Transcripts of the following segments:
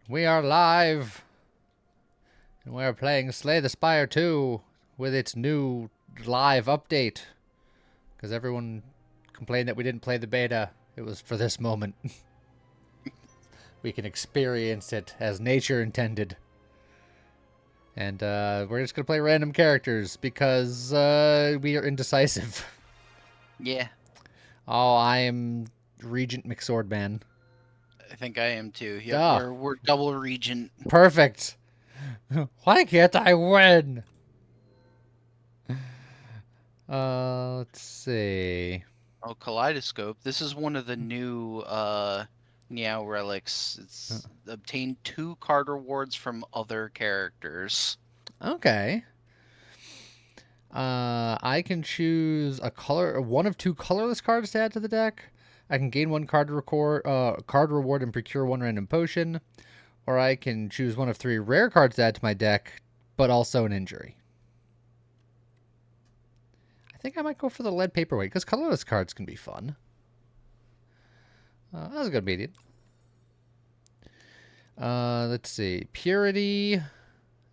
We are live, and we're playing Slay the Spire 2 with its new live update. Because everyone complained that we didn't play the beta. It was for this moment. We can experience it as nature intended. And we're just going to play random characters because we are indecisive. Yeah, Oh, I am Regent McSwordman. I think I am too. Yep, Ah, we're double regent. perfect. Why can't I win? Let's see. Oh, kaleidoscope. This is one of the new Meow relics. It's obtained 2 card rewards from other characters. Okay. I can choose a color, one of 2 colorless cards to add to the deck. I can gain 1 card reward and procure 1 random potion, or I can choose one of 3 rare cards to add to my deck, but also an injury. I think I might go for the lead paperweight because colorless cards can be fun. That was a good median. Let's see, purity,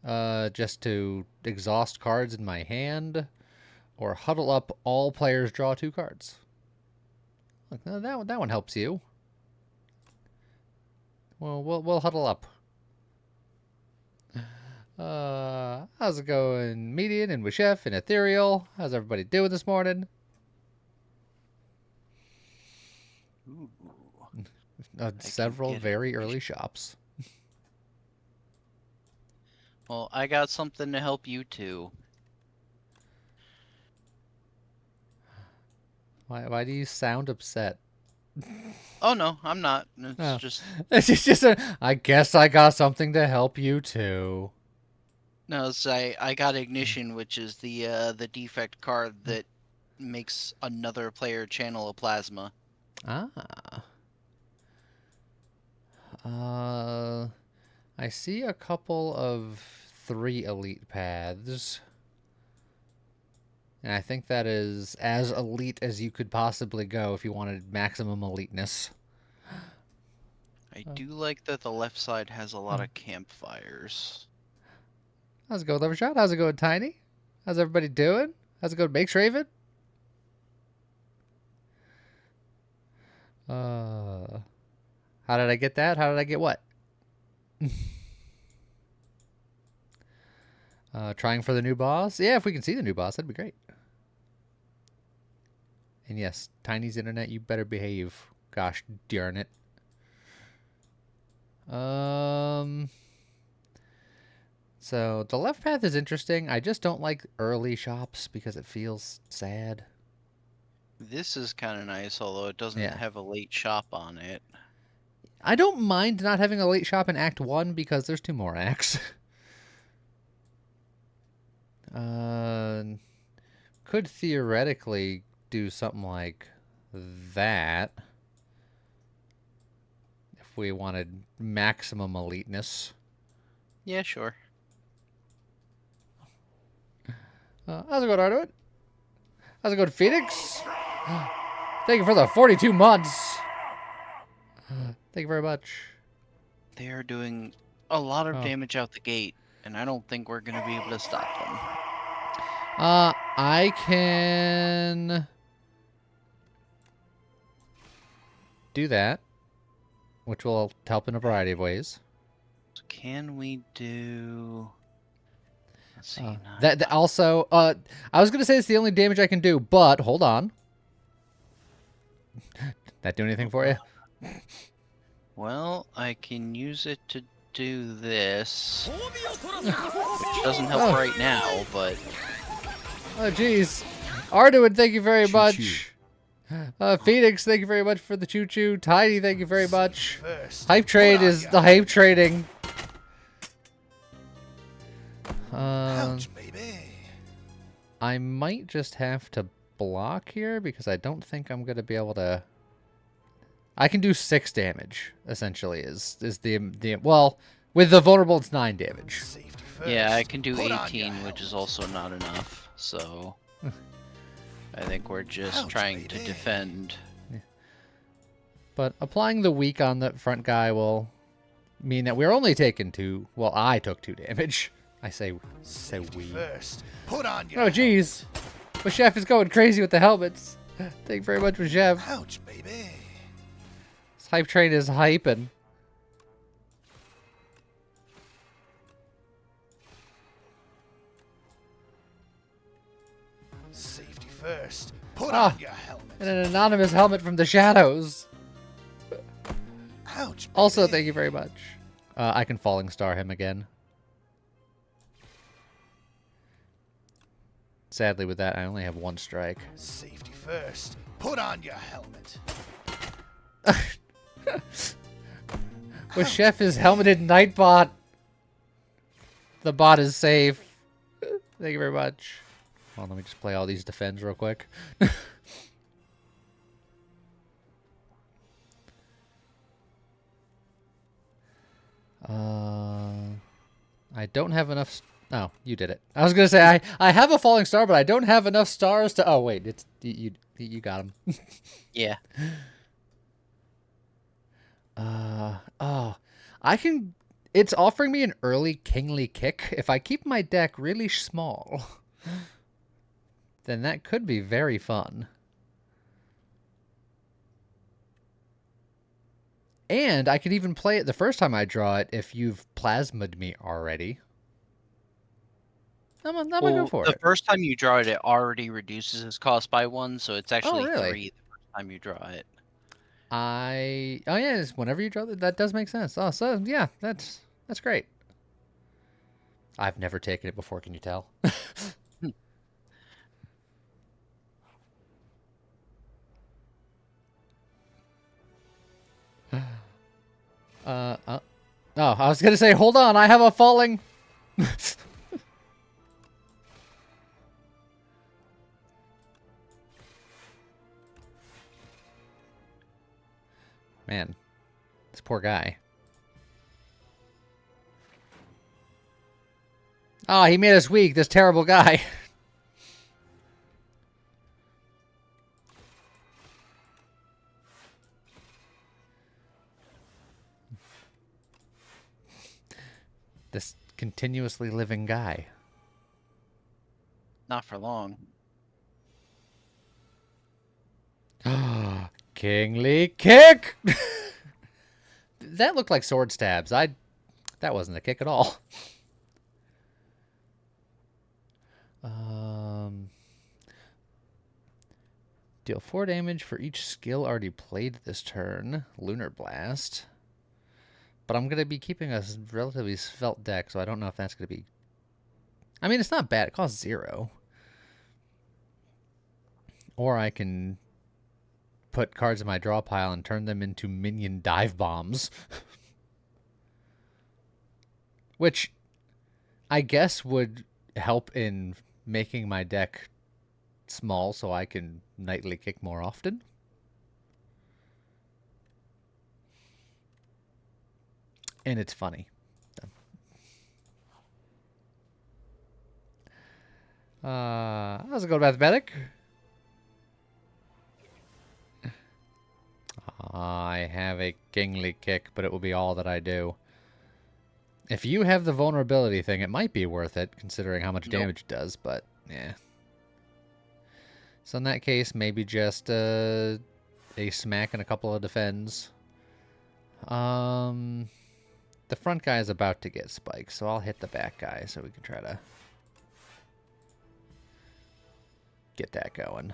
just to exhaust cards in my hand. Or huddle up, all players draw 2 cards. Look, that one helps you. Well, we'll huddle up. How's it going, Median and Wishef and Ethereal? How's everybody doing this morning? Ooh. Several very early shops. Well, I got something to help you too. Why do you sound upset? Oh no, I'm not. It's Oh. just It's just I guess I got something to help you too. no. It's I got ignition, which is the defect card that makes another player channel a plasma. Ah. I see a couple of 3 elite paths. And I think that is as elite as you could possibly go if you wanted maximum eliteness. I do like that the left side has a lot of campfires. How's it going, Levershot? How's it going, Tiny? How's everybody doing? How's it going, Makes Raven? How did I get that? How did I get what? Trying for the new boss? Yeah, if we can see the new boss, that'd be great. And yes, Tiny's internet, you better behave. Gosh darn it. So the left path is interesting. I just don't like early shops because it feels sad. This is kind of nice, although it doesn't have a late shop on it. I don't mind not having a late shop in Act 1 because there's 2 more acts. Could theoretically do something like that if we wanted maximum eliteness. Yeah, sure. How's it going, Arduin? How's it going, Phoenix? Thank you for the 42 months. Thank you very much. They are doing a lot of damage out the gate, and I don't think we're going to be able to stop them. I can do that, which will help in a variety of ways. So can we do... Let's see. That also, I was going to say it's the only damage I can do, but hold on. That do anything for you? Well, I can use it to do this, which doesn't help right now, but... Oh, jeez. Arduin, thank you very much. Phoenix, thank you very much for the choo-choo. Tiny, thank you very much. Hype trade is the hype trading. Ouch, baby. I might just have to block here because I don't think I'm going to be able to... I can do 6 damage, essentially, is the... Well, with the vulnerable, it's 9 damage. Yeah, I can do 18, which is also not enough, so... I think we're just trying to defend. Yeah. But applying the weak on the front guy will mean that we're only taking 2. Well, I took 2 damage. I say Safety we. first. Put on your Oh, jeez. But Chef is going crazy with the helmets. Thank you very much for Chef. helmet. Ouch, baby. This hype train is hyping. Safety first. Put Ah, on your helmet. and an anonymous helmet from the shadows. Ouch, baby. Also, thank you very much. I can Falling Star him again. Sadly, with that, I only have 1 strike. Safety first. Put on your helmet. With Chef is helmeted Nightbot. The bot is safe. Thank you very much. Well, let me just play all these defends real quick. I don't have enough. Oh, you did it. I was gonna say I have a falling star, but I don't have enough stars to. Oh wait, it's you got him. Yeah. Oh, I can. It's offering me an early kingly kick. If I keep my deck really small, then that could be very fun. And I could even play it the first time I draw it if you've plasmid me already. I'm gonna go for the it. first time you draw it, it already reduces its cost by 1, so it's actually really? 3 the first time you draw it. Oh yeah, it's whenever you draw that does make sense. Oh, so yeah, that's great. I've never taken it before, can you tell? Oh, I was gonna say, hold on, I have a falling. Man, this poor guy. Oh, he made us weak, this terrible guy. This continuously living guy. Not for long. Kingly kick! That looked like sword stabs. That wasn't a kick at all. Deal 4 damage for each skill already played this turn. Lunar Blast. But I'm going to be keeping a relatively svelte deck, so I don't know if that's going to be... I mean, it's not bad. It costs 0. Or I can put cards in my draw pile and turn them into minion dive bombs. Which I guess would help in making my deck small so I can nightly kick more often. And it's funny. How's it going, Mathematic? I have a kingly kick, but it will be all that I do. If you have the vulnerability thing, it might be worth it, considering how much damage it does, but yeah. So in that case, maybe just a smack and a couple of defends. The front guy is about to get spiked, so I'll hit the back guy so we can try to get that going.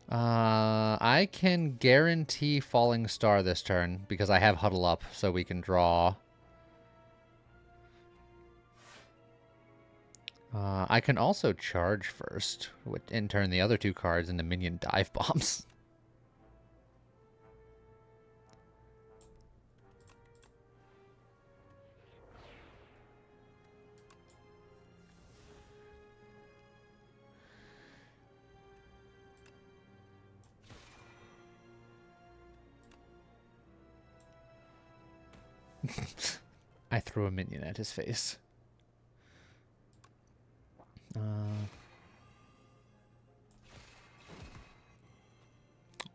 I can guarantee Falling Star this turn because I have Huddle Up, so we can draw. I can also charge first, and turn the other 2 cards into minion dive bombs. I threw a minion at his face.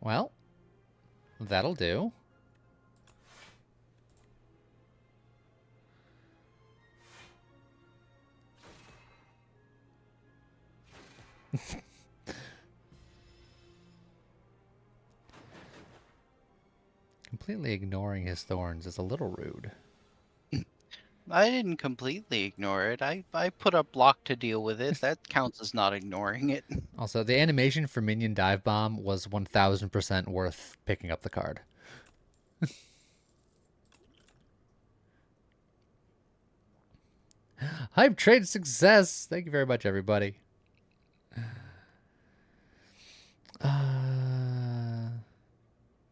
Well, that'll do. Completely ignoring his thorns is a little rude. I didn't completely ignore it. I put a block to deal with it. That counts as not ignoring it. Also, the animation for Minion Dive Bomb was 1000% worth picking up the card. Hype trade success! Thank you very much, everybody.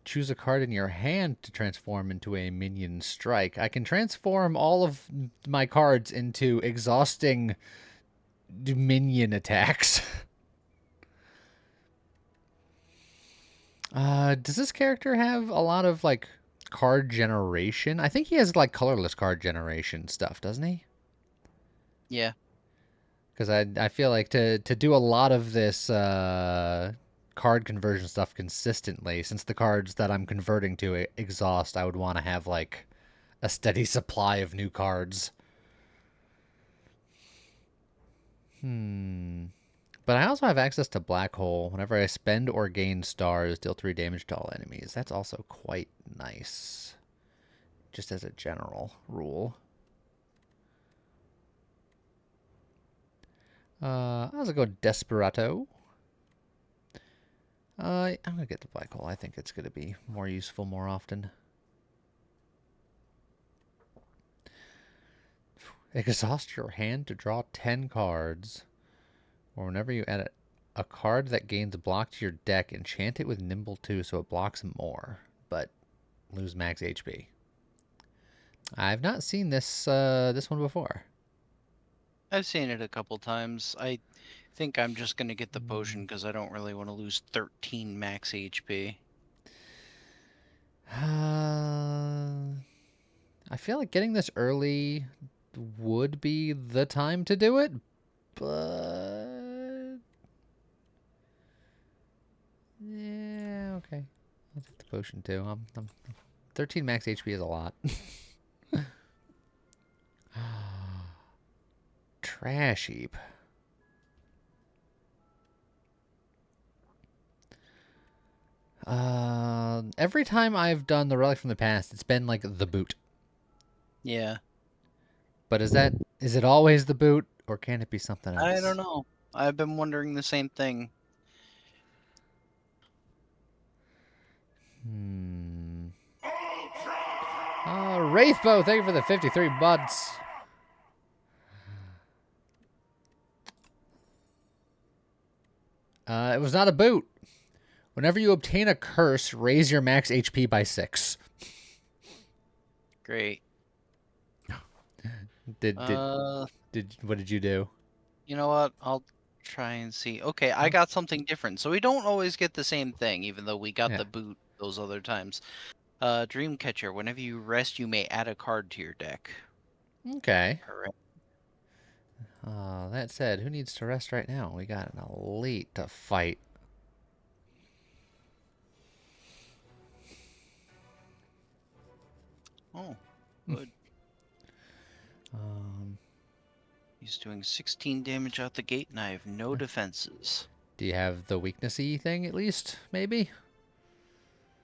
Choose a card in your hand to transform into a minion strike. I can transform all of my cards into exhausting minion attacks. Does this character have a lot of, like, card generation? I think he has, like, colorless card generation stuff, doesn't he? Yeah. Because I feel like to do a lot of this card conversion stuff consistently, since the cards that I'm converting to exhaust, I would want to have, like, a steady supply of new cards. But I also have access to Black Hole. Whenever I spend or gain stars, deal 3 damage to all enemies. That's also quite nice. Just as a general rule. I'll also go Desperado. I'm going to get the Black Hole. I think it's going to be more useful more often. Exhaust your hand to draw 10 cards. Or whenever you add a card that gains block to your deck, enchant it with Nimble 2 so it blocks more, but lose max HP. I've not seen this one before. I've seen it a couple times. I think I'm just going to get the potion because I don't really want to lose 13 max HP. I feel like getting this early would be the time to do it, but yeah, okay. I'll take the potion too. 13 max HP is a lot. Trash heap. Every time I've done the Relic from the Past, it's been like the boot. Yeah. But is it always the boot, or can it be something else? I don't know. I've been wondering the same thing. Wraithbow, thank you for the 53 buds. It was not a boot. Whenever you obtain a curse, raise your max HP by 6. Great. What did you do? You know what? I'll try and see. Okay, I got something different. So we don't always get the same thing, even though we got Yeah. the boot those other times. Dreamcatcher. Whenever you rest, you may add a card to your deck. Okay. Correct. That said, who needs to rest right now? We got an elite to fight. Oh, good. He's doing 16 damage out the gate, and I have no defenses. Do you have the weaknessy thing at least? Maybe.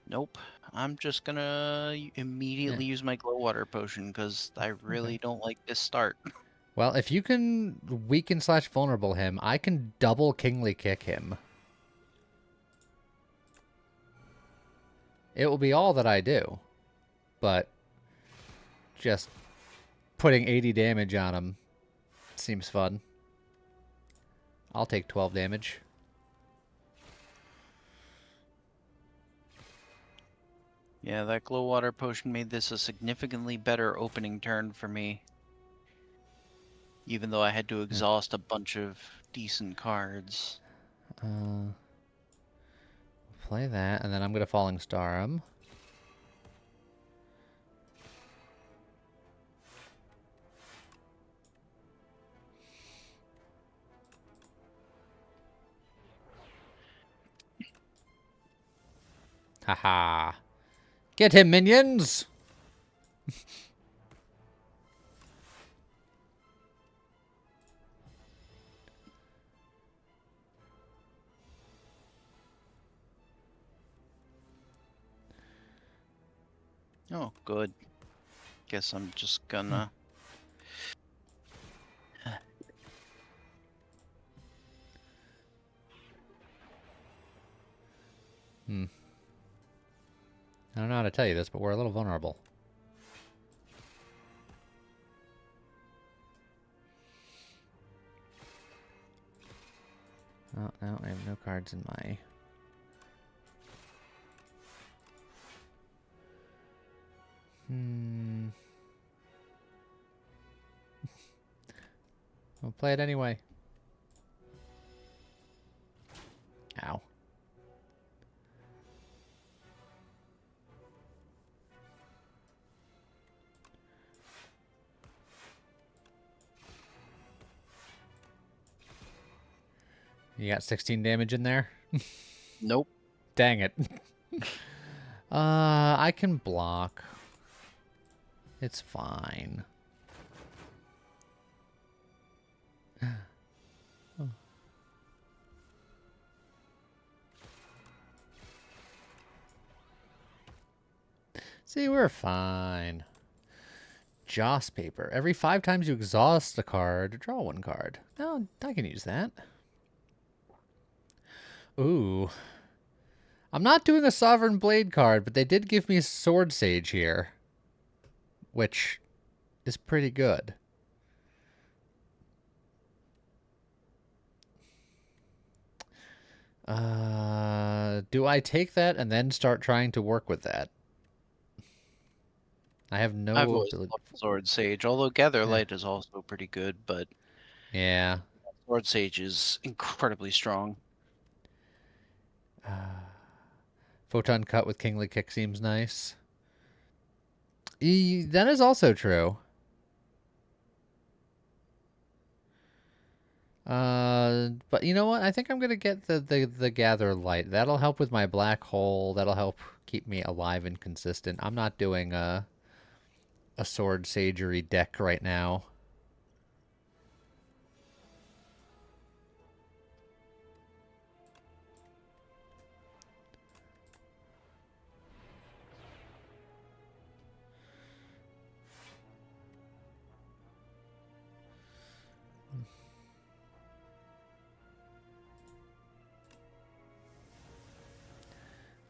Nope. I'm just gonna immediately use my glow water potion because I really don't like this start. Well, if you can weaken / vulnerable him, I can double kingly kick him. It will be all that I do, but just putting 80 damage on him seems fun. I'll take 12 damage. Yeah, that glow water potion made this a significantly better opening turn for me. Even though I had to exhaust a bunch of decent cards. Play that, and then I'm going to Falling Star him. Haha. Get him, minions! Oh, good. Guess I'm just gonna. I don't know how to tell you this, but we're a little vulnerable. Oh, no, I have no cards in my... We'll play it anyway. Ow. You got 16 damage in there? Nope. Dang it. I can block. It's fine. Oh. See, we're fine. Joss paper. Every 5 times you exhaust a card, draw 1 card. Oh, I can use that. Ooh. I'm not doing a Sovereign Blade card, but they did give me a Sword Sage here. Which is pretty good. Do I take that and then start trying to work with that? I have no I've always ability. loved Sword Sage, although Gatherlight is also pretty good, but Yeah. Sword Sage is incredibly strong. Photon Cut with Kingly Kick seems nice. That is also true. But you know what? I think I'm gonna get the Gather Light. That'll help with my Black Hole. That'll help keep me alive and consistent. I'm not doing a Sword Sagery deck right now.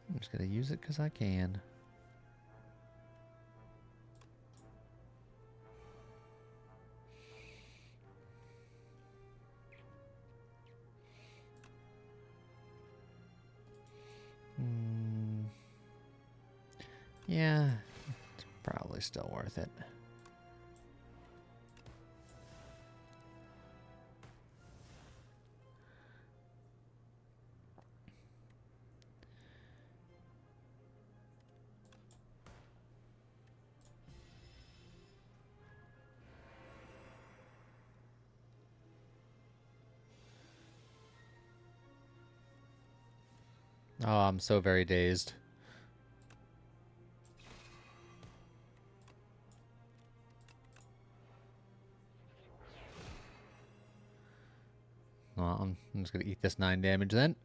I'm just gonna use it because I can. Yeah, it's probably still worth it. Oh, I'm so very dazed. Well, I'm just gonna eat this 9 damage then.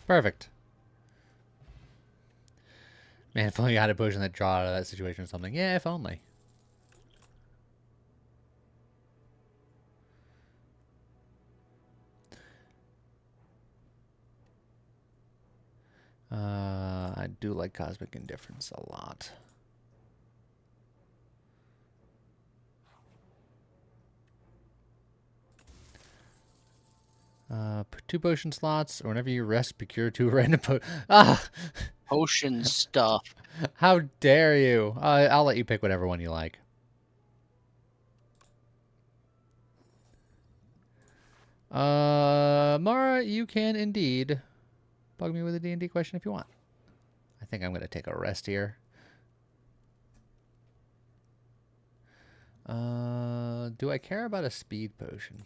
Perfect. Man, if only I had a potion that draw out of that situation or something. Yeah, if only. I do like Cosmic Indifference a lot. Put 2 potion slots, or whenever you rest, procure 2 random Ah! Potion stuff. How dare you? I'll let you pick whatever one you like. Mara, you can indeed bug me with a D&D question if you want. I think I'm going to take a rest here. Do I care about a speed potion?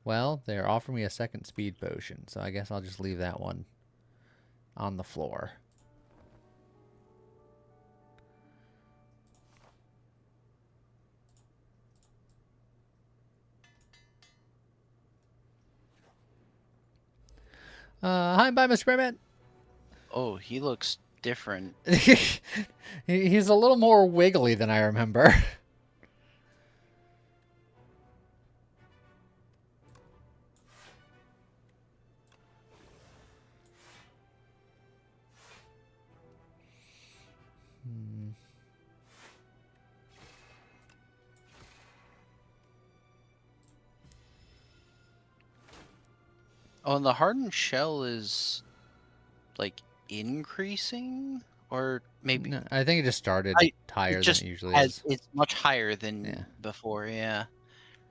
Well, they're offering me a second speed potion, so I guess I'll just leave that one on the floor. Hi, bye, Mr. Bearman. Oh, he looks different. He's a little more wiggly than I remember. Oh, and the hardened shell is like increasing, or maybe No, I think it just started higher than it usually is. it's much higher than Yeah. before. Yeah,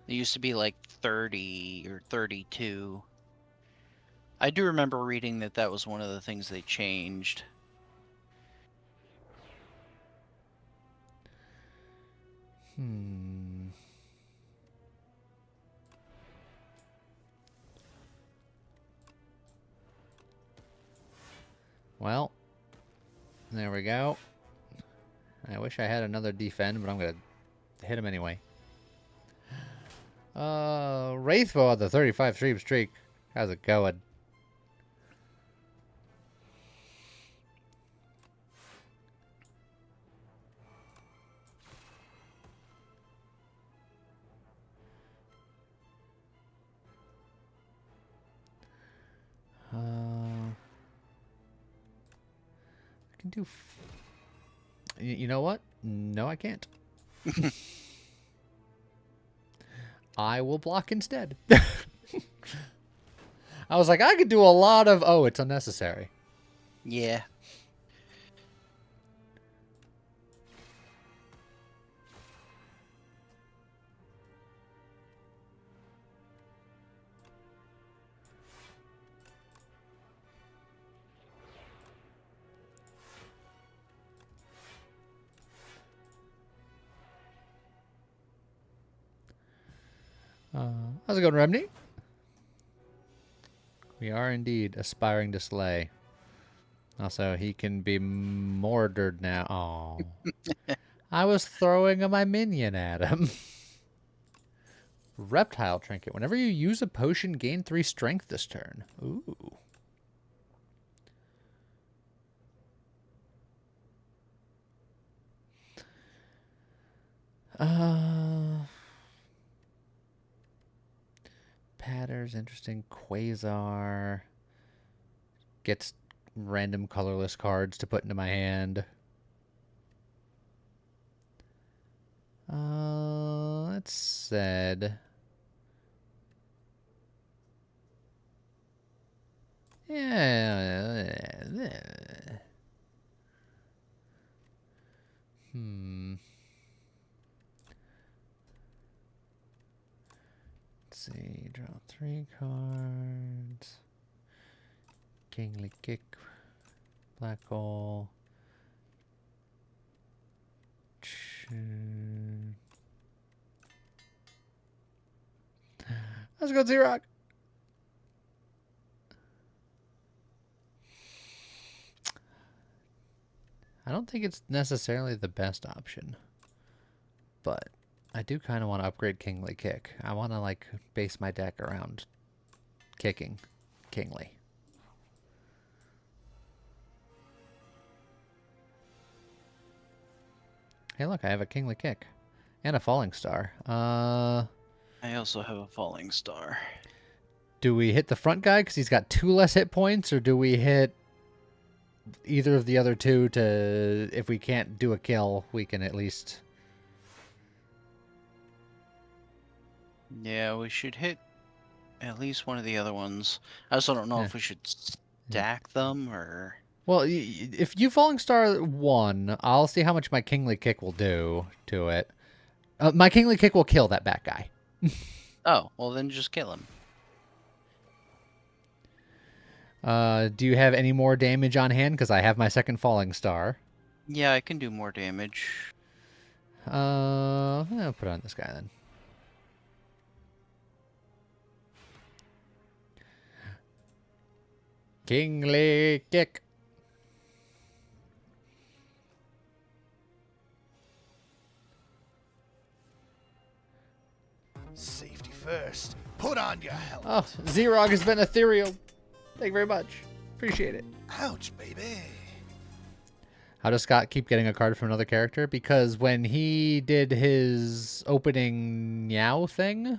it used to be like 30 or 32. I do remember reading that that was one of the things they changed. Well, there we go. I wish I had another defend, but I'm going to hit him anyway. Wraithbow at the 35 stream streak. How's it going? I can do... You know what? No, I can't. I will block instead. I was like, I could do a lot of... Oh, it's unnecessary. Yeah. How's it going, Remney? We are indeed aspiring to slay. Also, he can be murdered now. Oh, I was throwing my minion at him. Reptile trinket. Whenever you use a potion, gain 3 strength this turn. Ooh. Patter's interesting. Quasar gets random colorless cards to put into my hand. That said, yeah. Let's see. Draw 3 cards. Kingly Kick. Black Hole. Let's go, Z-Rock. I don't think it's necessarily the best option, but I do kind of want to upgrade Kingly Kick. I want to, like, base my deck around kicking Kingly. Hey, look, I have a Kingly Kick and a Falling Star. I also have a falling star. Do we hit the front guy because he's got 2 less hit points, or do we hit either of the other 2 to, if we can't do a kill, we can at least... Yeah, we should hit at least one of the other ones. I also don't know if we should stack them or... Well, if you Falling Star 1, I'll see how much my Kingly Kick will do to it. My Kingly Kick will kill that bat guy. Oh, well then just kill him. Do you have any more damage on hand? Because I have my second Falling Star. Yeah, I can do more damage. I'll put on this guy then. Kingly Kick. Safety first. Put on your helmet. Oh, Xerog has been ethereal. Thank you very much. Appreciate it. Ouch, baby. How does Scott keep getting a card from another character? Because when he did his opening meow thing...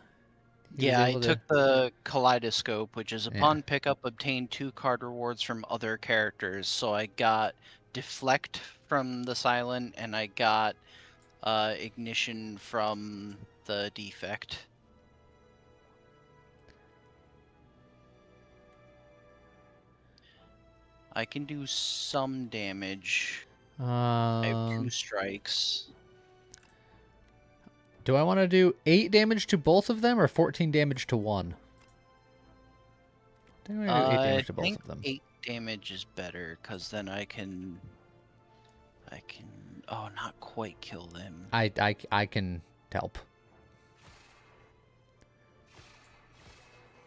Yeah, I took the Kaleidoscope, which is Yeah. upon pickup, obtain 2 card rewards from other characters. So I got Deflect from the Silent, and I got Ignition from the Defect. I can do some damage. I have 2 strikes. Do I want to do 8 damage to both of them or 14 damage to one? I think I'm going to do 8 damage to both of them. 8 damage is better, because then I can... Oh, not quite kill them. I can help.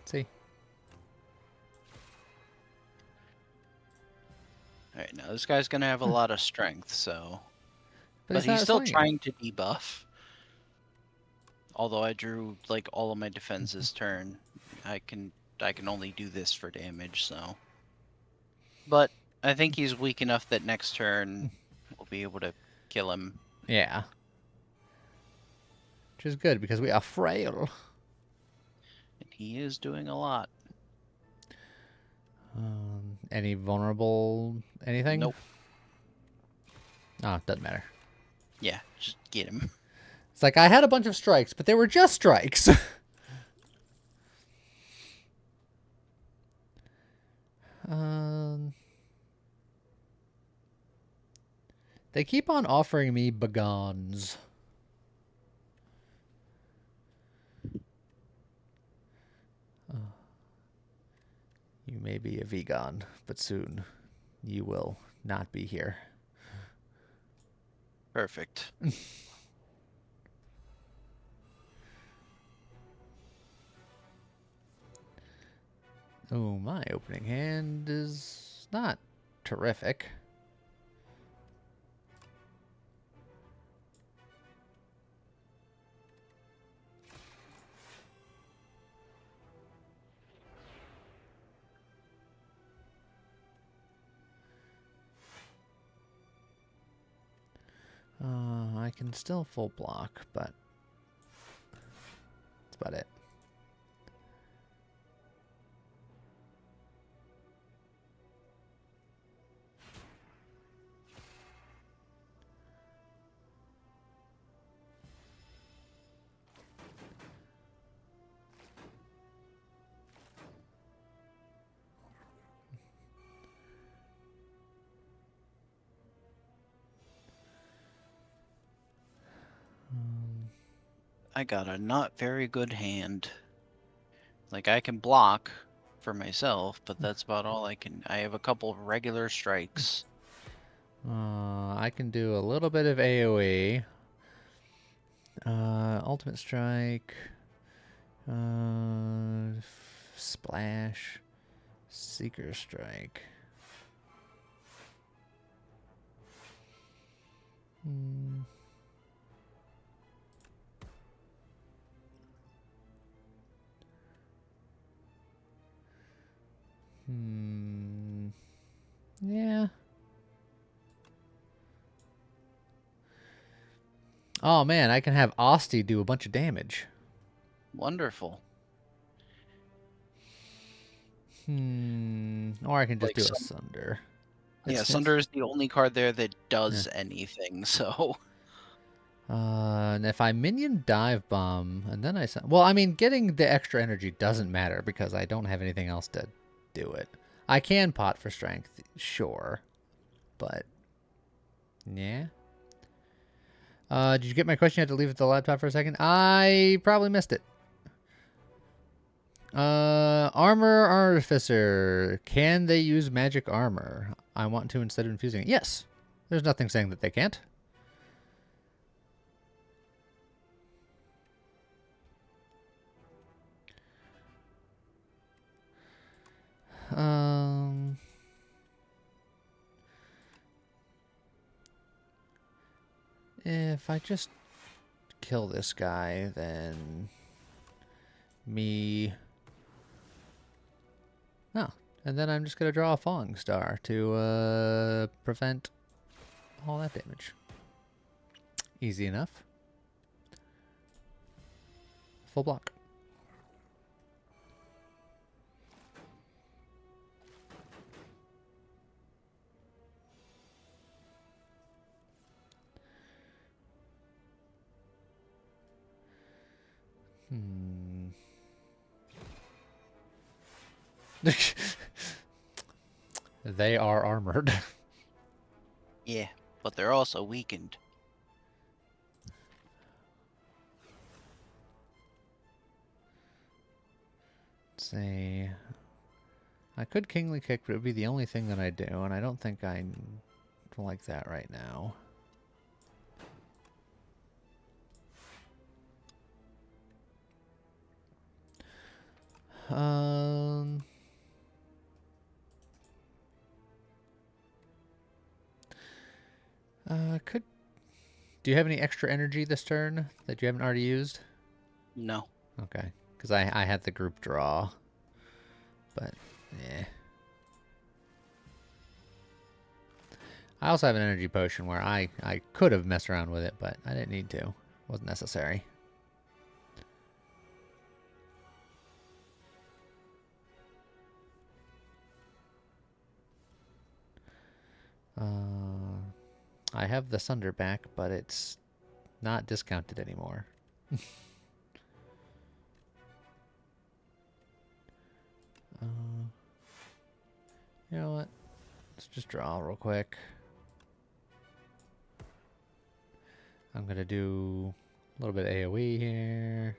See? Alright, now this guy's gonna have a lot of strength, so... But he's not he's still swinging. trying to debuff. Although I drew, like, all of my defense this turn. I can only do this for damage, so... But I think he's weak enough that next turn we'll be able to kill him. Yeah. Which is good, because we are frail. And he is doing a lot. Any vulnerable anything? Nope. Oh, doesn't matter. Yeah, just get him. It's like I had a bunch of strikes, but they were just strikes. They keep on offering me begons. You may be a vegan, but soon you will not be here. Perfect. Oh, my opening hand is not terrific. I can still full block, but that's about it. I got a not very good hand. Like, I can block for myself, but that's about all I can. I have a couple of regular strikes. I can do a little bit of AoE. Ultimate Strike. Splash. Seeker Strike. Yeah. Oh man, I can have Asti do a bunch of damage. Wonderful. Or I can just Like do a Sunder. Yeah, Sunder is the only card there that does anything, so... And if I minion Dive Bomb, and then well, I mean, getting the extra energy doesn't matter, because I don't have anything else to do it. I can pot for strength, sure. but yeah. Did you get my question? You had to leave the laptop for a second. I probably missed it. Armor Artificer. Can they use magic armor? I want to instead of infusing it. Yes. There's nothing saying that they can't. If I just kill this guy, then me... Oh, and then I'm just going to draw a Falling Star to prevent all that damage. Easy enough. Full block. They are armored. Yeah, but they're also weakened. Let's see. I could Kingly Kick, but it would be the only thing that I do, and I don't think I like that right now. Could... Do you have any extra energy this turn that you haven't already used? No. Okay, because I had the group draw, but yeah. I also have an energy potion where I could have messed around with it, but I didn't need to. Wasn't necessary. I have the Sunder back, but it's not discounted anymore. You know what? Let's just draw real quick. I'm going to do a little bit of AoE here.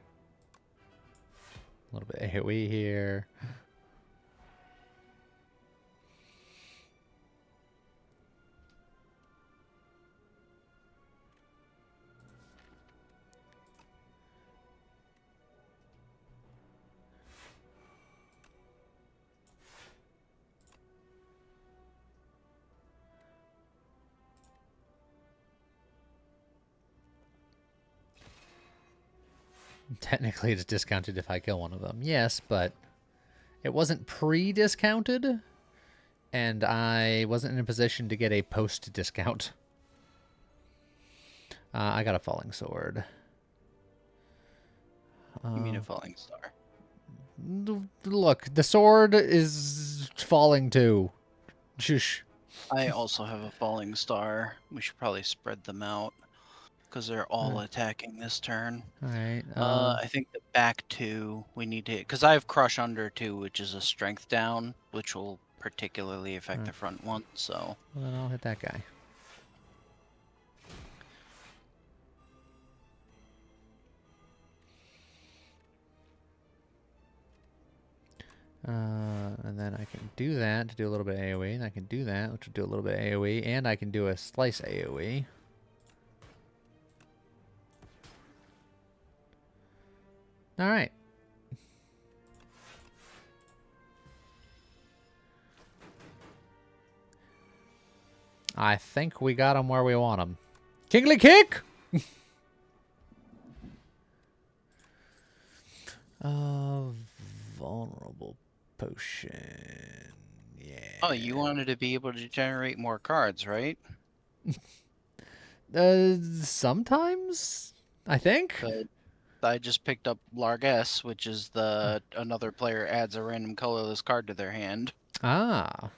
A little bit of AoE here. Technically, it's discounted if I kill one of them. Yes, but it wasn't pre-discounted, and I wasn't in a position to get a post-discount. I got a Falling Sword. You mean a falling star? Look, the sword is falling too. Shush. I also have a falling star. We should probably spread them out because they're all attacking this turn. All right. I think the back two we need to, because I have crush under two, which is a strength down, which will particularly affect the front one. So Well, then I'll hit that guy. And then I can do that to do a little bit of AoE, and I can do that, which will do a little bit of AoE, and I can do a slice AoE. All right. I think we got him where we want him. Kingly Kick! Vulnerable potion. Yeah. oh, you wanted to be able to generate more cards, right? Sometimes, I think. But I just picked up Largess, which is the another player adds a random colorless card to their hand. Ah.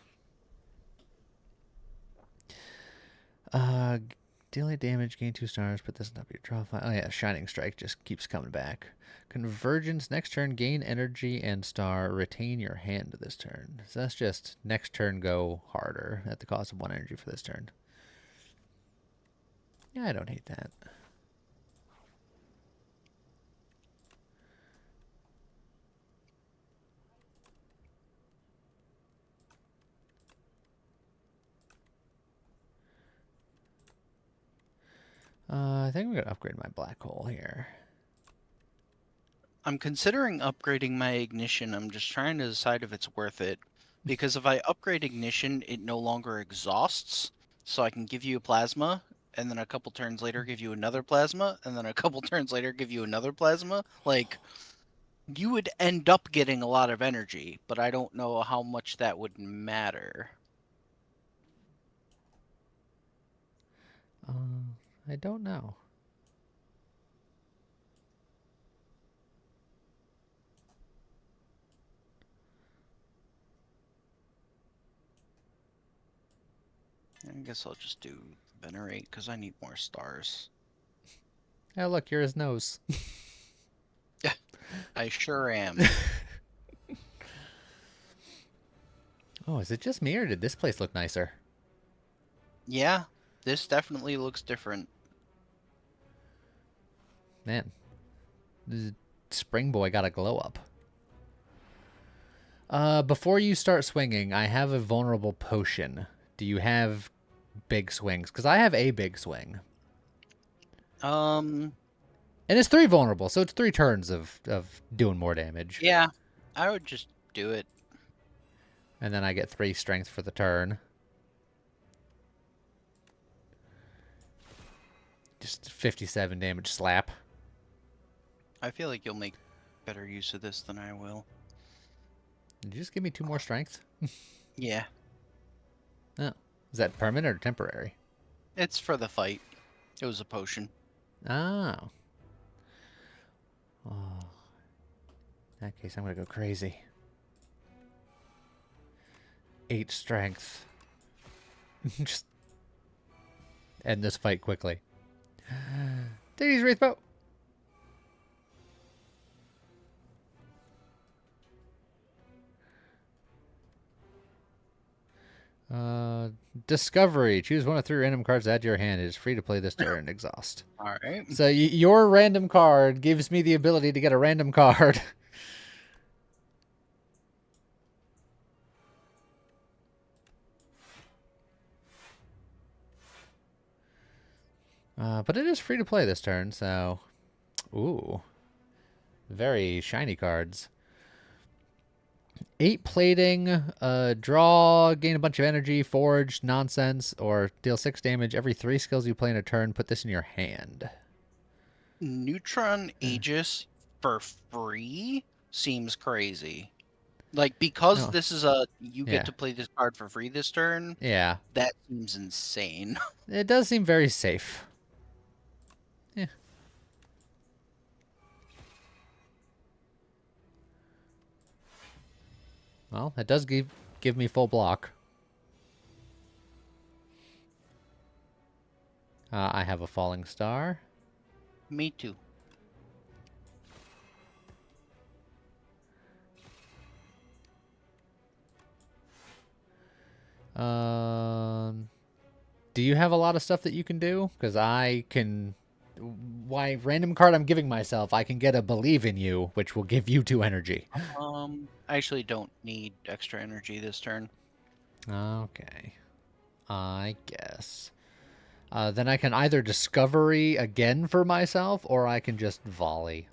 Deal 8 damage, gain 2 stars, put this on top of your draw file. Oh yeah, Shining Strike just keeps coming back. Convergence, next turn, gain energy and star, retain your hand this turn. So that's just next turn go harder at the cost of 1 energy for this turn. Yeah, I don't hate that. I think I'm going to upgrade my black hole here. I'm considering upgrading my ignition. I'm just trying to decide if it's worth it. Because if I upgrade ignition, it no longer exhausts. So I can give you a plasma, and then a couple turns later give you another plasma, and then a couple turns later give you another plasma. Like, you would end up getting a lot of energy, but I don't know how much that would matter. I don't know. I guess I'll just do Venerate, because I need more stars. Oh, look, you're his nose. I sure am. Oh, is it just me, or did this place look nicer? Yeah, this definitely looks different. Man, this Spring Boy got a glow up. Before you start swinging, I have a vulnerable potion. Do you have big swings? Because I have a big swing. And it's 3 vulnerable, so it's 3 turns of doing more damage. Yeah, I would just do it. And then I get 3 strength for the turn. Just 57 damage slap. I feel like you'll make better use of this than I will. Did you just give me 2 more strength? Yeah, Oh. Is that permanent or temporary? it's for the fight. It was a potion. Oh. Oh. In that case, I'm going to go crazy. 8 strength. Just end this fight quickly. Diddy's Wraith Bow. Discovery. Choose one of 3 random cards to add to your hand. It is free to play this turn. Exhaust. All right. So your random card gives me the ability to get a random card. But it is free to play this turn, so... Ooh. Very shiny cards. 8 plating, draw, gain a bunch of energy, forge, nonsense, or deal 6 damage. Every 3 skills you play in a turn, put this in your hand. Neutron Aegis for free seems crazy. Like, because No. this is you Yeah. get to play this card for free this turn, Yeah. that seems insane. It does seem very safe. Yeah. Well, it does give me full block. I have a falling star. Me too. Do you have a lot of stuff that you can do? Because I can... Why, random card I'm giving myself, I can get a Believe in You, which will give you 2 energy. I actually don't need extra energy this turn. Okay. I guess. Then I can either Discovery again for myself, or I can just Volley.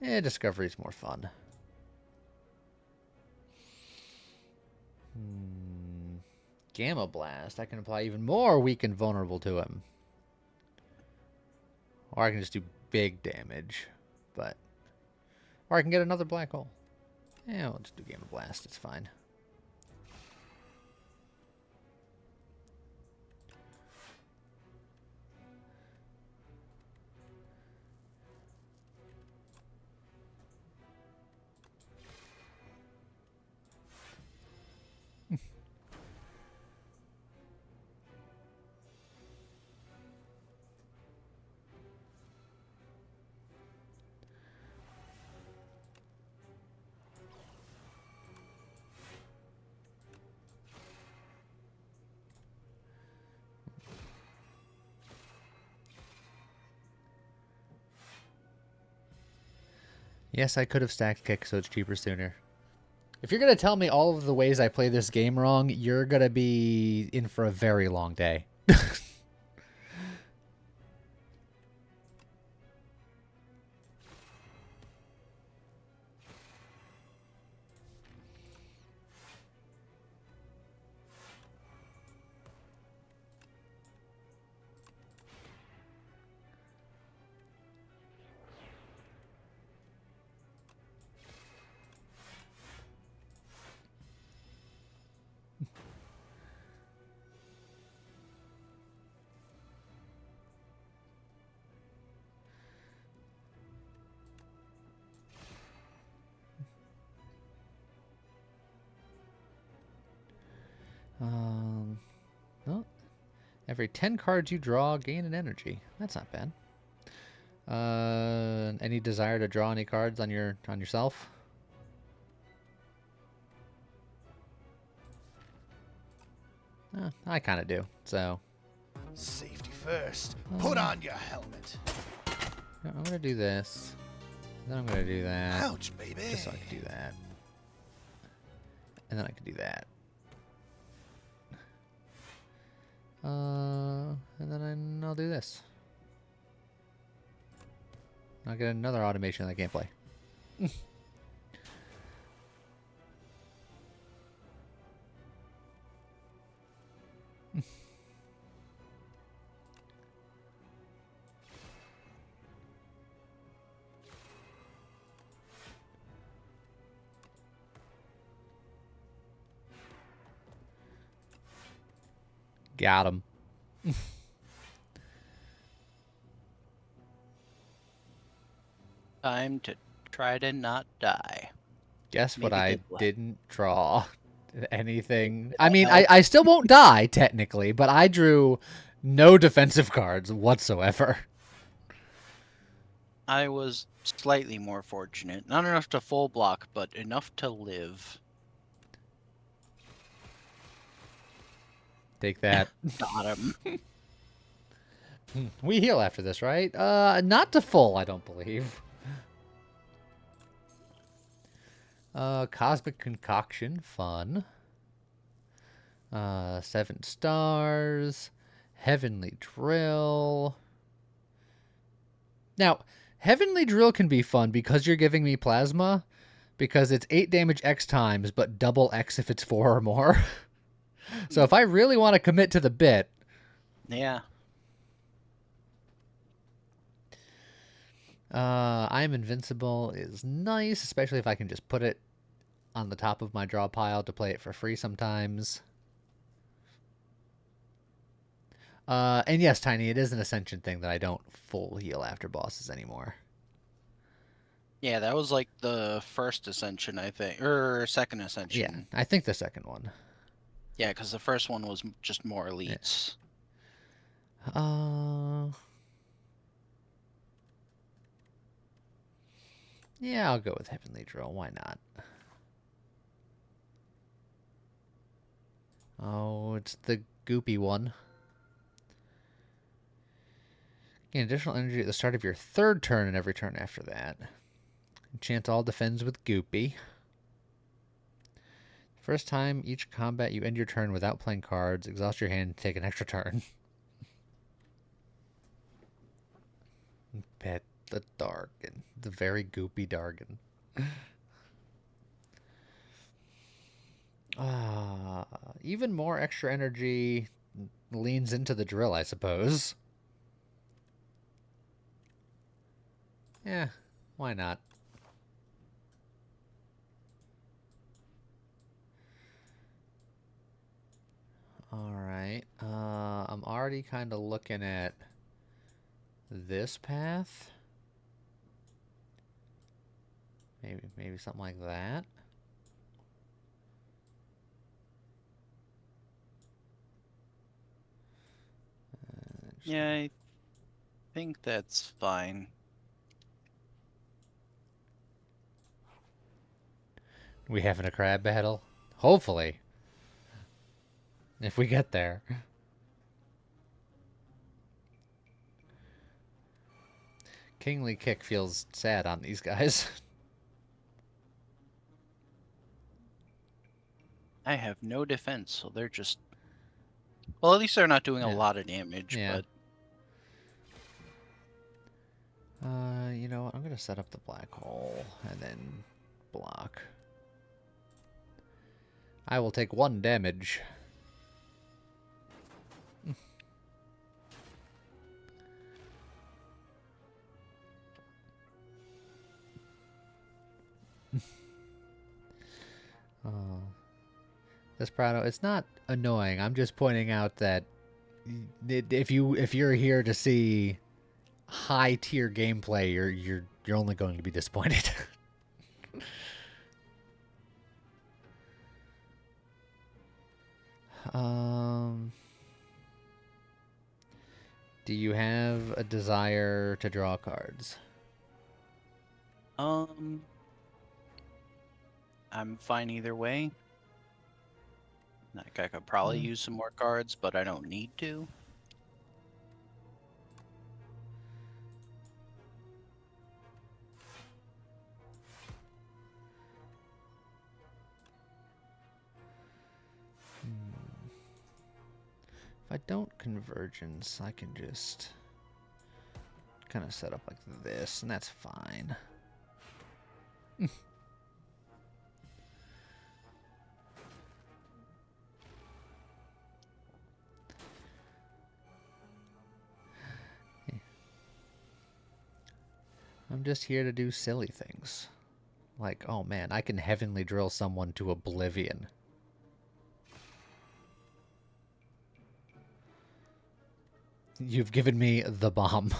Discovery's more fun. Gamma Blast. I can apply even more weak and vulnerable to him. Or I can just do big damage. But... Or I can get another black hole. Yeah, I'll just do Gamma Blast. It's fine. Yes, I could have stacked kick so it's cheaper sooner. If you're going to tell me all of the ways I play this game wrong, you're going to be in for a very long day. Well, every 10 cards you draw, gain an energy. That's not bad. Any desire to draw any cards on yourself? I kind of do. So Safety first. Put on your helmet. I'm gonna do this. Then I'm gonna do that. Ouch, baby. Just so I can do that. And then I can do that. And then I'll do this. I'll get another automation that I can't play. Got him. Time to try to not die. Guess what Maybe I good luck. didn't draw? Anything. I mean, I still won't die, technically, but I drew no defensive cards whatsoever. I was slightly more fortunate. Not enough to full block, but enough to live. Take that. Got him. We heal after this, right? Not to full, I don't believe. Cosmic Concoction, fun. 7 stars. Heavenly Drill. Now, Heavenly Drill can be fun because you're giving me plasma. Because it's 8 damage X times, but double X if it's 4 or more. So if I really want to commit to the bit... Yeah. I'm Invincible is nice, especially if I can just put it on the top of my draw pile to play it for free sometimes. And yes, Tiny, it is an Ascension thing that I don't full heal after bosses anymore. Yeah, that was like the first Ascension, I think. Or second Yeah, Ascension. I think the second one. Yeah, because the first one was just more elites. Yeah, I'll go with Heavenly Drill. Why not? Oh, it's the goopy one. Gain additional energy at the start of your 3rd turn and every turn after that. Enchant all defends with goopy. First time each combat you end your turn without playing cards, exhaust your hand, take an extra turn. Pet the Dargon. The very goopy Dargon. Even more extra energy leans into the drill, I suppose. Yeah, why not? Alright, I'm already kind of looking at this path. Maybe something like that. Yeah, I think that's fine. We having a crab battle? Hopefully. If we get there. Kingly Kick feels sad on these guys. I have no defense, so they're just... Well, at least they're not doing a Yeah. lot of damage, Yeah. but... You know what? I'm gonna set up the black hole and then block. I will take 1 damage. Oh. Desperado, it's not annoying. I'm just pointing out that if you're here to see high tier gameplay, you're only going to be disappointed. Do you have a desire to draw cards? I'm fine either way. Like, I could probably use some more cards, but I don't need to. If I don't convergence, I can just kind of set up like this, and that's fine. I'm just here to do silly things. Like, oh man, I can heavenly drill someone to oblivion. You've given me the bomb.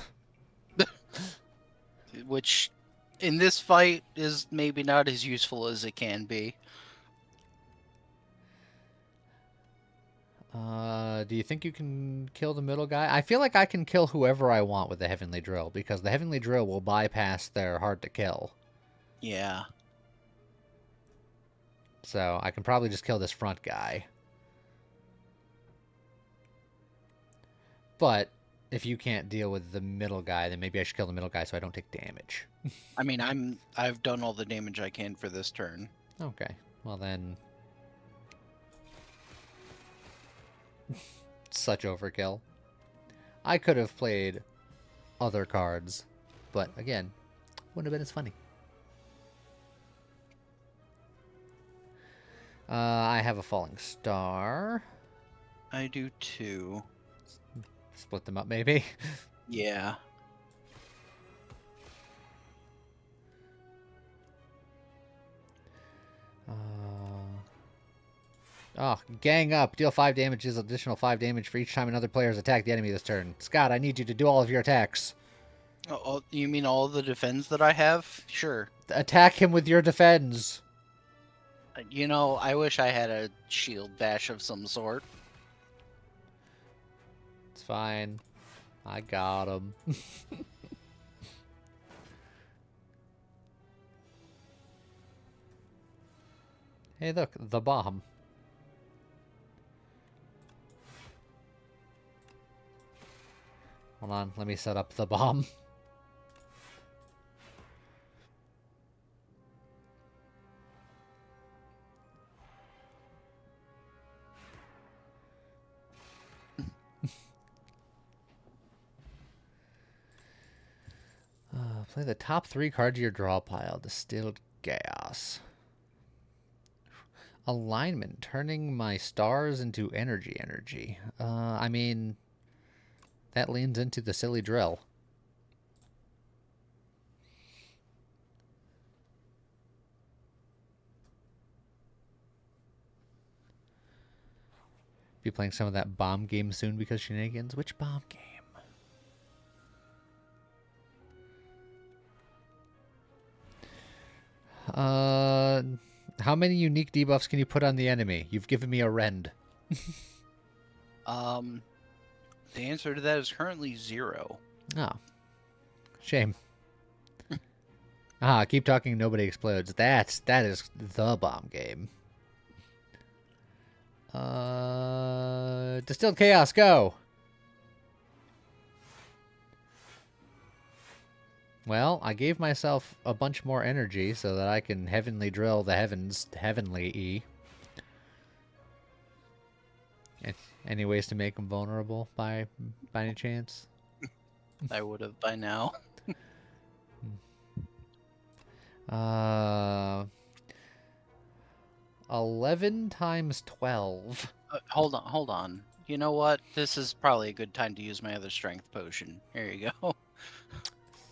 Which, in this fight, is maybe not as useful as it can be. Do you think you can kill the middle guy? I feel like I can kill whoever I want with the heavenly drill, because the heavenly drill will bypass their hard to kill. Yeah. So I can probably just kill this front guy. But if you can't deal with the middle guy, then maybe I should kill the middle guy so I don't take damage. I mean, I've done all the damage I can for this turn. Okay. Well then... Such overkill. I could have played other cards, but again, wouldn't have been as funny. I have a falling star. I do too. Split them up, maybe. Yeah. Oh, gang up. Deal 5 damage is additional 5 damage for each time another player has attacked the enemy this turn. Scott, I need you to do all of your attacks. Oh, you mean all the defense that I have? Sure. Attack him with your defense. You know, I wish I had a shield bash of some sort. It's fine. I got him. Hey, look, the bomb. Hold on, let me set up the bomb. Play the top 3 cards of your draw pile. Distilled Gas. Alignment, turning my stars into energy. I mean, that leans into the silly drill. Be playing some of that bomb game soon because shenanigans. Which bomb game? How many unique debuffs can you put on the enemy? You've given me a rend. The answer to that is currently 0. Oh. Shame. Keep talking, nobody explodes. That is the bomb game. Distilled Chaos, go! Well, I gave myself a bunch more energy so that I can heavenly drill the heavens heavenly E. Any ways to make them vulnerable by any chance? I would have by now. 11 times 12. Hold on. You know what? This is probably a good time to use my other strength potion. Here you go.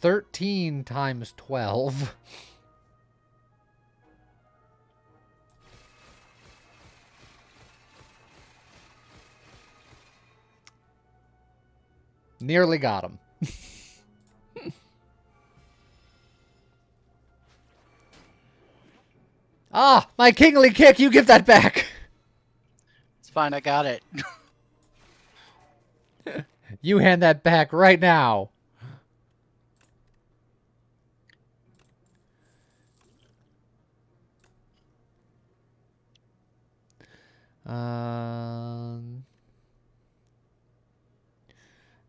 13 times 12. Nearly got him. Ah, my kingly kick, you give that back. It's fine, I got it. You hand that back right now.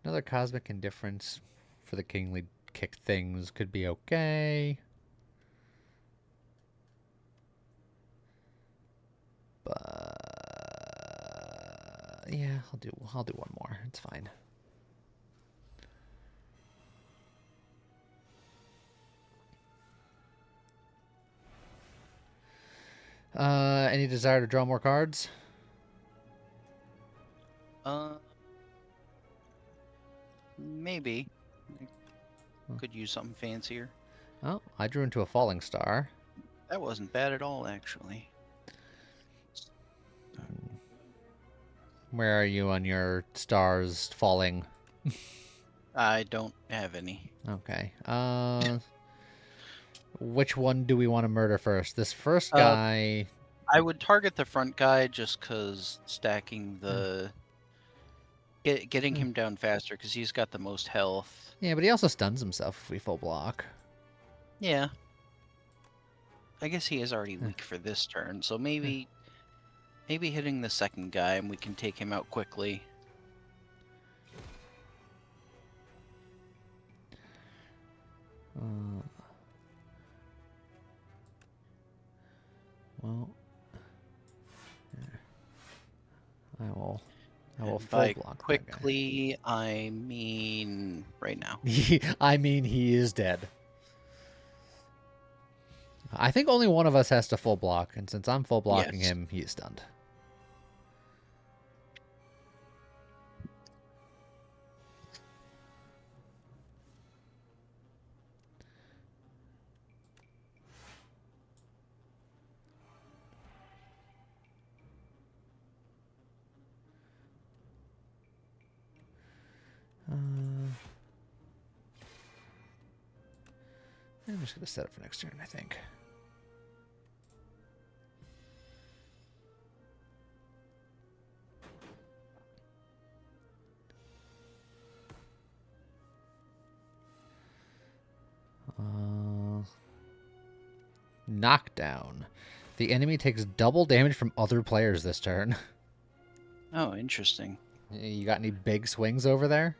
Another cosmic indifference for the kingly kick things could be okay. But yeah, I'll do one more. It's fine. Any desire to draw more cards? Maybe. Could use something fancier. Oh, I drew into a falling star. That wasn't bad at all, actually. Where are you on your stars falling? I don't have any. Okay. Which one do we want to murder first? This first guy. I would target the front guy just because stacking the... Getting him down faster because he's got the most health. Yeah, but he also stuns himself if we full block. Yeah. I guess he is already weak for this turn, so maybe hitting the second guy and we can take him out quickly. Well, I will And full by block quickly, I mean right now. that guy. I mean, he is dead. I think only one of us has to full block, and since I'm full blocking Yes. him, he is stunned. I'm just going to set it for next turn, I think. Knockdown. The enemy takes double damage from other players this turn. Oh, interesting. You got any big swings over there?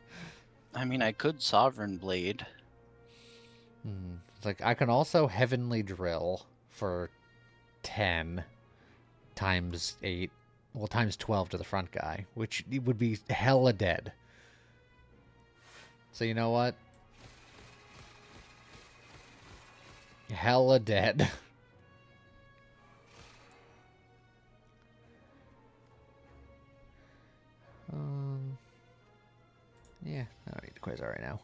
I mean, I could Sovereign Blade. It's like, I can also Heavenly Drill for 10 times 8. Well, times 12 to the front guy, which would be hella dead. So you know what? Hella dead. Yeah, I don't need the Quasar right now.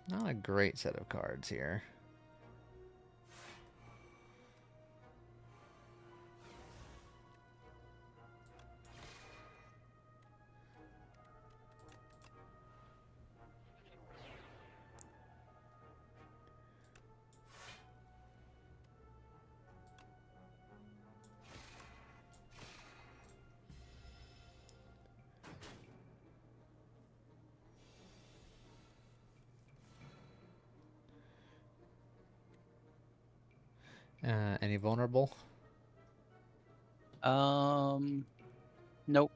Not a great set of cards here. Any vulnerable? Nope.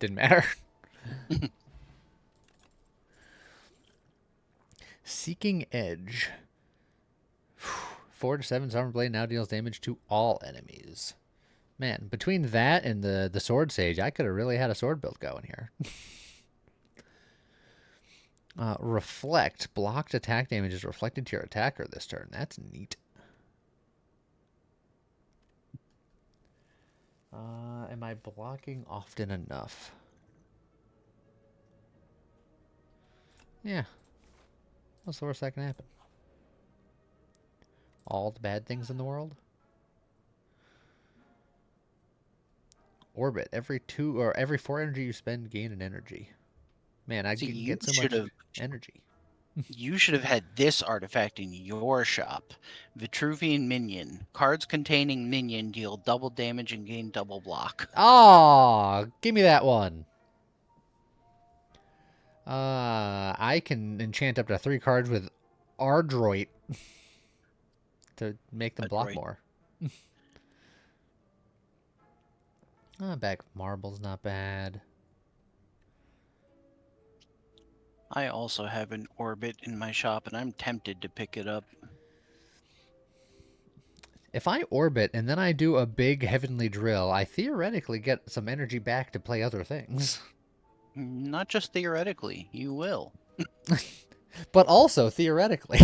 Didn't matter. Seeking Edge. 4 to 7 Summer Blade now deals damage to all enemies. Man, between that and the Sword Sage, I could have really had a sword build going here. Reflect. Blocked attack damage is reflected to your attacker this turn. That's neat. Am I blocking often enough? Yeah. What's the worst that can happen? All the bad things in the world? Orbit. Every 4 energy you spend, gain an energy. Man, I See, can you get so should much have energy. you should have had this artifact in your shop. Vitruvian Minion. Cards containing minion deal double damage and gain double block. Oh, give me that one. I can enchant up to 3 cards with Ardroit to make them block Adroit. more. Back with Marble's not bad. I also have an orbit in my shop, and I'm tempted to pick it up. If I orbit and then I do a big heavenly drill, I theoretically get some energy back to play other things. Not just theoretically, you will. But also theoretically.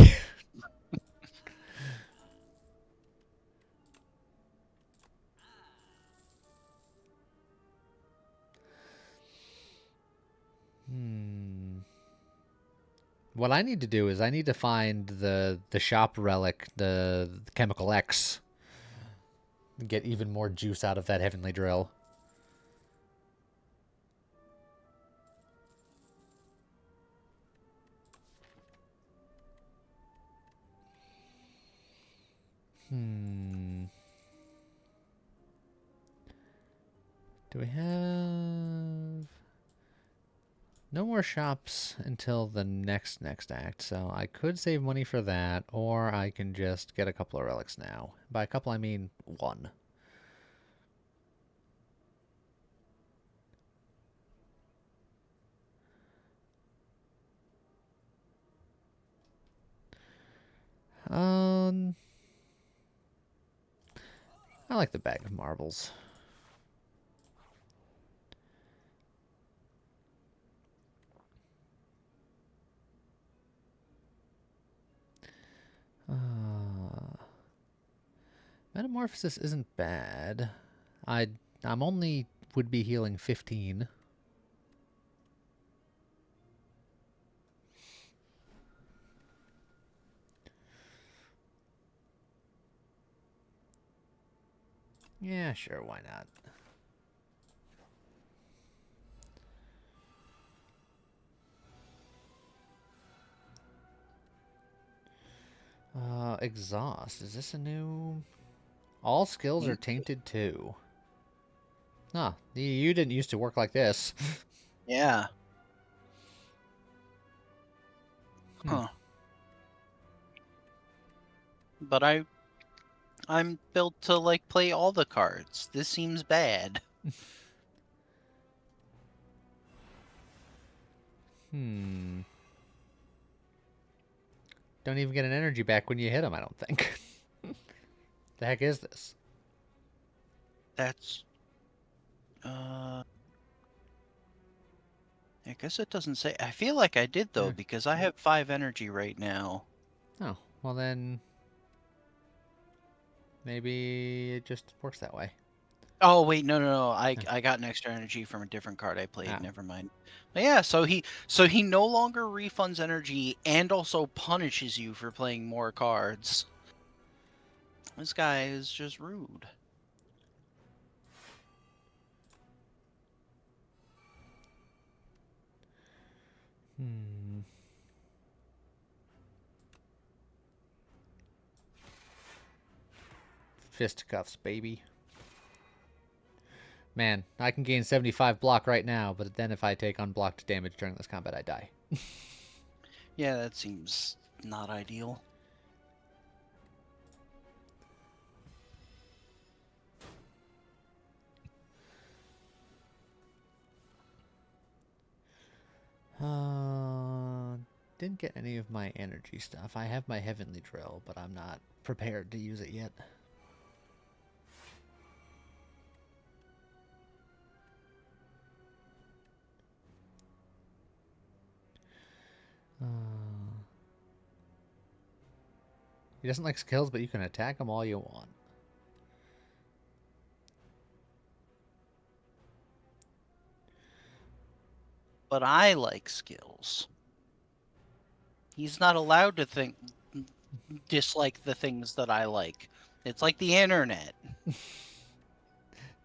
What I need to do is I need to find the shop relic, the Chemical X. Get even more juice out of that heavenly drill. Do we have... No more shops until the next act, so I could save money for that, or I can just get a couple of relics now. By a couple, I mean 1. I like the bag of marbles. Metamorphosis isn't bad. I'm only would be healing 15. Yeah, sure, why not? Exhaust. Is this a new... All skills are tainted too. Huh. You didn't used to work like this. Yeah. Huh. But I'm built to like play all the cards. This seems bad. Don't even get an energy back when you hit them, I don't think. The heck is this? That's I guess it doesn't say. I feel like I did though, because I have 5 energy right now. Oh, well then... Maybe it just works that way. Oh wait, no. I got an extra energy from a different card I played. Ah. Never mind. But yeah, so he no longer refunds energy and also punishes you for playing more cards. This guy is just rude. Fisticuffs, baby. Man, I can gain 75 block right now, but then if I take unblocked damage during this combat, I die. Yeah, that seems not ideal. Didn't get any of my energy stuff. I have my heavenly drill, but I'm not prepared to use it yet. He doesn't like skills, but you can attack him all you want. But I like skills. He's not allowed to dislike the things that I like. It's like the internet.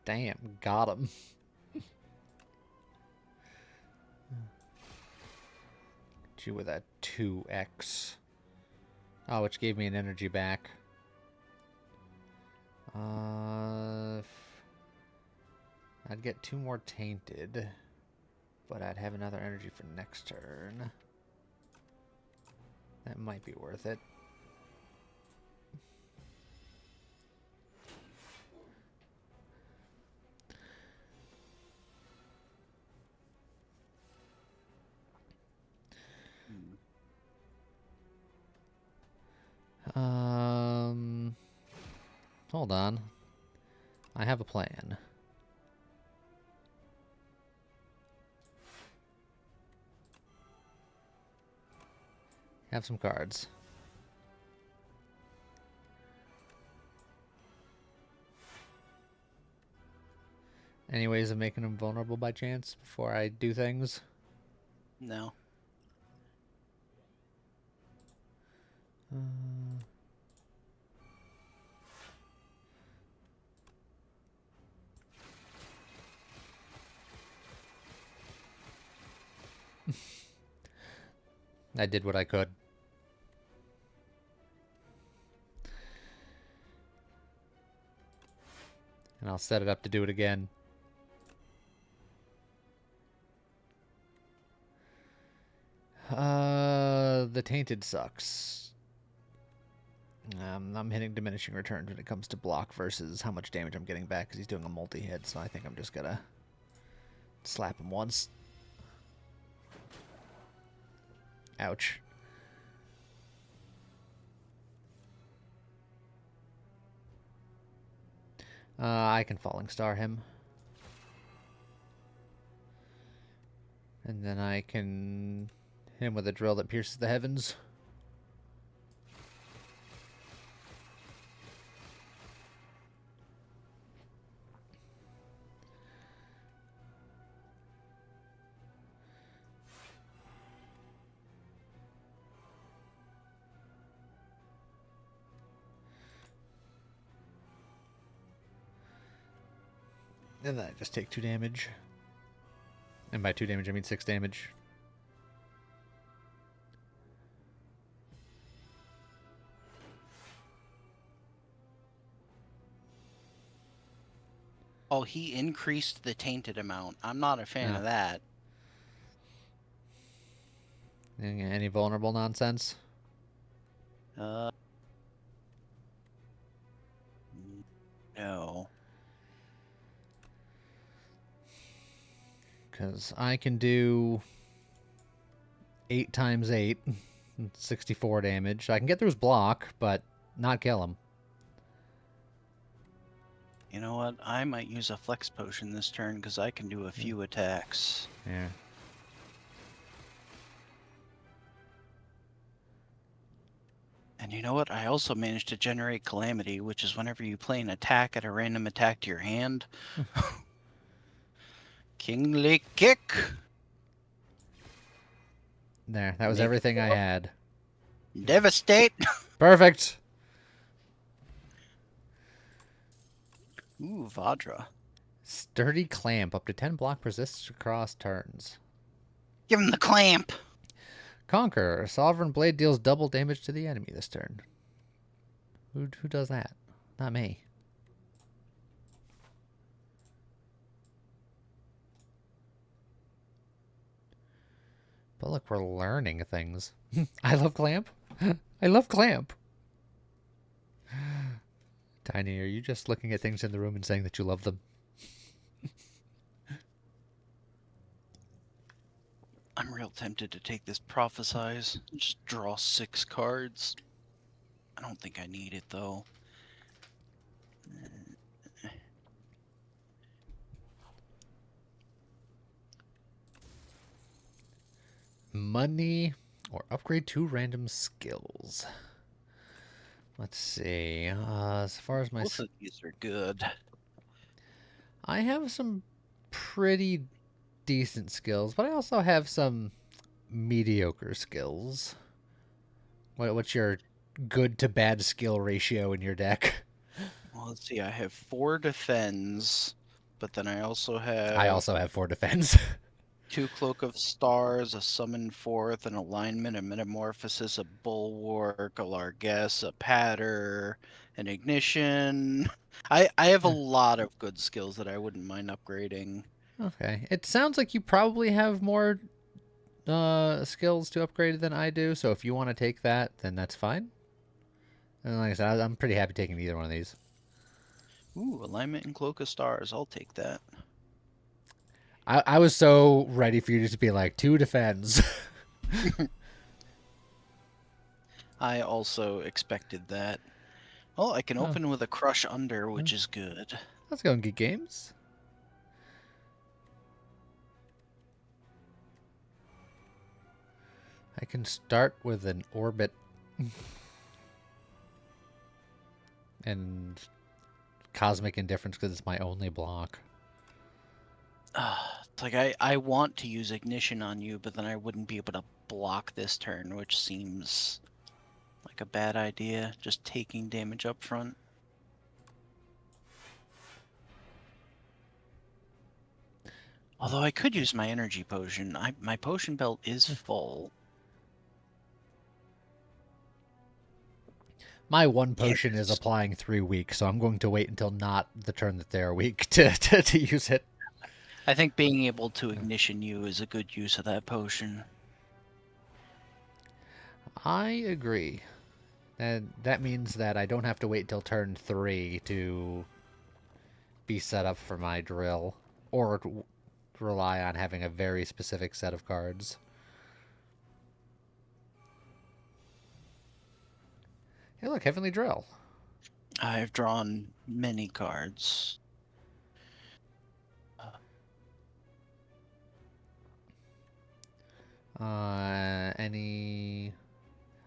Damn, got him. Hit you with a 2x. Oh, which gave me an energy back. I'd get 2 more tainted, but I'd have another energy for next turn. That might be worth it. Hold on. I have a plan. Have some cards. Any ways of making him vulnerable by chance before I do things? No. I did what I could. And I'll set it up to do it again. The Tainted sucks. I'm hitting diminishing returns when it comes to block versus how much damage I'm getting back because he's doing a multi-hit, so I think I'm just gonna slap him once. Ouch. I can Falling Star him. And then I can hit him with a drill that pierces the heavens. And then I just take 2 damage. And by 2 damage, I mean 6 damage. Oh, he increased the tainted amount. I'm not a fan of that. Any vulnerable nonsense? No. Because I can do 8 times 8, 64 damage. I can get through his block, but not kill him. You know what? I might use a flex potion this turn because I can do a few attacks. Yeah. And you know what? I also managed to generate Calamity, which is whenever you play an attack at a random attack to your hand. Kingly Kick! There, that was everything I had. Devastate! Perfect! Ooh, Vadra. Sturdy Clamp. Up to 10 block persists across turns. Give him the clamp! Conquer. Sovereign Blade deals double damage to the enemy this turn. Who does that? Not me. But look, we're learning things. I love Clamp. I love Clamp. Tiny, are you just looking at things in the room and saying that you love them? I'm real tempted to take this Prophesize. Just draw 6 cards. I don't think I need it, though. Money or upgrade 2 random skills. Let's see. As far as my... Both of these are good. I have some pretty decent skills, but I also have some mediocre skills. What's your good to bad skill ratio in your deck? Well, let's see. I have 4 defends, but then I also have I also have 4 defense. 2 Cloak of Stars, a Summon Forth, an Alignment, a Metamorphosis, a Bulwark, a Largesse, a Patter, an Ignition. I have a lot of good skills that I wouldn't mind upgrading. Okay. It sounds like you probably have more skills to upgrade than I do, so if you want to take that, then that's fine. And like I said, I'm pretty happy taking either one of these. Ooh, Alignment and Cloak of Stars. I'll take that. I was so ready for you to just be like, 2 defends. I also expected that. Oh, I can open with a Crush Under, which is good. Let's go and get games. I can start with an Orbit. And Cosmic Indifference because it's my only block. It's like I want to use Ignition on you, but then I wouldn't be able to block this turn, which seems like a bad idea. Just taking damage up front. Although I could use my energy potion. My potion belt is full. My one potion is Yes. applying 3 weeks, so I'm going to wait until not the turn that they're weak to use it. I think being able to Ignition you is a good use of that potion. I agree. And that means that I don't have to wait till turn 3 to be set up for my drill, or rely on having a very specific set of cards. Hey, look, Heavenly Drill. I've drawn many cards. Any...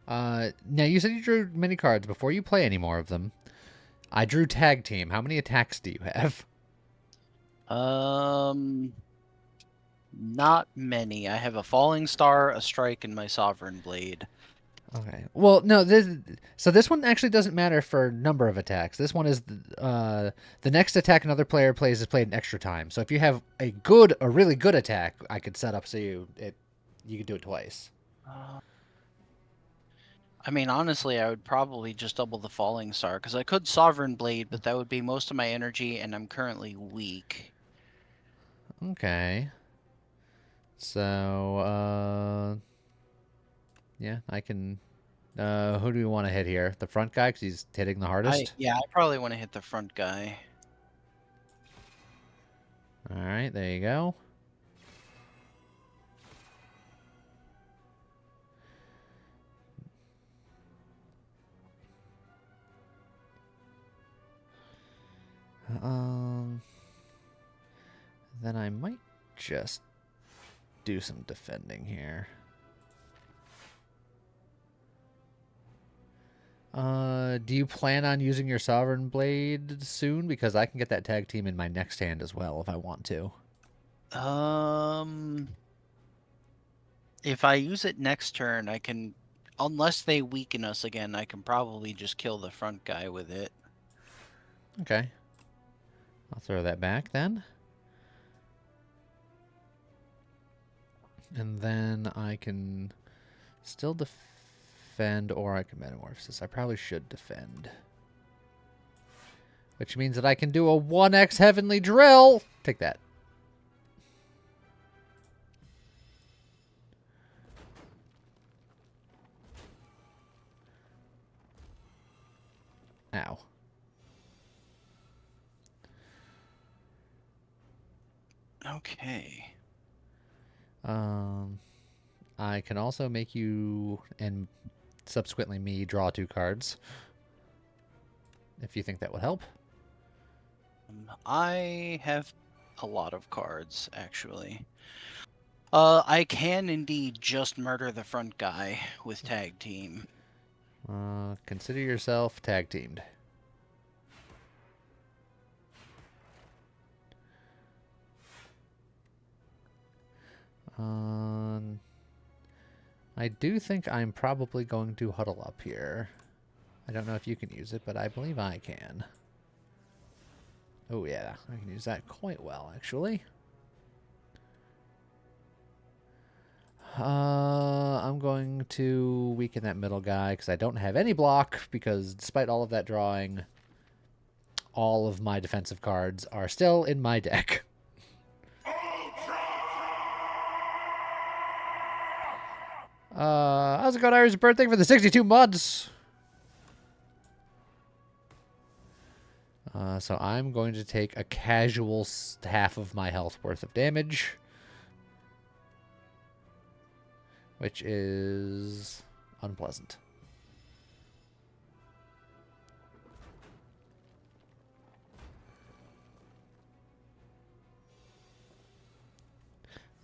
now you said you drew many cards. Before you play any more of them, I drew Tag Team. How many attacks do you have? Not many. I have a Falling Star, a Strike, and my Sovereign Blade. Okay. Well, no. This one actually doesn't matter for number of attacks. This one is the next attack another player plays is played an extra time. So if you have a really good attack, I could set up so you could do it twice. I mean, honestly, I would probably just double the Falling Star, because I could Sovereign Blade, but that would be most of my energy, and I'm currently weak. Okay. So, yeah, I can. Who do we want to hit here? The front guy, because he's hitting the hardest? I probably want to hit the front guy. All right, there you go. Then I might just do some defending here. Do you plan on using your Sovereign Blade soon? Because I can get that tag team in my next hand as well if I want to. If I use it next turn, I can, unless they weaken us again, I can probably just kill the front guy with it. Okay. I'll throw that back then. And then I can still defend, or I can Metamorphosis. I probably should defend. Which means that I can do a 1x Heavenly Drill. Take that. Ow. Okay. Um, I can also make you, and subsequently me, draw 2 cards. If you think that would help. I have a lot of cards, actually. I can indeed just murder the front guy with tag team. Consider yourself tag teamed. I do think I'm probably going to huddle up here. I don't know if you can use it, but I believe I can. Oh yeah, I can use that quite well, actually. I'm going to weaken that middle guy because I don't have any block, because despite all of that drawing, all of my defensive cards are still in my deck. How's it going, Irish Bird? Thank you for the 62 months. So I'm going to take a casual half of my health worth of damage, which is unpleasant.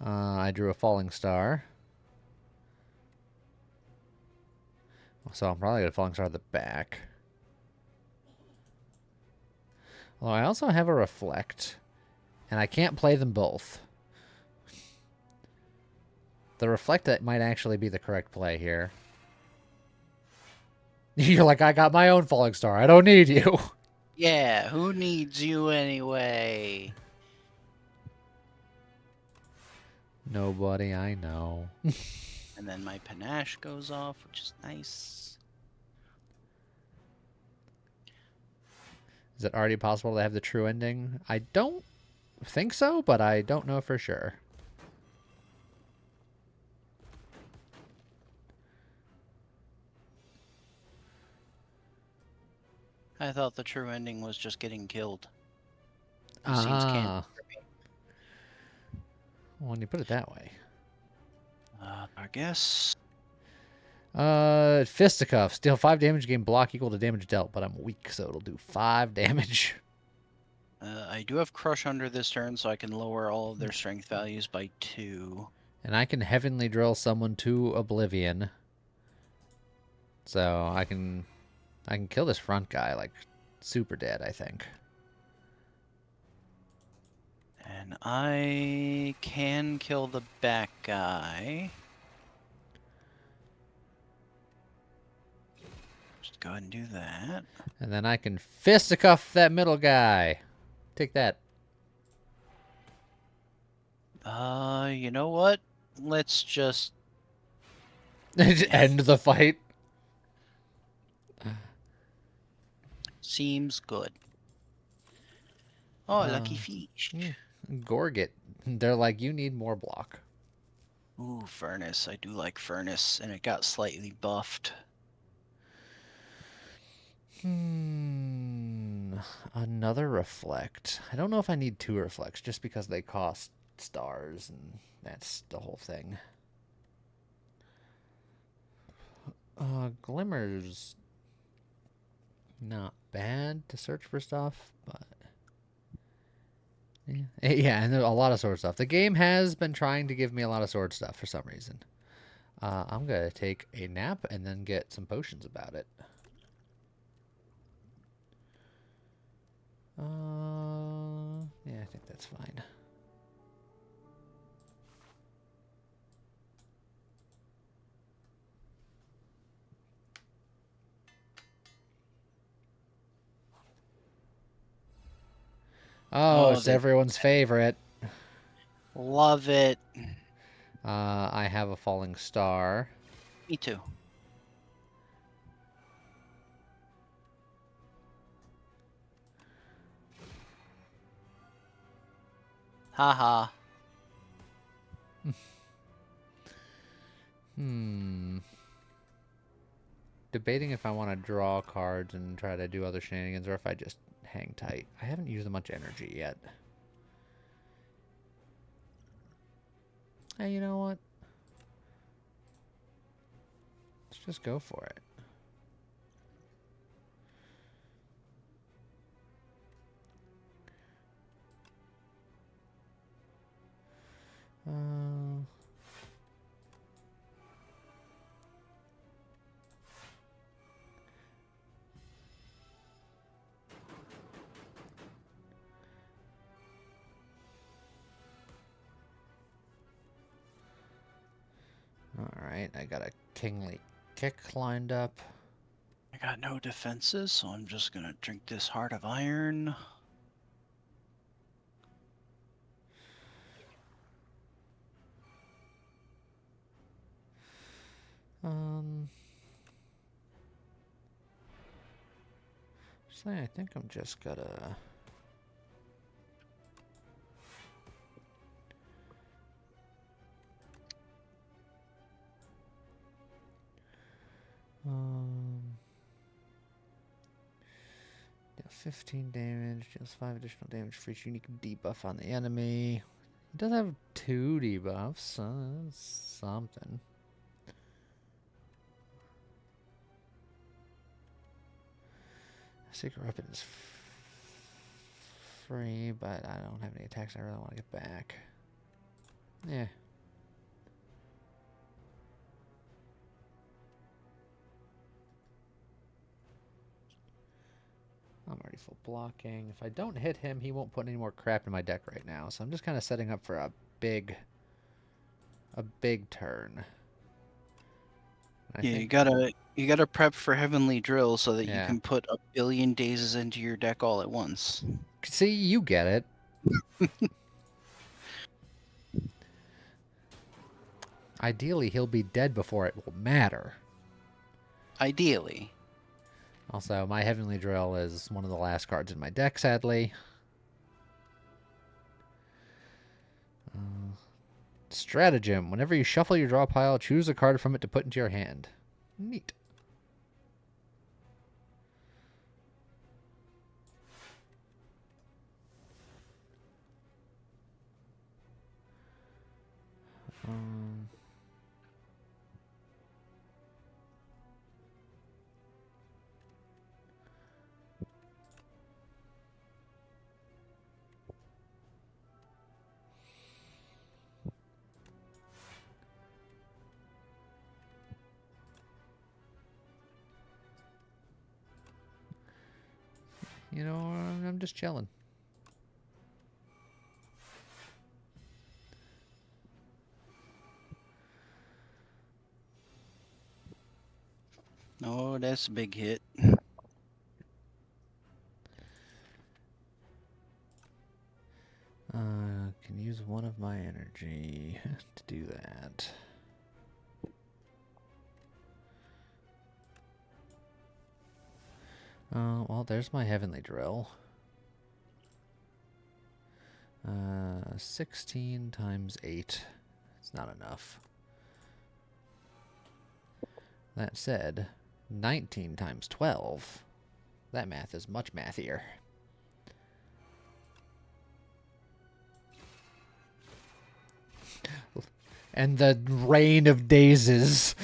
I drew a falling star. So I'm probably going to falling star at the back. Although I also have a reflect, and I can't play them both. The reflect that might actually be the correct play here. You're like, I got my own falling star. I don't need you. Yeah, who needs you anyway? Nobody I know. And then my panache goes off, which is nice. Is it already possible to have the true ending? I don't think so, but I don't know for sure. I thought the true ending was just getting killed. Seems Ah. When you put it that way. I guess. Fisticuffs. Deal 5 damage, gain block equal to damage dealt, but I'm weak, so it'll do 5 damage. I do have Crush under this turn, so I can lower all of their strength values by 2. And I can Heavenly Drill someone to oblivion. So I can kill this front guy, like, super dead, I think. And I can kill the back guy. Just go ahead and do that. And then I can fisticuff that middle guy. Take that. You know what? Let's just End the fight. seems good. Oh, lucky fish. Gorget. They're like, you need more block. Ooh, Furnace. I do like Furnace, and it got slightly buffed. Another reflect. I don't know if I need 2 reflects, just because they cost stars, and that's the whole thing. Glimmer's not bad to search for stuff, but yeah, and there's a lot of sword stuff. The game has been trying to give me a lot of sword stuff for some reason. I'm gonna take a nap and then get some potions about it. Yeah, I think that's fine. Oh, it's everyone's favorite. Love it. I have a falling star. Me too. Haha. Debating if I want to draw cards and try to do other shenanigans, or if I just hang tight. I haven't used much energy yet. Hey, you know what? just go for it. Alright, I got a kingly kick lined up. I got no defenses, so I'm just gonna drink this Heart of Iron. Actually, I think I'm just gonna... Deal 15 damage, deals 5 additional damage for each unique debuff on the enemy. He does have 2 debuffs, so that's something. Secret weapon is free, but I don't have any attacks I really want to get back. Yeah. I'm already full blocking. If I don't hit him, he won't put any more crap in my deck right now. So I'm just kind of setting up for a big turn. Yeah, you gotta prep for Heavenly Drill so that you Yeah. can put a billion dazes into your deck all at once. See, you get it. Ideally, he'll be dead before it will matter. Ideally. Also, my Heavenly Drill is one of the last cards in my deck, sadly. Stratagem. Whenever you shuffle your draw pile, choose a card from it to put into your hand. Neat. You know, I'm just chilling. Oh, that's a big hit. Can use one of my energy to do that. Well, there's my Heavenly Drill. 16 times 8. It's not enough. That said, 19 times 12. That math is much mathier. And the rain of dazes.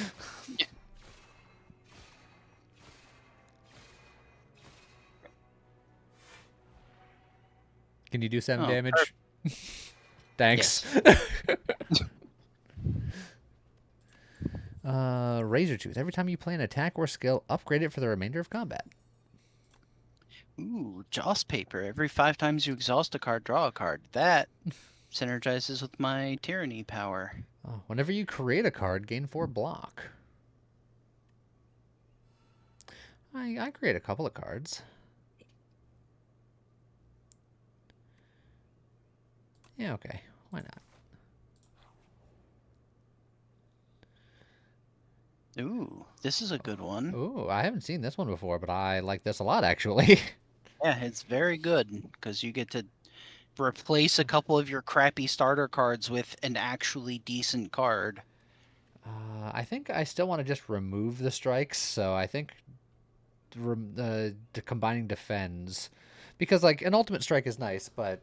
Can you do 7 damage? Thanks. Razor Tooth. Every time you play an attack or skill, upgrade it for the remainder of combat. Ooh, Joss Paper. Every 5 times you exhaust a card, draw a card. That synergizes with my Tyranny power. Oh, whenever you create a card, gain 4 block. I create a couple of cards. Yeah, okay. Why not? Ooh, this is a good one. Ooh, I haven't seen this one before, but I like this a lot, actually. Yeah, it's very good because you get to replace a couple of your crappy starter cards with an actually decent card. I think I still want to just remove the strikes, so I think the combining defends. Because, like, an ultimate strike is nice, but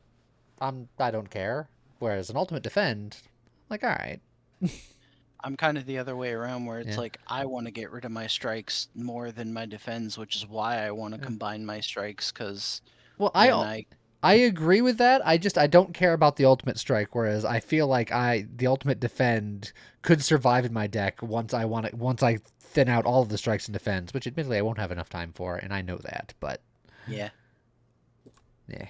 I don't care. Whereas an ultimate defend, like, alright. I'm kind of the other way around, where it's Yeah. like I want to get rid of my strikes more than my defense, which is why I want to combine my strikes, because Well, then I agree with that. I don't care about the ultimate strike. Whereas I feel like the ultimate defend could survive in my deck once I thin out all of the strikes and defends, which admittedly I won't have enough time for, and I know that. But yeah. yeah.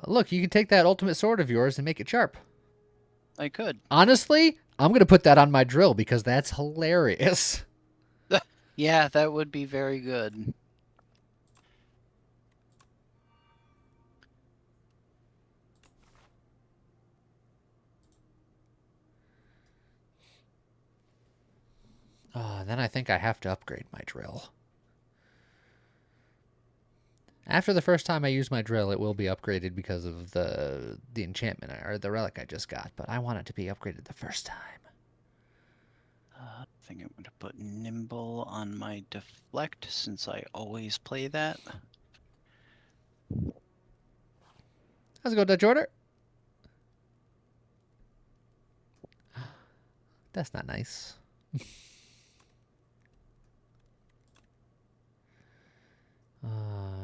Look, you can take that ultimate sword of yours and make it sharp. I could. Honestly, I'm gonna put that on my drill because that's hilarious. Yeah, that would be very good. Then I think I have to upgrade my drill. After the first time I use my drill, it will be upgraded because of the enchantment or the relic I just got, but I want it to be upgraded the first time. I think I'm going to put Nimble on my Deflect, since I always play that. How's it go, Dutch Order? That's not nice.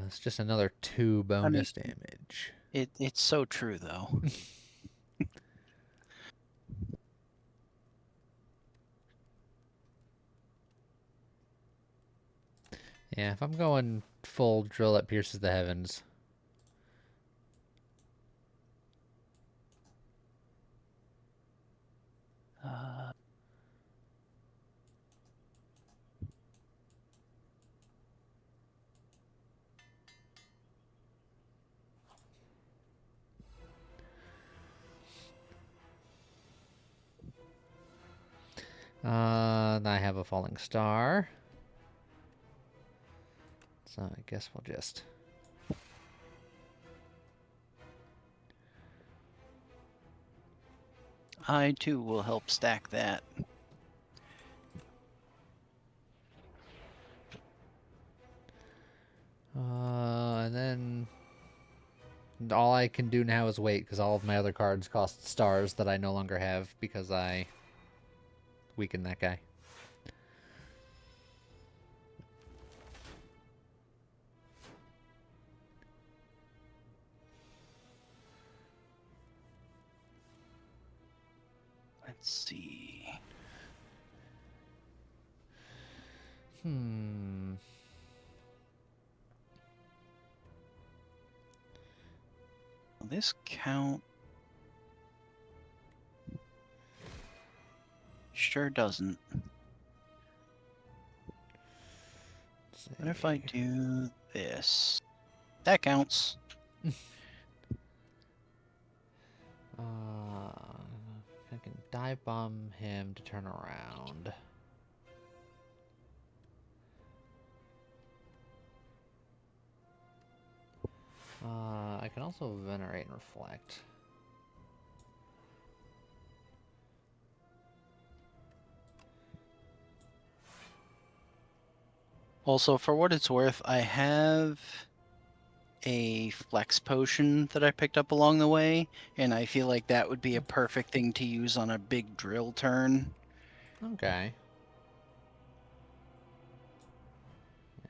It's just another 2 bonus damage. It's so true, though. Yeah, if I'm going full drill that pierces the heavens. I have a falling star. So I guess we'll just... I, too, will help stack that. And then all I can do now is wait, because all of my other cards cost stars that I no longer have because I weakened that guy. Let's see. Will this count? Sure doesn't. What if I do this? That counts. I can dive bomb him to turn around. I can also venerate and reflect. Also, for what it's worth, I have a flex potion that I picked up along the way, and I feel like that would be a perfect thing to use on a big drill turn. Okay.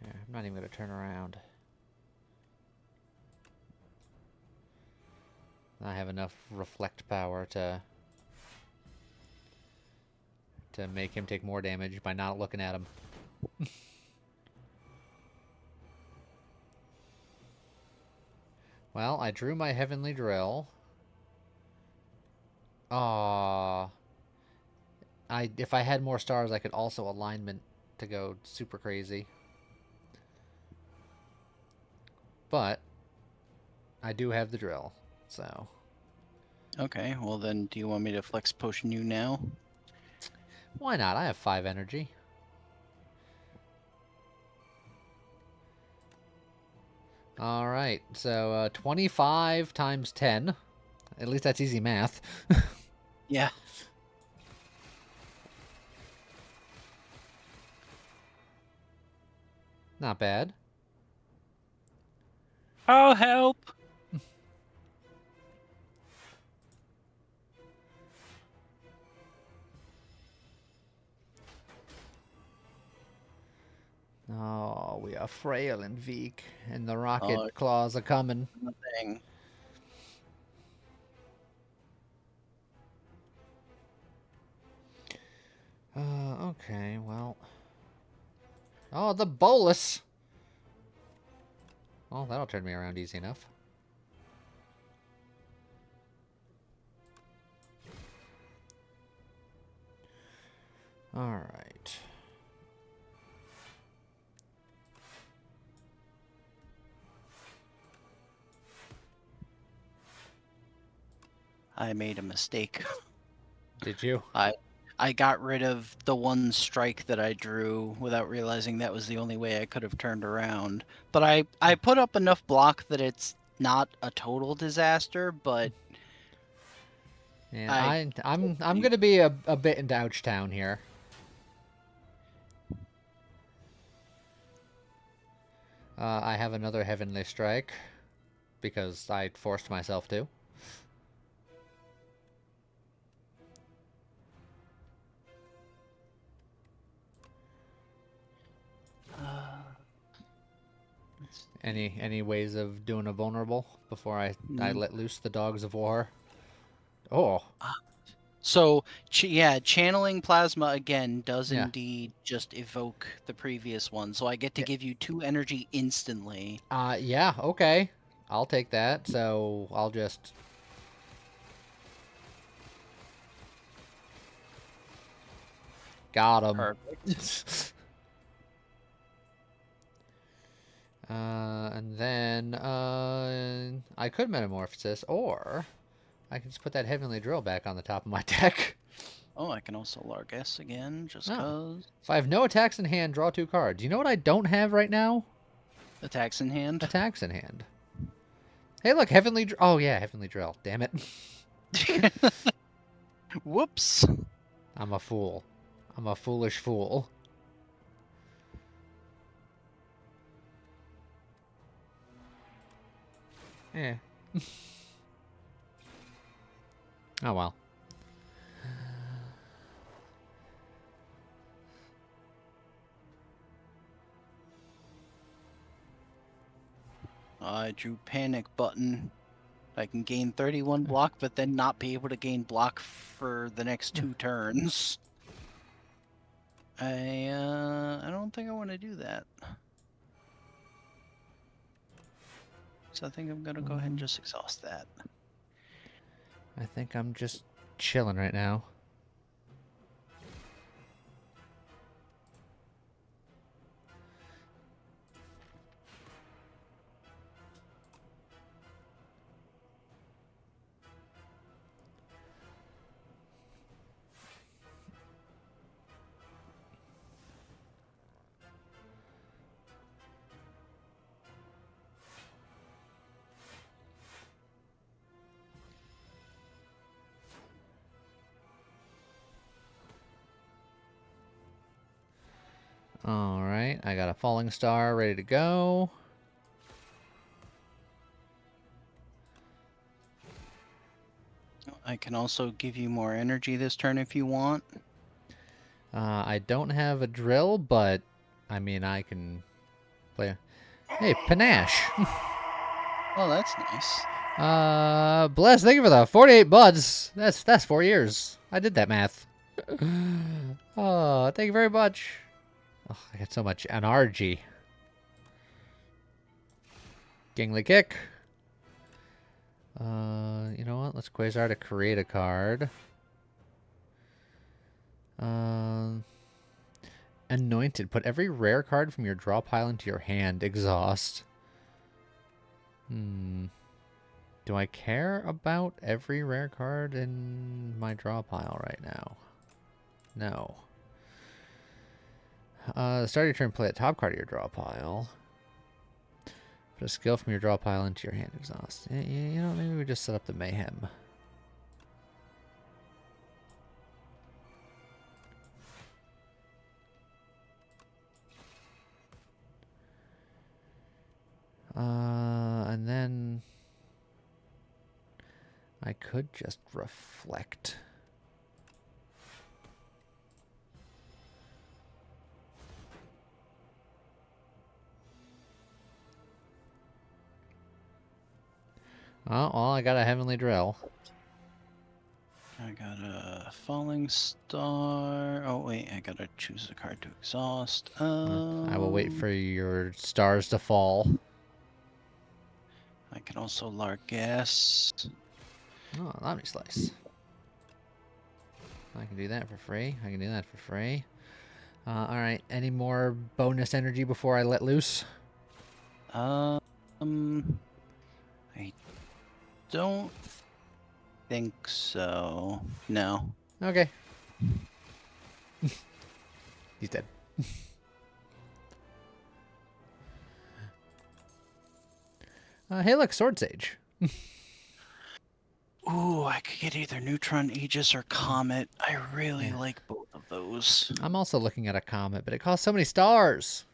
Yeah, I'm not even going to turn around. I have enough reflect power to make him take more damage by not looking at him. Well, I drew my heavenly drill. If I had more stars, I could also alignment to go super crazy. But I do have the drill, so. Okay, well then, do you want me to flex potion you now? Why not? I have 5 energy. Alright, so 25 times 10. At least that's easy math. Yeah. Not bad. I'll help. Oh, we are frail and weak, and the rocket Oh, claws are coming. nothing. Okay, well. Oh, the bolus! Oh, that'll turn me around easy enough. Alright. I made a mistake. Did you? I got rid of the one strike that I drew without realizing that was the only way I could have turned around. But I put up enough block that it's not a total disaster, but And I I'm gonna be a bit into Ouchtown here. I have another Heavenly Strike because I forced myself to. Any ways of doing a vulnerable before I let loose the dogs of war? Oh, So, yeah, channeling plasma again does yeah. indeed just evoke the previous one. So I get to Yeah. give you 2 energy instantly. Yeah, okay. I'll take that. So I'll just... Got him. Perfect. And then I could Metamorphosis, or I can just put that Heavenly Drill back on the top of my deck. Oh, I can also Largess again, just Oh. cause. If I have no attacks in hand, draw 2 cards. You know what I don't have right now? Attacks in hand. Attacks in hand. Hey, look, Heavenly Drill. Oh, yeah, Heavenly Drill. Damn it. Whoops. I'm a fool. I'm a foolish fool. Eh. Oh, well. I drew panic button. I can gain 31 block, but then not be able to gain block for the next 2 turns. I don't think I want to do that. So I think I'm gonna go ahead and just exhaust that. I think I'm just chilling right now. Alright, I got a Falling Star ready to go. I can also give you more energy this turn if you want. I don't have a drill, but I mean, I can play. Hey, Panache. Oh, that's nice. Bless, thank you for the 48 buds. That's 4 years. I did that math. Oh, thank you very much. Oh, I got so much energy. Gingly Kick. You know what? Let's Quasar to create a card. Anointed. Put every rare card from your draw pile into your hand. Exhaust. Do I care about every rare card in my draw pile right now? No. Start your turn, play a top card of your draw pile. Put a skill from your draw pile into your hand. Exhaust. You know, maybe we just set up the Mayhem. And then I could just reflect. Oh, well, I got a heavenly drill. I got a falling star. Oh wait, I gotta choose a card to exhaust. I will wait for your stars to fall. I can also Largas. Oh, let me slice. I can do that for free. I can do that for free. Alright, any more bonus energy before I let loose? I don't think so. No. Okay. He's dead. Hey, look, Sword Sage. Ooh, I could get either Neutron Aegis or Comet. I really like both of those. I'm also looking at a comet, but it costs so many stars.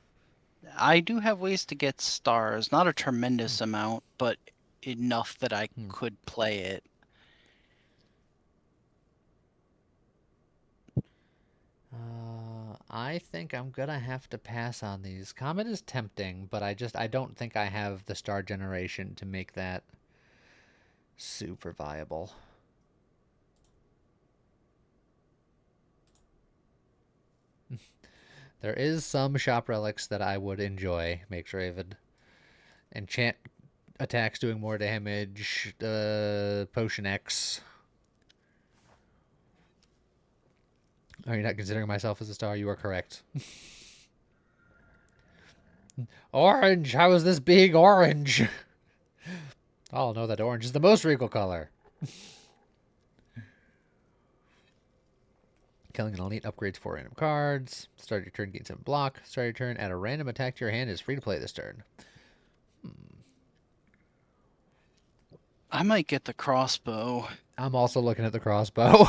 I do have ways to get stars. Not a tremendous amount, but enough that I could play it. I think I'm gonna have to pass on these. Comet is tempting, but I don't think I have the star generation to make that super viable. There is some shop relics that I would enjoy, makes Raven. Enchant attacks doing more damage, Potion X. Are you not considering myself as a star? You are correct. Orange! How is this being orange? Oh, no, that orange is the most regal color. Killing an elite upgrades 4 random cards. Start your turn, gain 7 block. Start your turn, add a random attack to your hand. Is free to play this turn. I might get the crossbow. I'm also looking at the crossbow.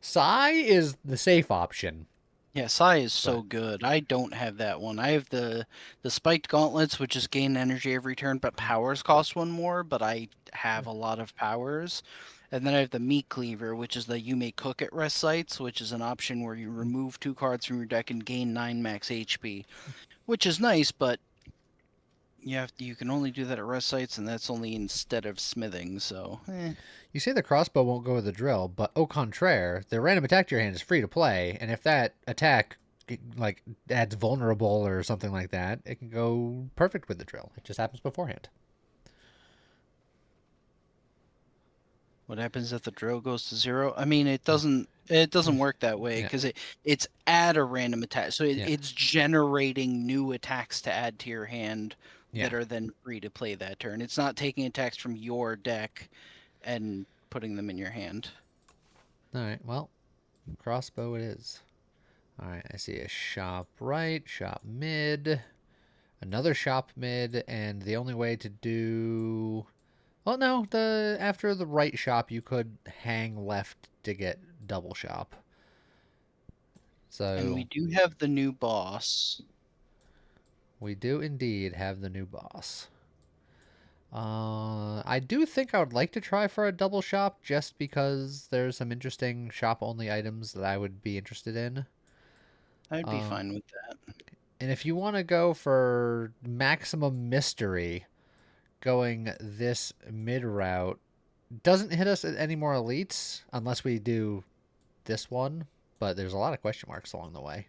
Sai is the safe option. Yeah, Sai is so good. I don't have that one. I have the spiked gauntlets, which is gain energy every turn, but powers cost one more, but I have a lot of powers. And then I have the meat cleaver, which is the you may cook at rest sites, which is an option where you remove 2 cards from your deck and gain 9 max HP, which is nice, but you can only do that at rest sites, and that's only instead of smithing, so You say the crossbow won't go with the drill, but au contraire, the random attack to your hand is free to play, and if that attack like adds vulnerable or something like that, it can go perfect with the drill. It just happens beforehand. What happens if the drill goes to 0? I mean, it doesn't work that way because it's add a random attack. So it's generating new attacks to add to your hand that are then free to play that turn. It's not taking attacks from your deck and putting them in your hand. All right, well, crossbow it is. All right, I see a shop right, shop mid, another shop mid, and the only way to do... Well, no, after the right shop, you could hang left to get double shop. So And we do have the new boss. We do indeed have the new boss. I do think I would like to try for a double shop just because there's some interesting shop-only items that I would be interested in. I'd be fine with that. And if you want to go for maximum mystery, going this mid route doesn't hit us at any more elites unless we do this one, but there's a lot of question marks along the way.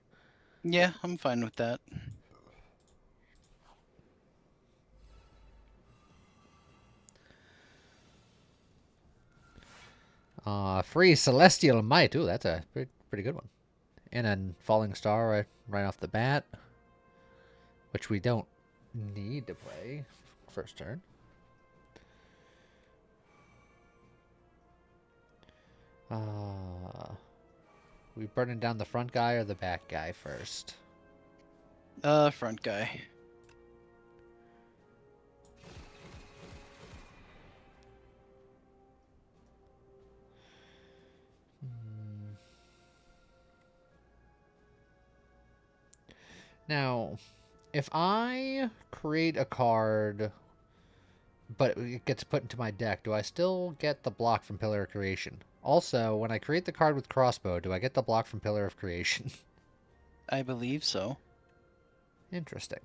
Yeah, I'm fine with that. Free Celestial Might. Ooh, that's a pretty good one. And a Falling Star right off the bat, which we don't need to play first turn. We burning down the front guy or the back guy first? Front guy. Now, If I create a card, but it gets put into my deck, do I still get the block from Pillar of Creation? Also, when I create the card with Crossbow, do I get the block from Pillar of Creation? I believe so. Interesting.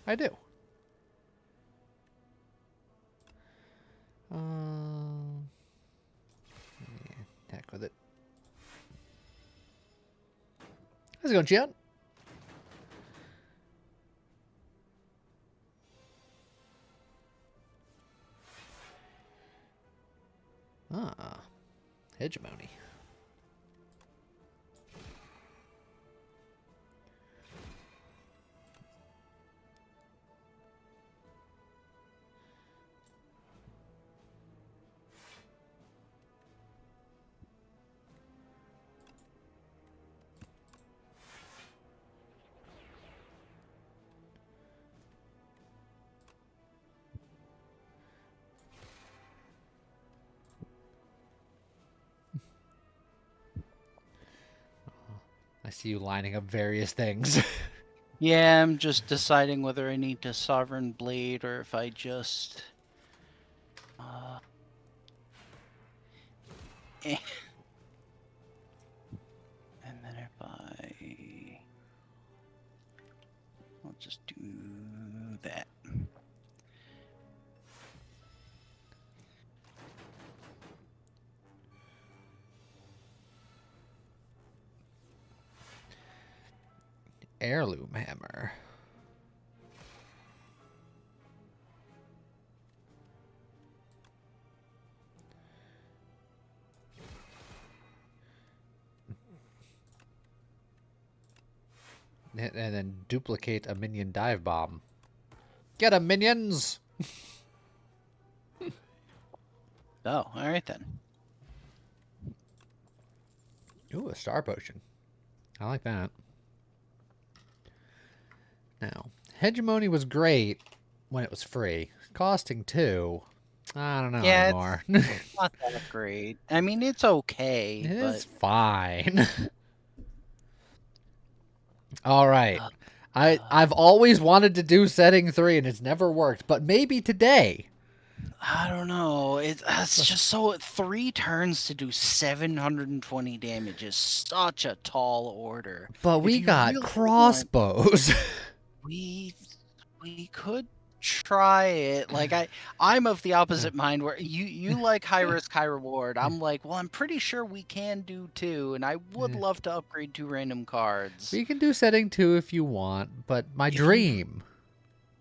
I do. Yeah, heck with it. How's it going, Chad? Ah, hegemony. I see you lining up various things. Yeah, I'm just deciding whether I need to Sovereign Blade or if I just... eh. And then if I'll just do that. Heirloom hammer. And then duplicate a minion dive bomb. Get 'em, minions! Oh, alright then. Ooh, a star potion. I like that. Now, hegemony was great when it was free. Costing 2. I don't know Yeah, anymore. it's not that great. I mean, it's okay, It but... is fine. All right. I've always wanted to do setting 3 and it's never worked, but maybe today. I don't know. It's just so 3 turns to do 720 damage is such a tall order. But If we you got really crossbows. we we could try it. Like I'm of the opposite mind where you like high risk high reward. I'm like, well, I'm pretty sure we can do 2, and I would love to upgrade 2 random cards. We can do setting 2 if you want, but my If you- dream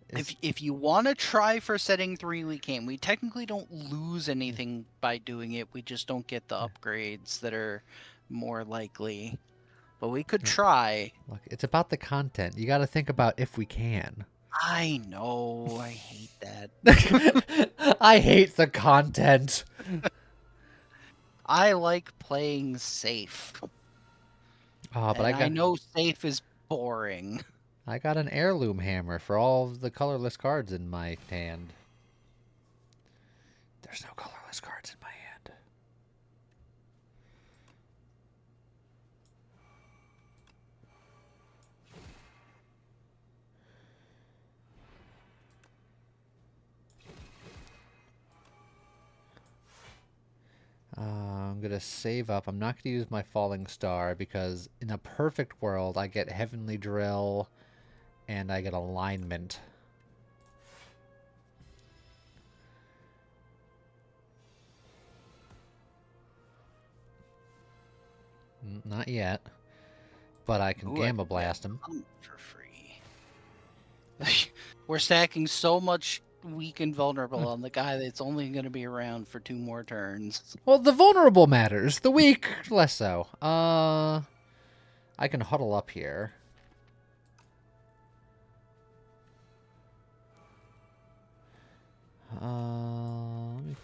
is If you want to try for setting 3, we can. We technically don't lose anything by doing it. We just don't get the upgrades that are more likely. But we could try. look, it's about the content. You got to think about if we can. I know. I hate that. I hate the content. I like playing safe. Oh, but And I know safe is boring. I got an heirloom hammer for all of the colorless cards in my hand. There's no colorless cards in my hand. I'm going to save up. I'm not going to use my falling star because in a perfect world I get heavenly drill and I get alignment. Not yet. But I can Ooh, Gamma Blast him. For free. We're stacking so much weak and vulnerable on the guy that's only going to be around for 2 more turns. Well, the vulnerable matters. The weak, less so. I can huddle up here. Let me...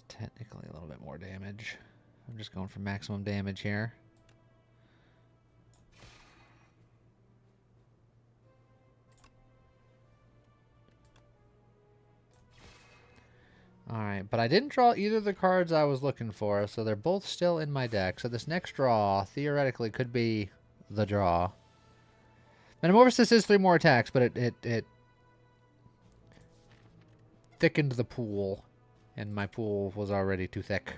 It's technically a little bit more damage. I'm just going for maximum damage here. Alright, but I didn't draw either of the cards I was looking for, so they're both still in my deck. So this next draw, theoretically, could be the draw. Metamorphosis is 3 more attacks, but it thickened the pool, and my pool was already too thick.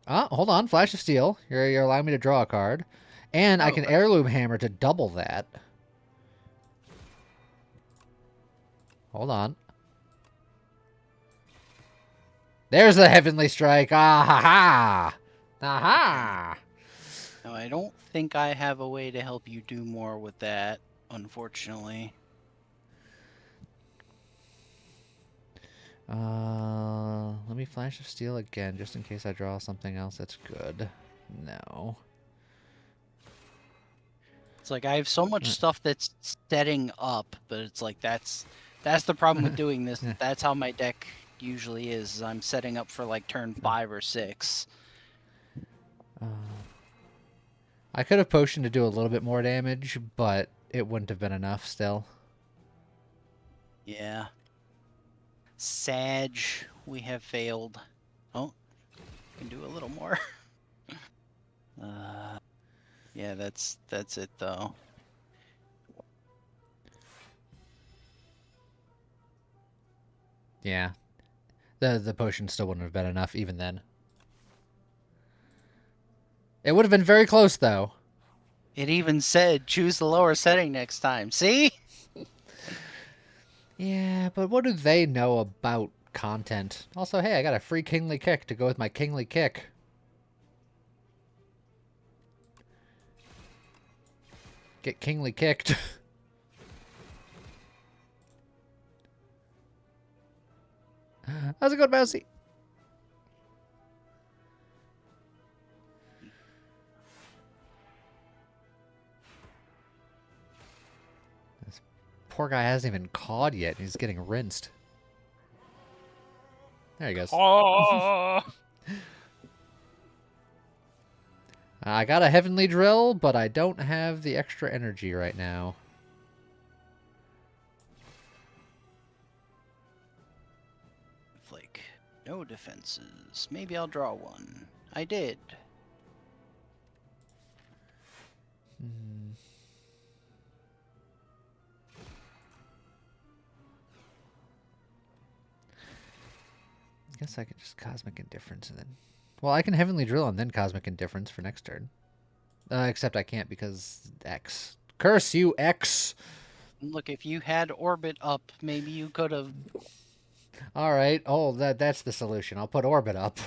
Ah, hold on. Flash of Steel. You're allowing me to draw a card. And I can Heirloom Hammer to double that. Hold on. There's the Heavenly Strike. Ah ha ha! Aha! Now, I don't think I have a way to help you do more with that, unfortunately. Let me Flash of Steel again, just in case I draw something else that's good. No. It's like I have so much stuff that's setting up, but it's like that's the problem with doing this. That's how my deck usually is. I'm setting up for like turn 5 or 6. I could have potioned to do a little bit more damage, but it wouldn't have been enough still. Yeah. Sag, we have failed. Oh, can do a little more. Yeah, that's it though. Yeah. The potion still wouldn't have been enough even then. It would have been very close though. It even said choose the lower setting next time. See? Yeah, but what do they know about content? Also, hey, I got a free Kingly Kick to go with my Kingly Kick. Get Kingly kicked. How's it going, Mousy? This poor guy hasn't even cawed yet. He's getting rinsed. There he goes. Oh! I got a Heavenly Drill, but I don't have the extra energy right now. Like, no defenses. Maybe I'll draw one. I did. I guess I could just Cosmic Indifference and then... Well, I can Heavenly Drill and then Cosmic Indifference for next turn. Except I can't because X. Curse you, X! Look, if you had Orbit up, maybe you could have... Alright. Oh, that's the solution. I'll put Orbit up.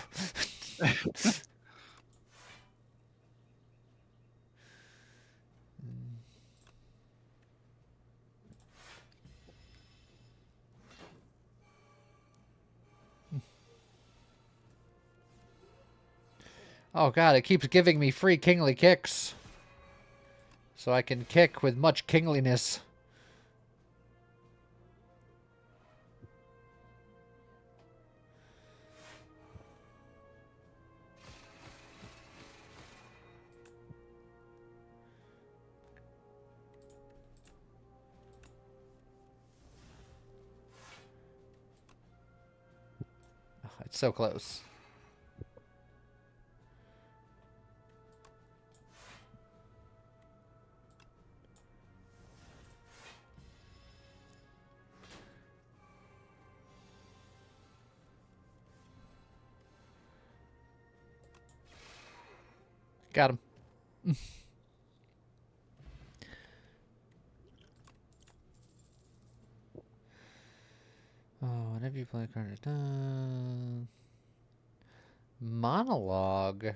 Oh god, it keeps giving me free kingly kicks. So I can kick with much kingliness. Oh, it's so close. Got him. Oh, whenever you play a card, Monologue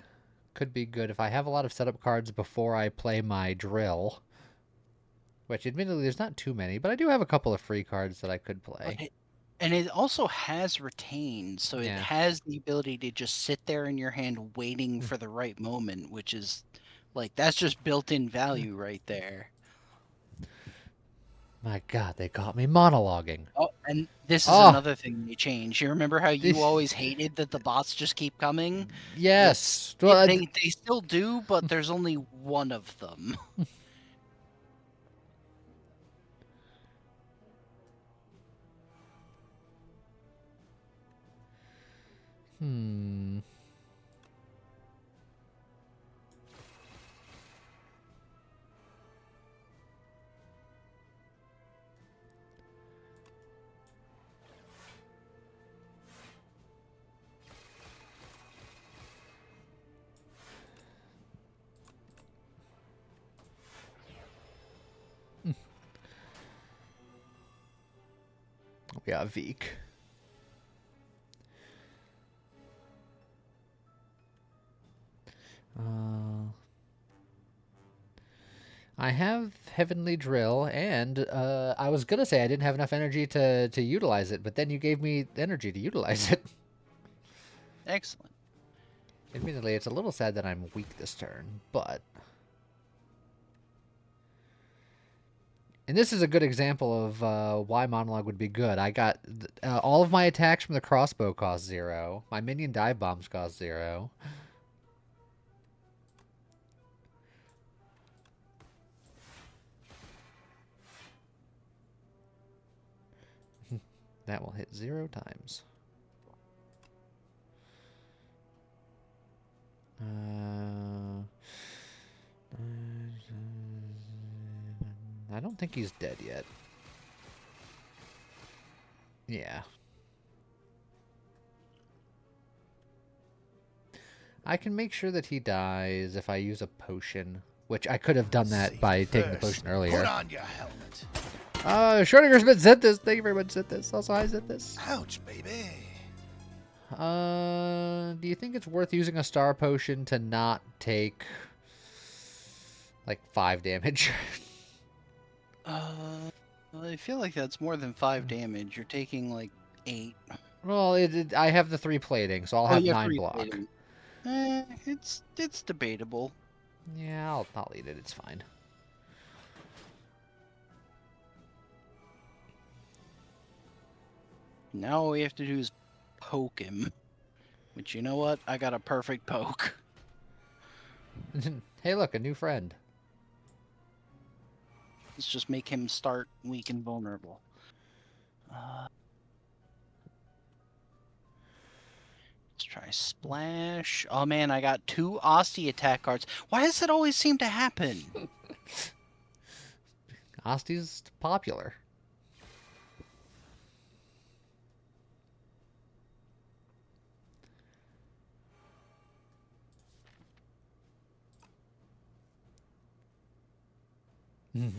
could be good if I have a lot of setup cards before I play my drill. Which, admittedly, there's not too many, but I do have a couple of free cards that I could play. And it also has retained, so it Yeah. has the ability to just sit there in your hand waiting for the right moment, which is, like, that's just built-in value right there. My god, they got me monologuing. Oh, And this is Oh. another thing they changed. You remember how you always hated that the bots just keep coming? Yes. They still do, but there's only one of them. Hmm. We got Veek. I have Heavenly Drill, and I was gonna say I didn't have enough energy to utilize it, but then you gave me energy to utilize it. Excellent. Admittedly, it's a little sad that I'm weak this turn, but... And this is a good example of why Monologue would be good. I got all of my attacks from the crossbow cost 0. My minion dive bombs cost 0. That will hit 0 times. I don't think he's dead yet. Yeah. I can make sure that he dies if I use a potion, which I could have done that by taking the potion earlier. Put on your helmet. Schrodinger's been sent this. Thank you very much, sent this. Also, I sent this. Ouch, baby. Do you think it's worth using a star potion to not take like 5 damage? I feel like that's more than 5 damage. You're taking like 8. Well, I have the 3 plating, so I'll have 9 block. Plating. It's debatable. Yeah, I'll eat it. It's fine. Now all we have to do is poke him. Which, you know what? I got a perfect poke. Hey, look, a new friend. Let's just make him start weak and vulnerable. Let's try Splash. Oh man, I got 2 Asti attack cards. Why does it always seem to happen? Asti's popular.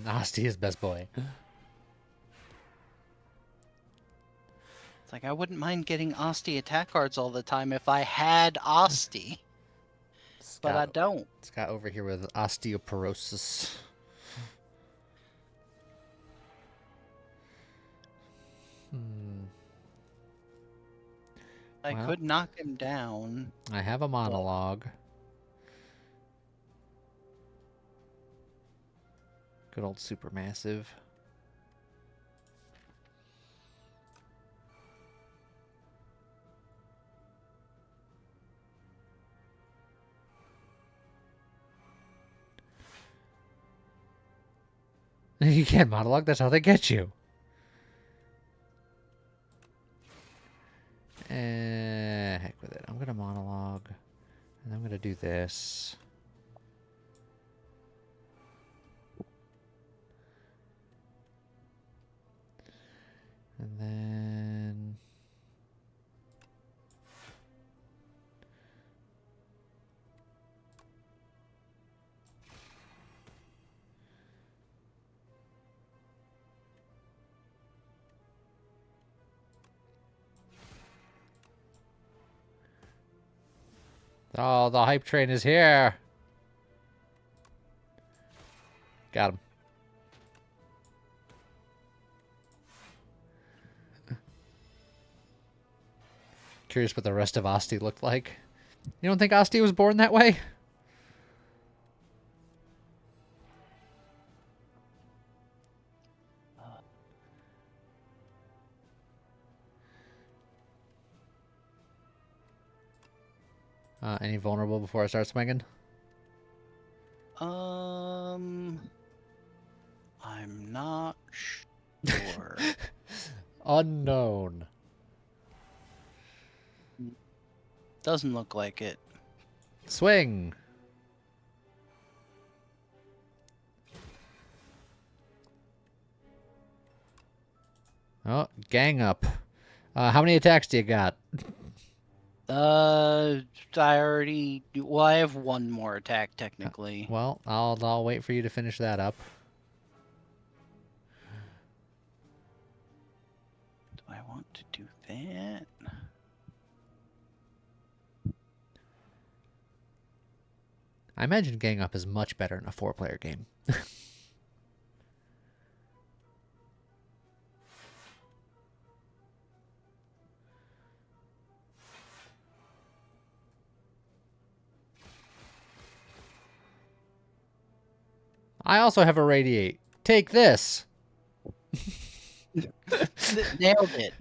Asti is best boy. It's like, I wouldn't mind getting Asti attack cards all the time if I had Asti. But I don't. Scott over here with osteoporosis. I could knock him down. I have a monologue. Good old Supermassive. You can't monologue, that's how they get you. Heck with it. I'm gonna monologue. And I'm gonna do this. And then... Oh, the hype train is here. Got him. Curious what the rest of Asti looked like. You don't think Asti was born that way? Any vulnerable before I start swinging? I'm not sure. Unknown. Doesn't look like it. Swing. Oh, gang up. How many attacks do you got? I already. Well, I have one more attack technically. Well, I'll wait for you to finish that up. Do I want to do that? I imagine gang up is much better in a 4-player game. I also have a radiate. Take this. Nailed it.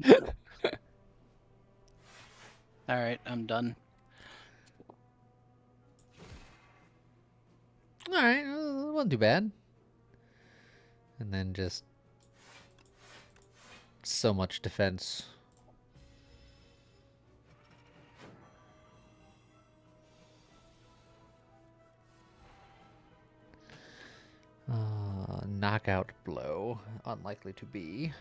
All right, I'm done. All right, wasn't too bad. And then just so much defense. Knockout blow. Unlikely to be.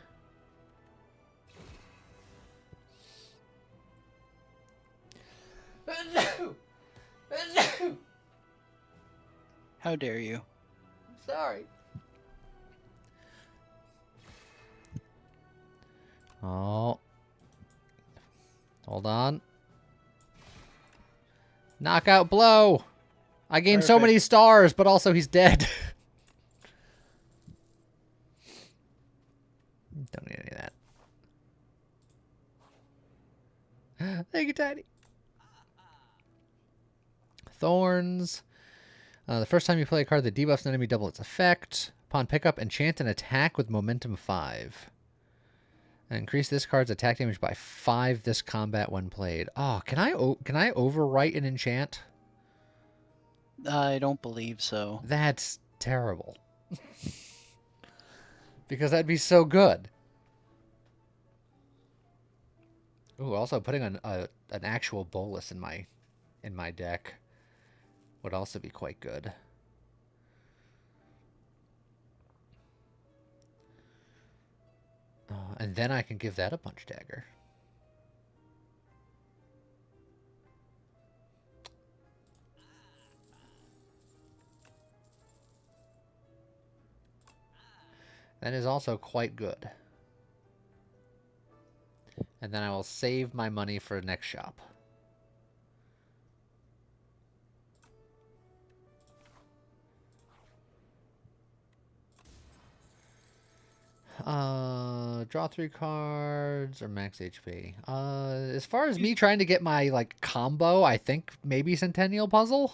How dare you? Sorry. Oh. Hold on. Knockout blow. I gained so many stars, but also he's dead. Don't need any of that. Thank you, Tiny. Thorns. The first time you play a card that debuffs an enemy, double its effect. Upon pickup, enchant an attack with momentum 5. And increase this card's attack damage by 5 this combat when played. Oh, can I overwrite an enchant? I don't believe so. That's terrible. Because that'd be so good. Ooh, also putting an actual bolus in my deck would also be quite good. And then I can give that a punch dagger. That is also quite good. And then I will save my money for next shop. Draw 3 cards or max HP. As far as me trying to get my like combo, I think maybe Centennial Puzzle.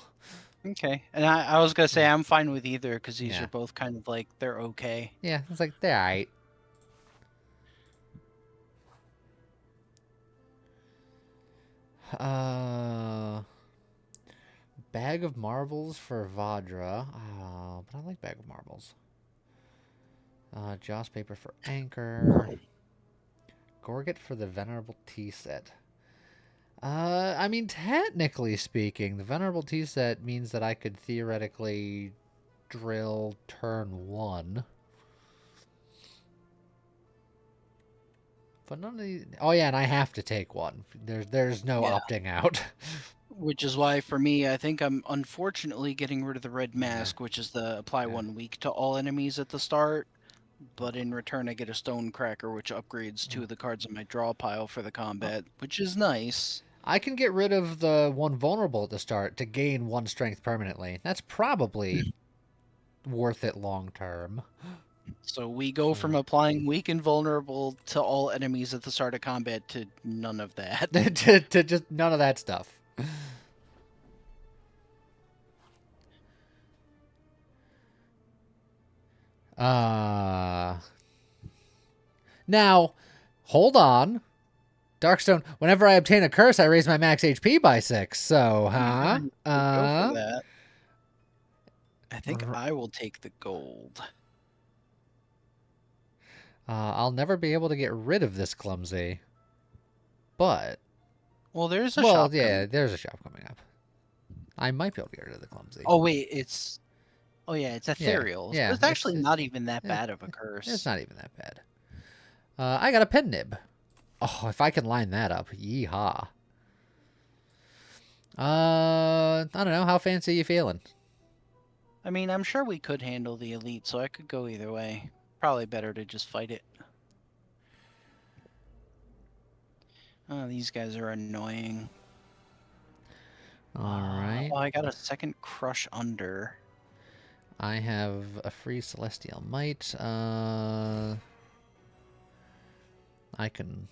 Okay, and I was gonna say I'm fine with either because these Yeah. are both kind of like they're okay. Yeah, it's like they're alright. Bag of Marbles for Vadra. But I like Bag of Marbles. Joss Paper for Anchor. Gorget for the Venerable Tea Set. I mean, technically speaking, the Venerable Tea Set means that I could theoretically drill turn 1. But none of these... Oh, yeah, and I have to take one. There's no opting out. Which is why, for me, I think I'm unfortunately getting rid of the red mask, which is the apply 1 week to all enemies at the start. But in return, I get a stone cracker, which upgrades 2 of the cards in my draw pile for the combat, which is nice. I can get rid of the 1 vulnerable at the start to gain 1 strength permanently. That's probably worth it long term. So we go from applying weak and vulnerable to all enemies at the start of combat to none of that. to just none of that stuff. Now, hold on. Darkstone. Whenever I obtain a curse, I raise my max HP by 6. So, huh? Go for that. I think r- I will take the gold. I'll never be able to get rid of this clumsy. But, Well, there's a well, shop yeah, coming. there's a shop coming up. I might be able to get rid of the clumsy. Oh wait, it's it's ethereal. So yeah, it's actually it's- not even that yeah, bad of a curse. It's not even that bad. I got a pen nib. Oh, if I can line that up, yeehaw. I don't know. How fancy you feeling? I mean, I'm sure we could handle the elite, so I could go either way. Probably better to just fight it. Oh, these guys are annoying. All right. Oh, I got a second crush under. I have a free celestial might. I can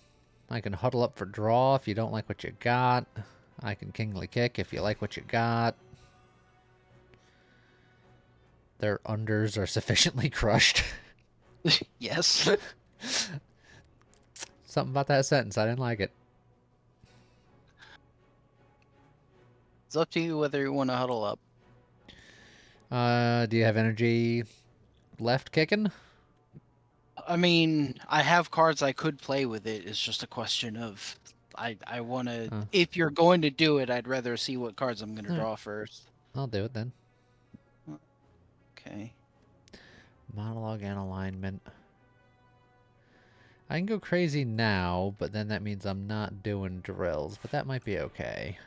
huddle up for draw if you don't like what you got. I can kingly kick if you like what you got. Their unders are sufficiently crushed. Yes. Something about that sentence, I didn't like it. It's up to you whether you want to huddle up. Do you have energy left kicking? I mean, I have cards I could play with it. It's just a question of I want to. If you're going to do it, I'd rather see what cards I'm going to draw first. I'll do it then. Okay. Monologue and alignment. I can go crazy now, but then that means I'm not doing drills, but that might be okay.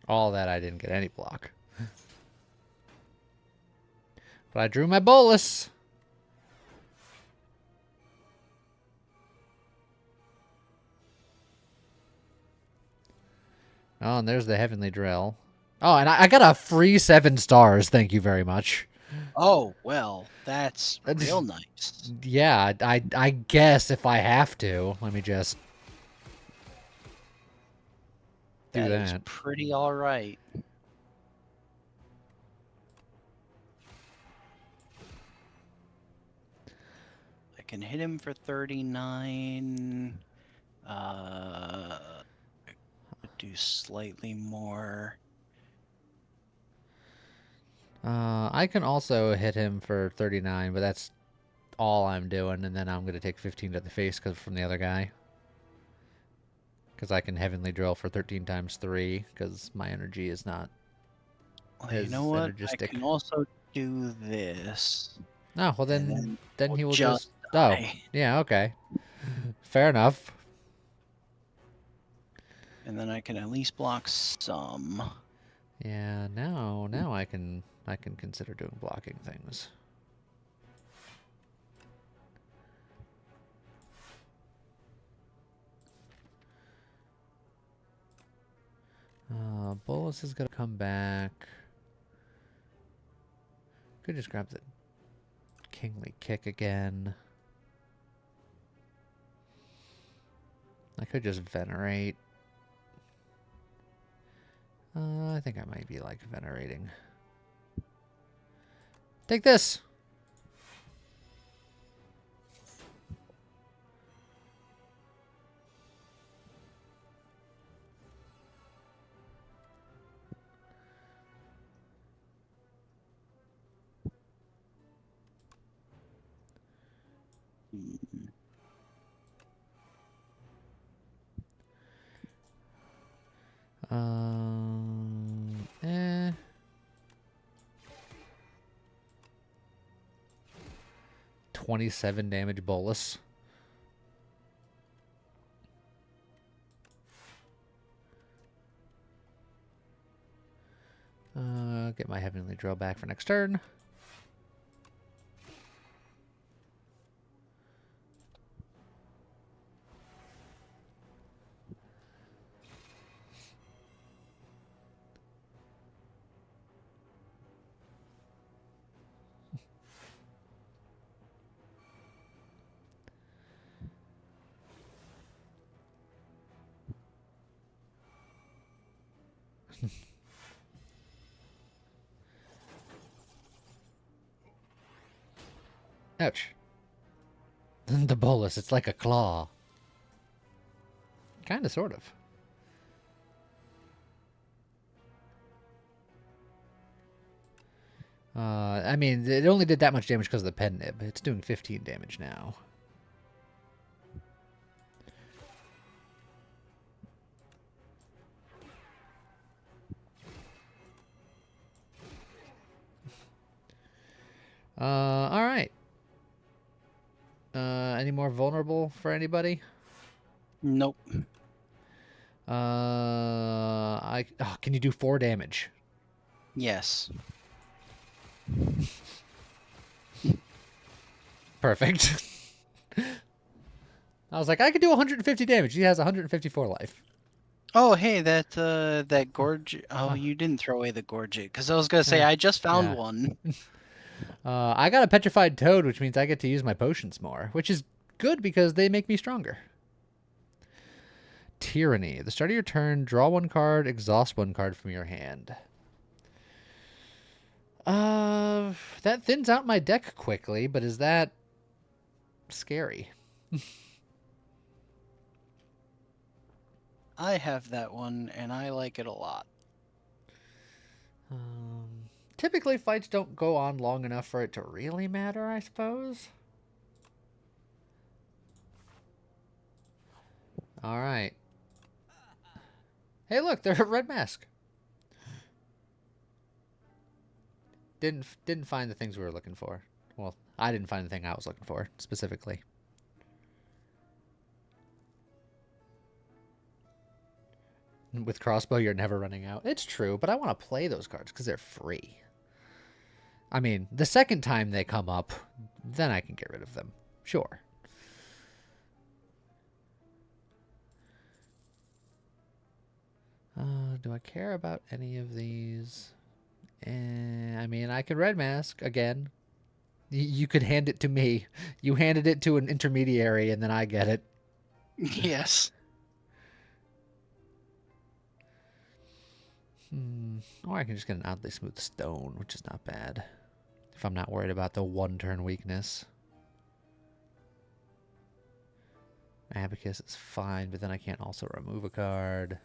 All that I didn't get any block. But I drew my bolus. Oh, and there's the heavenly drill. Oh, and I got a free 7 stars. Thank you very much. Oh well, that's real nice. Yeah, I guess if I have to, let me just do That is that. pretty all right. I can hit him for 39. Do slightly more. I can also hit him for 39, but that's all I'm doing, and then I'm going to take 15 to the face from the other guy. Because I can heavenly drill for 13 times 3, because my energy is not Well, as you know what? energistic. I can also do this. Oh, well then we'll he will just just... Oh, die. yeah, okay. Fair enough. And then I can at least block some. Yeah, now I can consider doing blocking things. Bolus is gonna come back. Could just grab the kingly kick again. I could just venerate. I think I might be like venerating. Take this! Eh. 27 damage bolus. Get my heavenly drill back for next turn. Ouch. The bolus, it's like a claw. Kinda, sort of. I mean, it only did that much damage because of the pen nib. It's doing 15 damage now. Alright. Any more vulnerable for anybody? Nope. Can you do 4 damage? Yes. Perfect. I was like, I could do 150 damage. He has 154 life. Oh, hey, that gorge. Oh, you didn't throw away the gorget, because I was gonna say I just found Yeah. one. I got a petrified toad, which means I get to use my potions more, which is good because they make me stronger. Tyranny. At the start of your turn, draw 1 card, exhaust 1 card from your hand. That thins out my deck quickly, but is that scary? I have that one, and I like it a lot. Typically, fights don't go on long enough for it to really matter, I suppose. All right. Hey, look, they're a red mask. Didn't find the things we were looking for. Well, I didn't find the thing I was looking for, specifically. With crossbow, you're never running out. It's true, but I want to play those cards because they're free. I mean, the second time they come up, then I can get rid of them. Sure. Do I care about any of these? I mean, I could red mask again. You could hand it to me. You handed it to an intermediary, and then I get it. Yes. Or I can just get an oddly smooth stone, which is not bad. If I'm not worried about the 1-turn weakness. Abacus is fine, but then I can't also remove a card.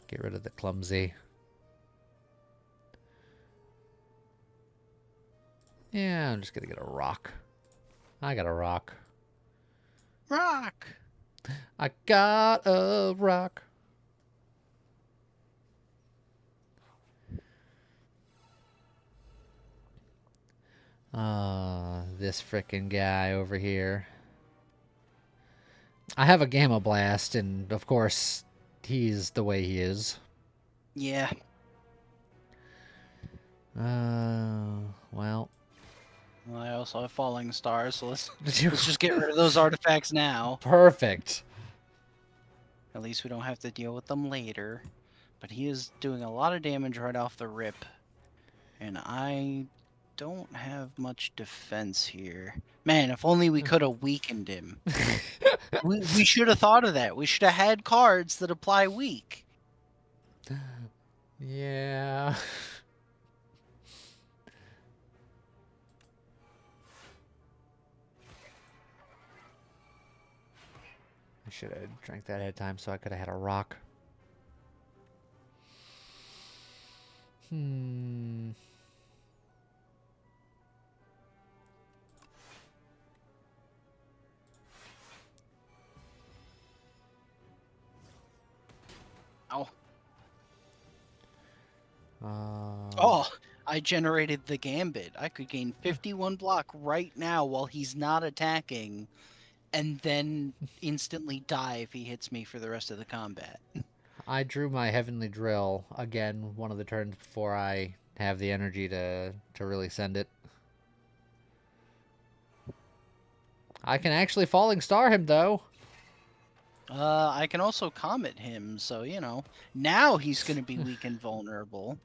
Get rid of the clumsy. Yeah, I'm just gonna get a rock. I got a rock. Rock. I got a rock. This frickin' guy over here. I have a Gamma Blast, and of course, he's the way he is. Yeah. Well. Well, I also have falling stars, so let's just get rid of those artifacts now. Perfect. At least we don't have to deal with them later. But he is doing a lot of damage right off the rip. And I don't have much defense here. Man, if only we could have weakened him. we should have thought of that. We should have had cards that apply weak. Yeah. I should have drank that ahead of time so I could have had a rock. Ow. Oh, Oh, I generated the Gambit. I could gain 51 block right now while he's not attacking, and then instantly die if he hits me for the rest of the combat. I drew my Heavenly Drill again one of the turns before I have the energy to really send it. I can actually Falling Star him, though. I can also Comet him, so, you know, now he's going to be weak and vulnerable.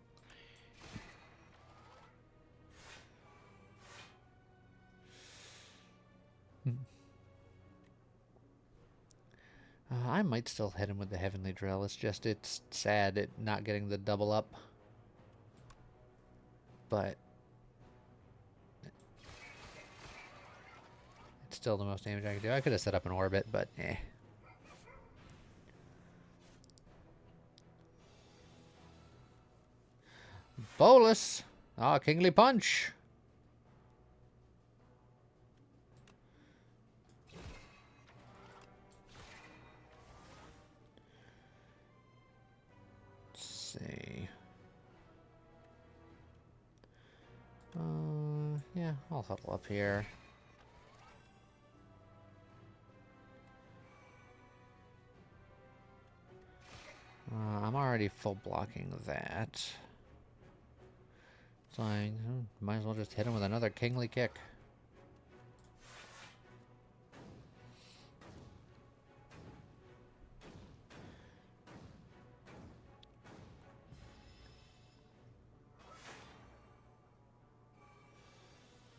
I might still hit him with the Heavenly Drill. It's just, it's sad it not getting the double up. But it's still the most damage I can do. I could have set up an orbit, but eh. Bolus! Ah, Kingly Punch! Let's see. Yeah, I'll huddle up here. I'm already full blocking that. So I might as well just hit him with another Kingly Kick.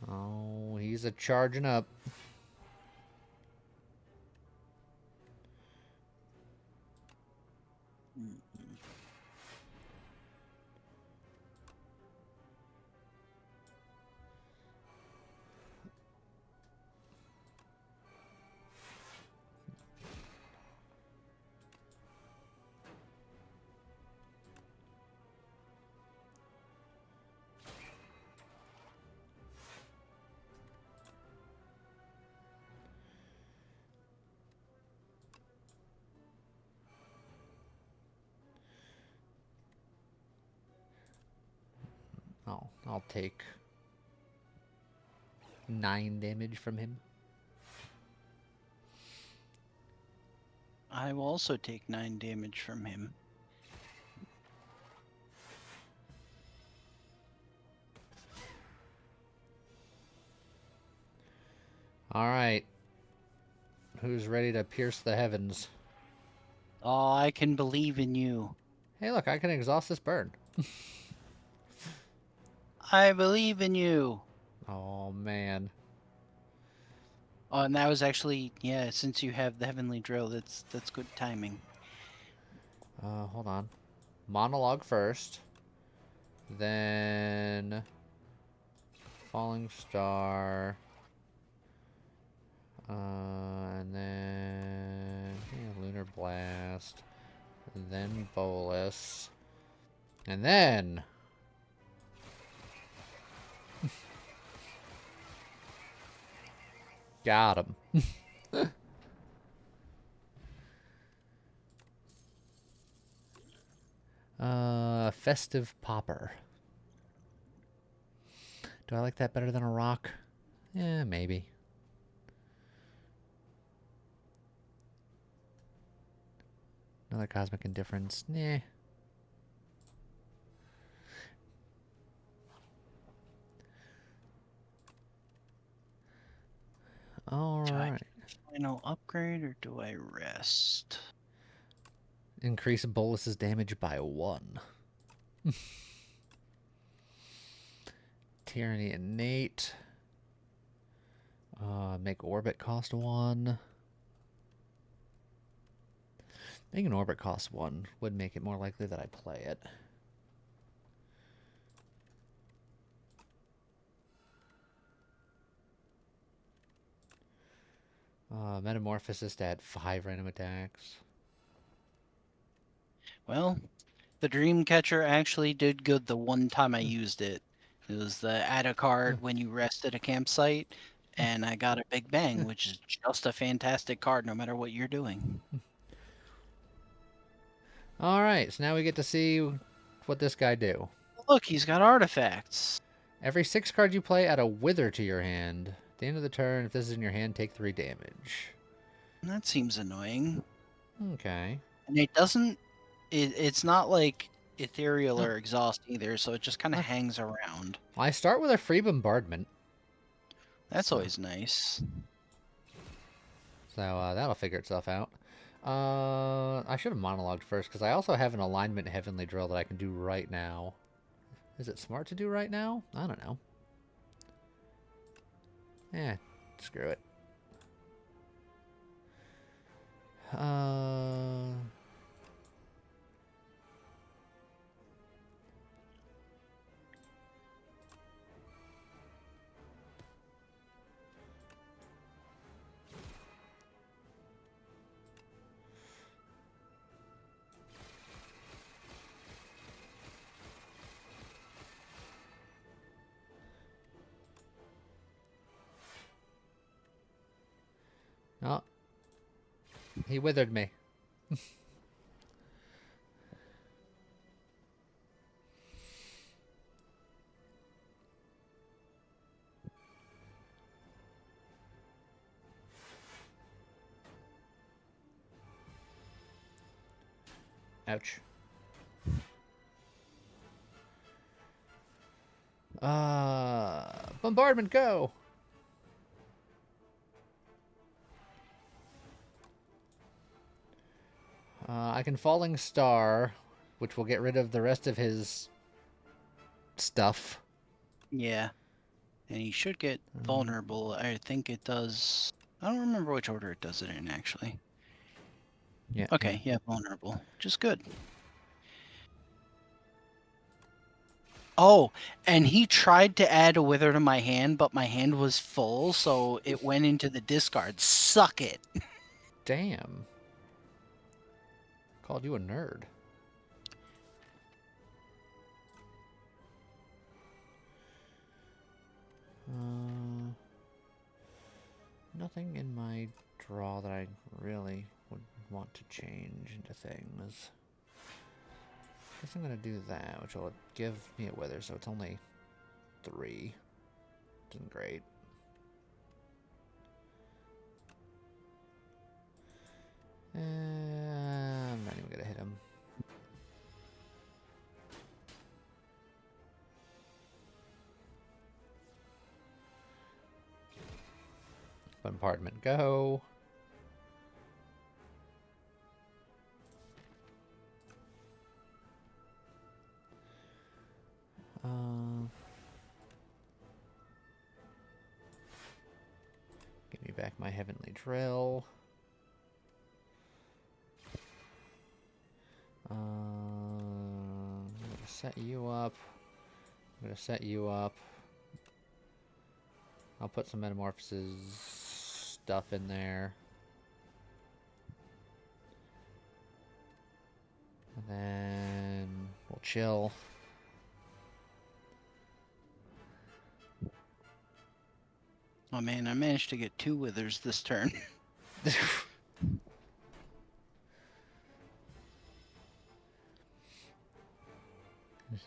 Oh, he's a charging up. Oh, I'll take 9 damage from him. I will also take 9 damage from him. Alright. Who's ready to pierce the heavens? Oh, I can believe in you. Hey, look, I can exhaust this burn. I believe in you. Oh, man. Oh, and that was actually, yeah, since you have the Heavenly Drill, that's good timing. Hold on. Monologue first. Then... Falling Star. And then... yeah, Lunar Blast. And then Bolus. And then... got him. Festive Popper. Do I like that better than a rock? Yeah, maybe. Another Cosmic Indifference. Nah. Alright. Final upgrade, or do I rest? Increase Bolus's damage by 1. Tyranny Innate. Make Orbit cost 1. Making an Orbit cost 1 would make it more likely that I play it. Metamorphosis to add 5 random attacks. Well, the Dreamcatcher actually did good the one time I used it. It was the add a card when you rest at a campsite, and I got a Big Bang, which is just a fantastic card no matter what you're doing. Alright, so now we get to see what this guy do. Look, he's got artifacts. Every 6 cards you play, add a Wither to your hand. At the end of the turn, if this is in your hand, take 3 damage. That seems annoying. Okay. And it doesn't... It's not like ethereal or exhaust either, so it just kind of hangs around. I start with a free bombardment. That's always nice. So that'll figure itself out. I should have monologued first, because I also have an alignment Heavenly Drill that I can do right now. Is it smart to do right now? I don't know. Screw it. Uh, oh, he withered me. Ouch. Bombardment, go! I can Falling Star, which will get rid of the rest of his stuff. Yeah. And he should get vulnerable. I think it does. I don't remember which order it does it in, actually. Yeah. Okay, yeah, vulnerable. Which is good. Oh, and he tried to add a wither to my hand, but my hand was full, so it went into the discard. Suck it. Damn. Called you a nerd. Nothing in my draw that I really would want to change into things. Guess I'm gonna do that, which will give me a wither, so it's only 3. Isn't great. I'm not even gonna hit him. Bombardment, go. Give me back my heavenly drill. I'm gonna set you up. I'm gonna set you up. I'll put some metamorphosis stuff in there. And then we'll chill. Oh man, I managed to get 2 withers this turn.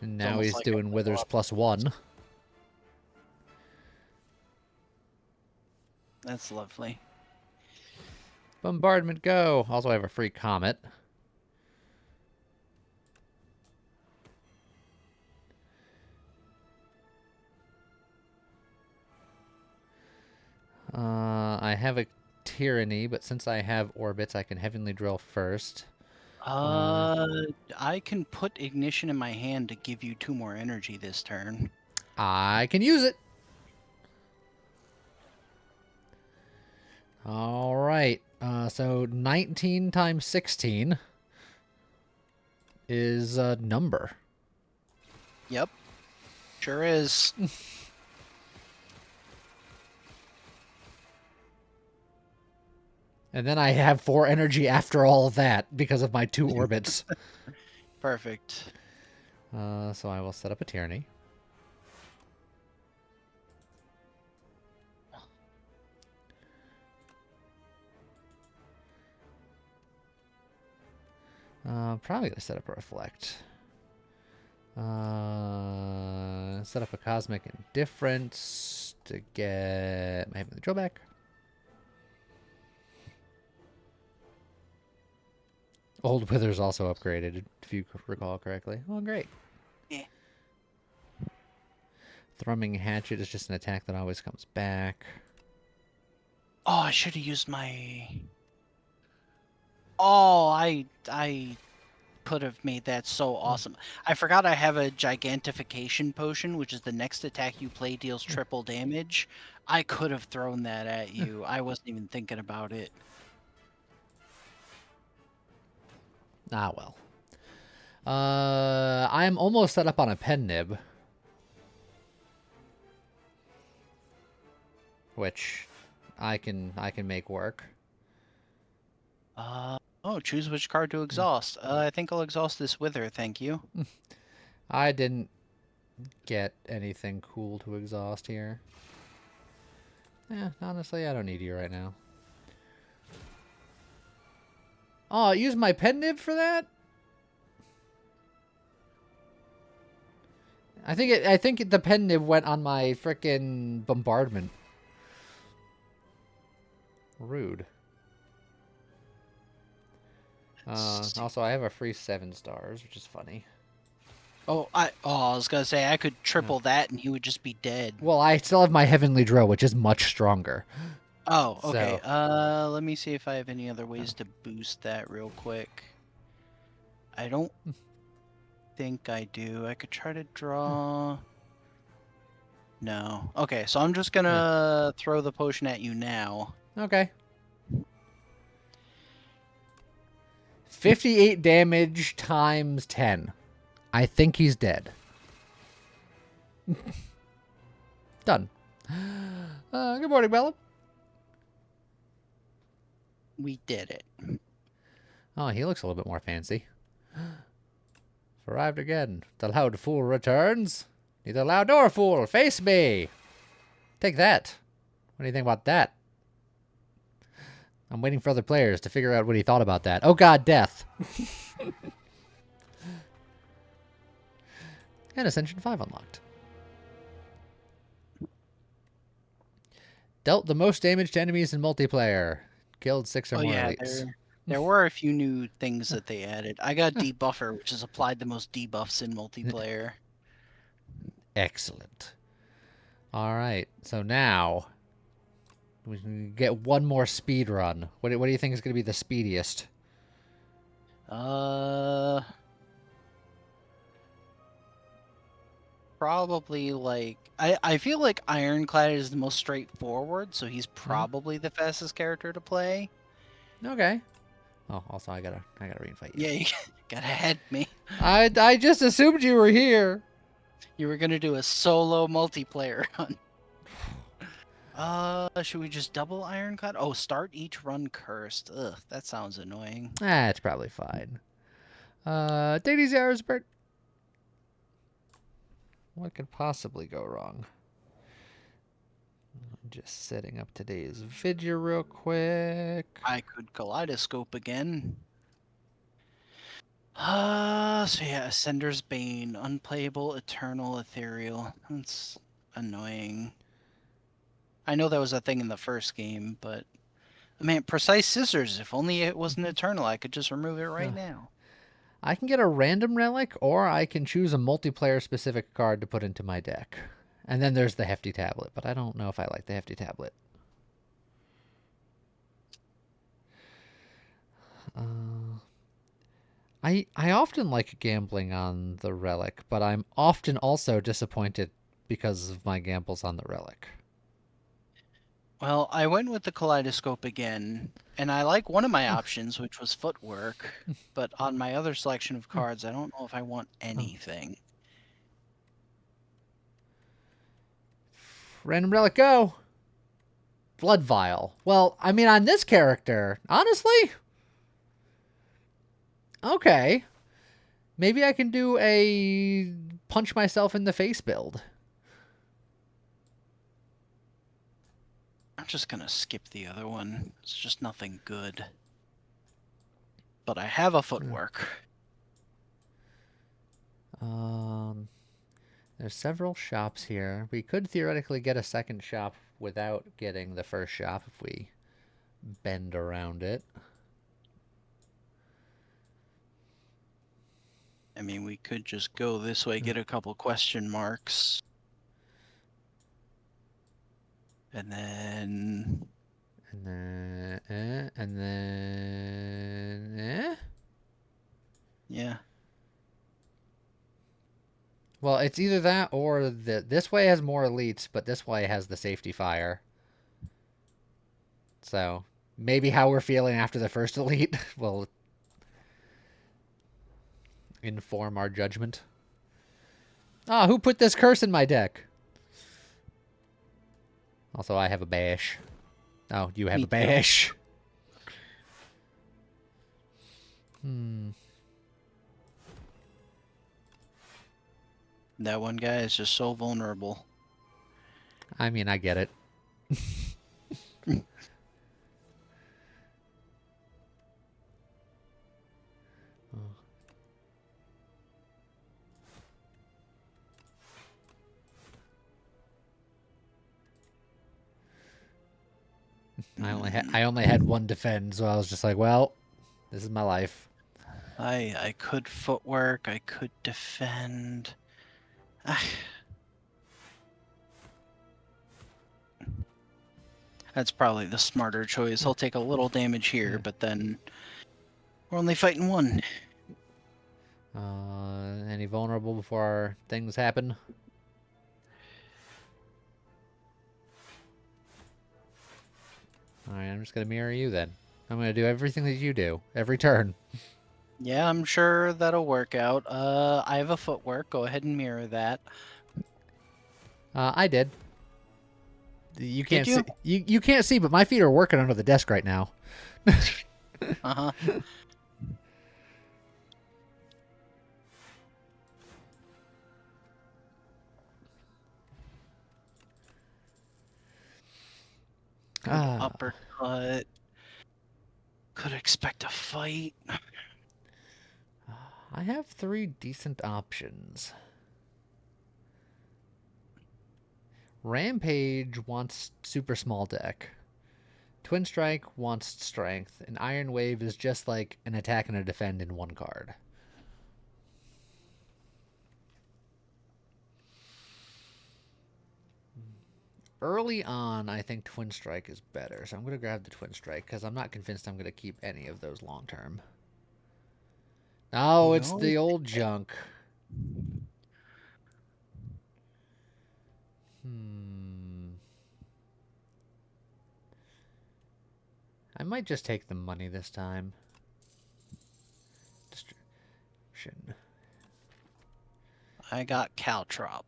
And now almost he's like doing withers +1. That's lovely. Bombardment, go. Also, I have a free comet. I have a tyranny, but since I have orbits, I can heavenly drill first. I can put ignition in my hand to give you 2 more energy this turn. I can use it. All right. So 19 times 16 is a number. Yep. Sure is. And then I have 4 energy after all of that because of my 2 orbits. Perfect. So I will set up a tyranny. Probably gonna set up a reflect. Set up a cosmic indifference to get my heavenly drill back. Old Wither's also upgraded, if you recall correctly. Oh, great. Yeah. Thrumming Hatchet is just an attack that always comes back. Oh, I should have used my... Oh, I could have made that so awesome. I forgot I have a Gigantification Potion, which is the next attack you play deals triple damage. I could have thrown that at you. I wasn't even thinking about it. Ah, well. I'm almost set up on a pen nib. Which I can make work. Oh, choose which card to exhaust. I think I'll exhaust this Wither, thank you. I didn't get anything cool to exhaust here. Yeah, honestly, I don't need you right now. Oh, I used my pen nib for that? I think the pen nib went on my frickin' bombardment. Rude. Also, I have a free 7 stars, which is funny. I was gonna say I could triple that and he would just be dead. Well, I still have my Heavenly Drill, which is much stronger. Oh, okay. So- Let me see if I have any other ways to boost that real quick. I don't think I do. I could try to draw. No. Okay, so I'm just gonna throw the potion at you now. Okay. 58 damage times 10. I think he's dead. Done. Good morning, Bella. We did it. Oh, he looks a little bit more fancy. Arrived again. The loud fool returns. Neither loud nor fool. Face me. Take that. What do you think about that? I'm waiting for other players to figure out what he thought about that. Oh god, death. And Ascension 5 unlocked. Dealt the most damage to enemies in multiplayer. Killed 6 or more elites. There were a few new things that they added. I got Debuffer, which has applied the most debuffs in multiplayer. Excellent. Alright, so now we can get one more speed run. What do you think is going to be the speediest? Probably like I feel like Ironclad is the most straightforward, so he's probably the fastest character to play. Okay. Oh, also I gotta reinvite you. Yeah, you gotta head me. I just assumed you were here. You were gonna do a solo multiplayer run. Should we just double Ironclad? Oh, start each run cursed. Ugh, that sounds annoying. It's probably fine. Take these arrows, Bert. What could possibly go wrong? Just setting up today's video real quick. I could kaleidoscope again. So yeah, Ascender's Bane, unplayable, eternal, ethereal. That's annoying. I know that was a thing in the first game, but man, precise scissors. If only it wasn't eternal, I could just remove it right now. I can get a random relic, or I can choose a multiplayer-specific card to put into my deck. And then there's the Hefty Tablet, but I don't know if I like the Hefty Tablet. I often like gambling on the relic, but I'm often also disappointed because of my gambles on the relic. Well, I went with the kaleidoscope again, and I like one of my options, which was footwork, but on my other selection of cards, I don't know if I want anything. Random relic, go! Blood Vial. Well, I mean, on this character, honestly? Okay. Maybe I can do a punch myself in the face build. I'm just gonna skip the other one. It's just nothing good. But I have a footwork. There's several shops here. We could theoretically get a second shop without getting the first shop if we bend around it. I mean, we could just go this way, get a couple question marks. And then... And then... Yeah. Well, it's either that or this way has more elites, but this way has the safety fire. So, maybe how we're feeling after the first elite will inform our judgment. Ah, who put this curse in my deck? Also, I have a bash. Oh, you have Me a bash. Hmm. That one guy is just so vulnerable. I mean, I get it. I only had one defend, so I was just like, well, this is my life. I could footwork. I could defend. That's probably the smarter choice. He'll take a little damage here, but then we're only fighting one. Any vulnerable before things happen? Alright, I'm just gonna mirror you then. I'm gonna do everything that you do, every turn. Yeah, I'm sure that'll work out. I have a footwork. Go ahead and mirror that. I did. You can't Did you? see. You can't see, but my feet are working under the desk right now. Uh-huh. Good uppercut. Could expect a fight. I have 3 decent options. Rampage wants super small deck. Twin Strike wants strength, and Iron Wave is just like an attack and a defend in one card. Early on, I think Twin Strike is better, so I'm going to grab the Twin Strike, because I'm not convinced I'm going to keep any of those long term. Oh, it's the old junk. I might just take the money this time. Distraction. I got Caltrop.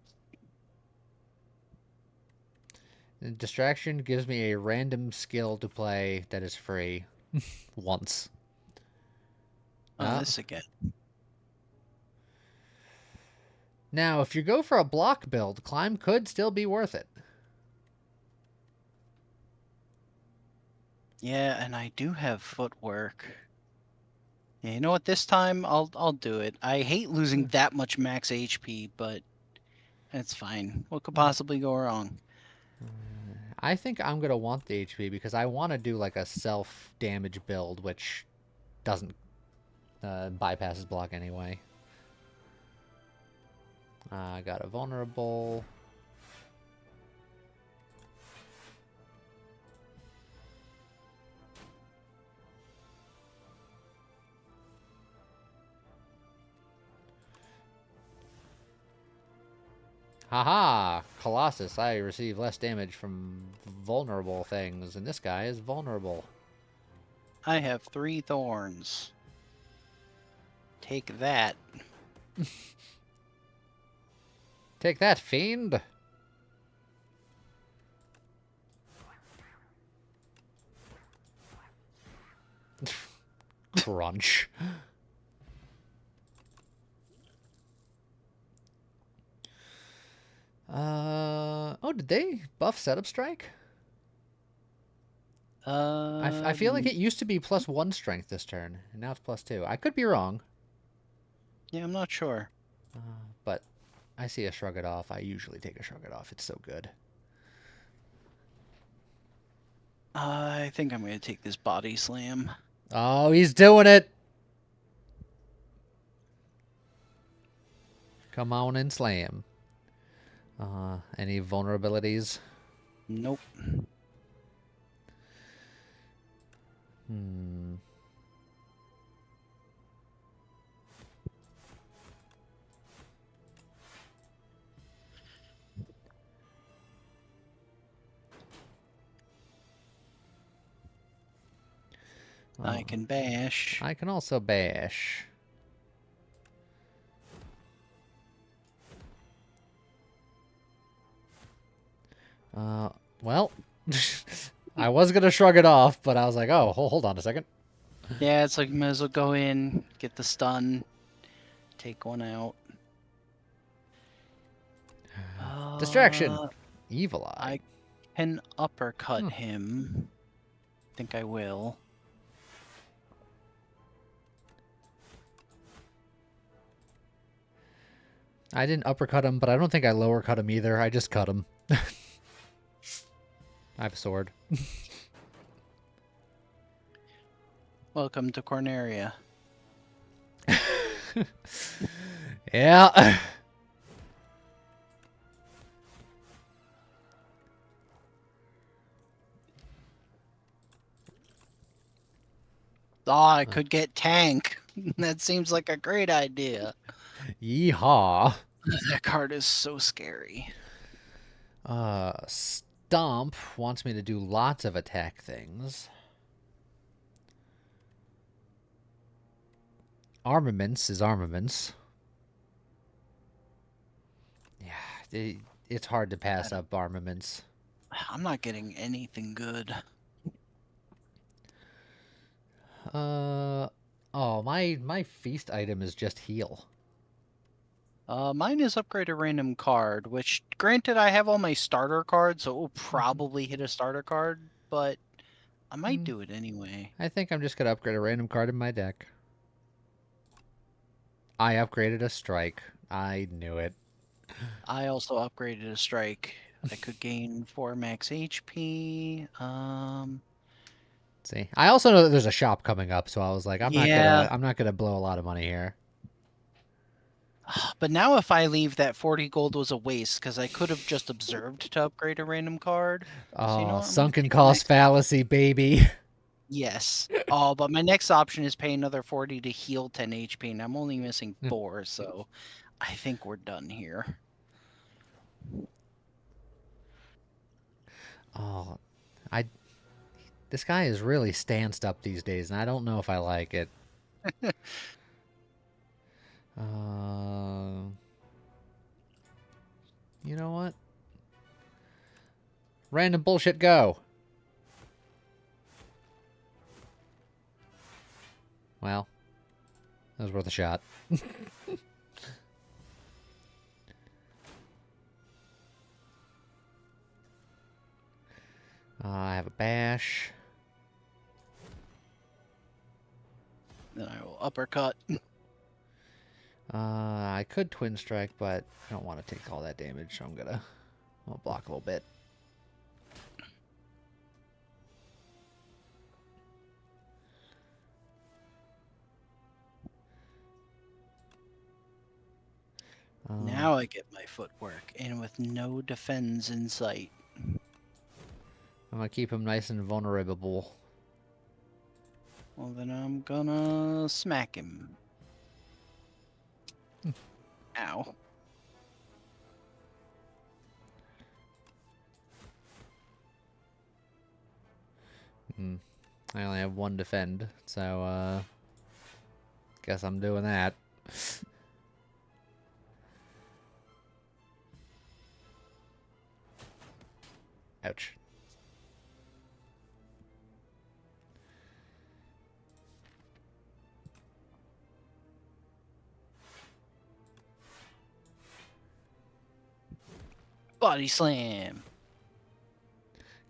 Distraction gives me a random skill to play that is free. Once. Oh, this again. Now, if you go for a block build, Climb could still be worth it. Yeah, and I do have footwork. Yeah, you know what? This time I'll do it. I hate losing that much max HP, but it's fine. What could possibly go wrong? I think I'm going to want the HP because I want to do like a self-damage build, which doesn't bypasses block anyway. I got a vulnerable. Haha! Colossus, I receive less damage from vulnerable things, and this guy is vulnerable. I have 3 thorns. Take that. Take that, fiend! Crunch. Oh, did they buff setup strike? I feel like it used to be +1 strength this turn, and now it's +2. I could be wrong. Yeah, I'm not sure. But I see a shrug it off. I usually take a shrug it off. It's so good. I think I'm going to take this body slam. Oh, he's doing it! Come on and slam. Any vulnerabilities? Nope. I can bash. I can also bash. Well, I was gonna shrug it off, but I was like, oh, hold on a second. Yeah, it's like might as well go in, get the stun, take one out. Distraction. Evil Eye. I can uppercut him. Think I will. I didn't uppercut him, but I don't think I lower cut him either. I just cut him. I have a sword. Welcome to Corneria. Yeah. Oh, I could get tank. That seems like a great idea. Yeehaw. That card is so scary. Stomp wants me to do lots of attack things. Armaments is armaments. Yeah, it's hard to pass up armaments. I'm not getting anything good. Oh, my feast item is just heal. Mine is upgrade a random card, which granted I have all my starter cards, so it will probably hit a starter card, but I might do it anyway. I think I'm just gonna upgrade a random card in my deck. I upgraded a strike. I knew it. I also upgraded a strike. I could gain 4 max HP. See, I also know that there's a shop coming up, so I was like, I'm Yeah. not gonna blow a lot of money here. But now if I leave, that 40 gold was a waste, because I could have just observed to upgrade a random card. Oh, So you know what, I'm gonna sunken take cost next- fallacy, baby. Yes. Oh, but my next option is pay another 40 to heal 10 HP, and I'm only missing 4, so I think we're done here. Oh, this guy is really stanced up these days, and I don't know if I like it. You know what? Random bullshit go. Well, that was worth a shot. I have a bash. Then I will uppercut. I could twin strike, but I don't want to take all that damage, so I'll block a little bit. Now I get my footwork, and with no defense in sight. I'm gonna keep him nice and vulnerable. Well, then I'm gonna smack him. Ow. I only have one defend, so guess I'm doing that. Ouch. Body slam.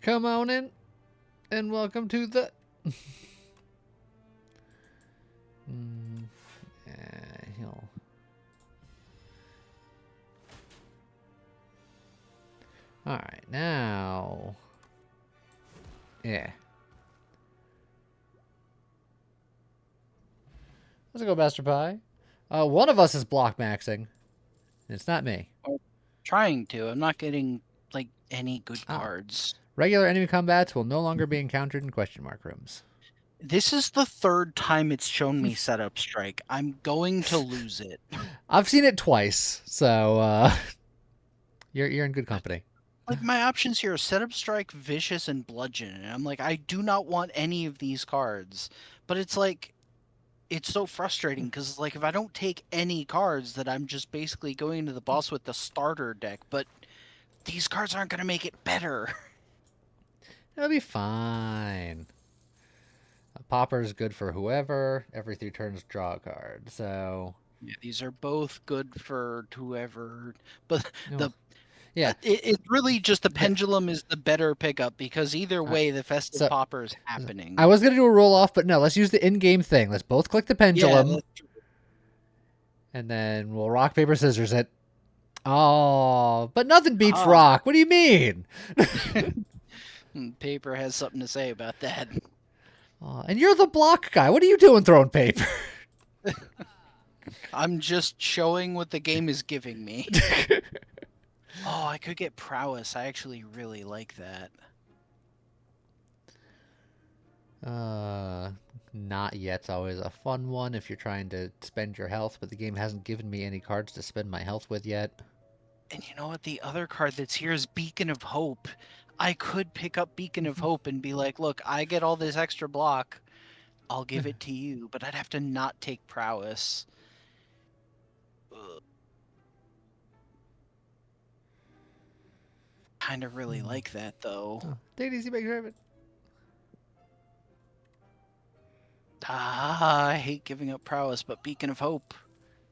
Come on in, and welcome to the... he'll... Alright, now... Yeah. Let's go, Master Pie. One of us is block maxing. It's not me. Trying to. I'm not getting, like, any good Oh. cards. Regular enemy combats will no longer be encountered in question mark rooms. This is the 3rd time it's shown me setup strike. I'm going to lose it. I've seen it twice, so you're in good company. Like, my options here are setup strike, vicious, and bludgeon. And I'm like, I do not want any of these cards. But it's like, it's so frustrating because, like, if I don't take any cards, that I'm just basically going into the boss with the starter deck. But these cards aren't going to make it better. It'll be fine. A popper is good for whoever. Every 3 turns, draw a card. So Yeah, these are both good for whoever, but no. Yeah. it's really just the pendulum is the better pickup because either way, the festive so- popper is happening. I was gonna do a roll off, but no. Let's use the in-game thing. Let's both click the pendulum, Yeah, and then we'll rock paper scissors it. Oh, but nothing beats Ah. rock. What do you mean? Paper has something to say about that. And you're the block guy. What are you doing throwing paper? I'm just showing what the game is giving me. Oh, I could get prowess. I actually really like that. Not yet's always a fun one if you're trying to spend your health, but the game hasn't given me any cards to spend my health with yet. And you know what? The other card that's here is Beacon of Hope. I could pick up Beacon of Hope and be like, look, I get all this extra block. I'll give it to you, but I'd have to not take prowess. Kind of really like that, though. Oh, take it easy, Big Rabbit. I hate giving up prowess, but Beacon of Hope.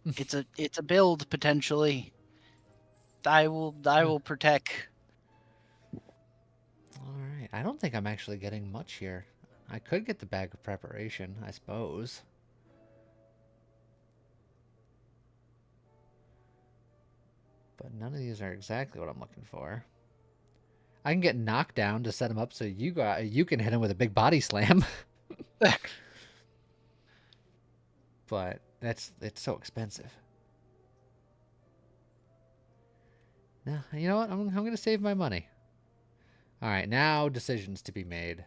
it's a build potentially. I will protect. All right. I don't think I'm actually getting much here. I could get the bag of preparation, I suppose. But none of these are exactly what I'm looking for. I can get knocked down to set him up so you can hit him with a big body slam. But it's so expensive. No, you know what? I'm going to save my money. All right, now decisions to be made.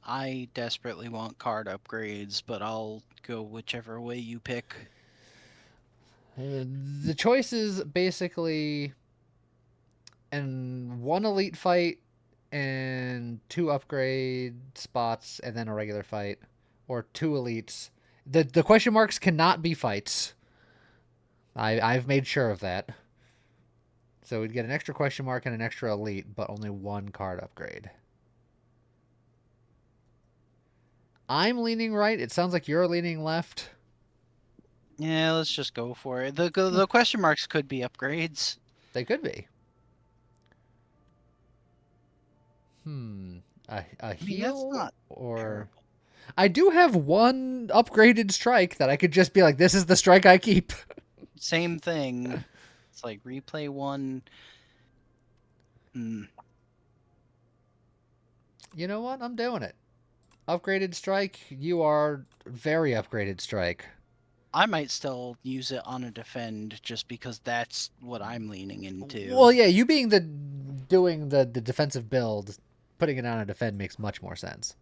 I desperately want card upgrades, but I'll go whichever way you pick. The choice is basically in 1 elite fight and 2 upgrade spots and then a regular fight, or 2 elites. The question marks cannot be fights. I've made sure of that. So we'd get an extra question mark and an extra elite, but only 1 card upgrade. I'm leaning right. It sounds like you're leaning left. Yeah, let's just go for it. The question marks could be upgrades. They could be. A I mean, heal that's not or terrible. I do have 1 upgraded strike that I could just be like, this is the strike I keep. Same thing. It's like replay 1. You know what? I'm doing it. Upgraded strike. You are very upgraded strike. I might still use it on a defend just because that's what I'm leaning into. Well, yeah, you being doing the defensive build, putting it on a defend makes much more sense.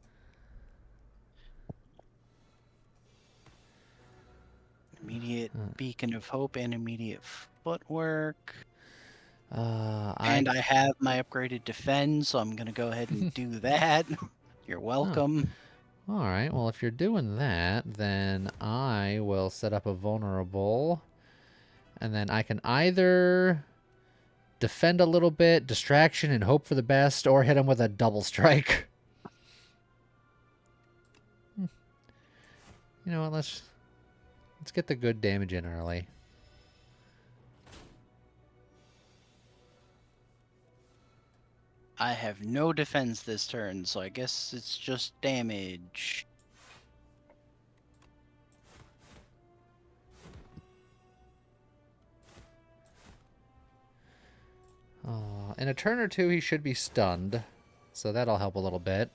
Immediate Beacon of Hope and immediate footwork. And I have my upgraded defend, so I'm gonna go ahead and do that. You're welcome. All right. Well, if you're doing that, then I will set up a vulnerable, and then I can either defend a little bit, distraction, and hope for the best, or hit him with a double strike. You know what? Let's get the good damage in early. I have no defense this turn, so I guess it's just damage. In a turn or 2, he should be stunned, so that'll help a little bit.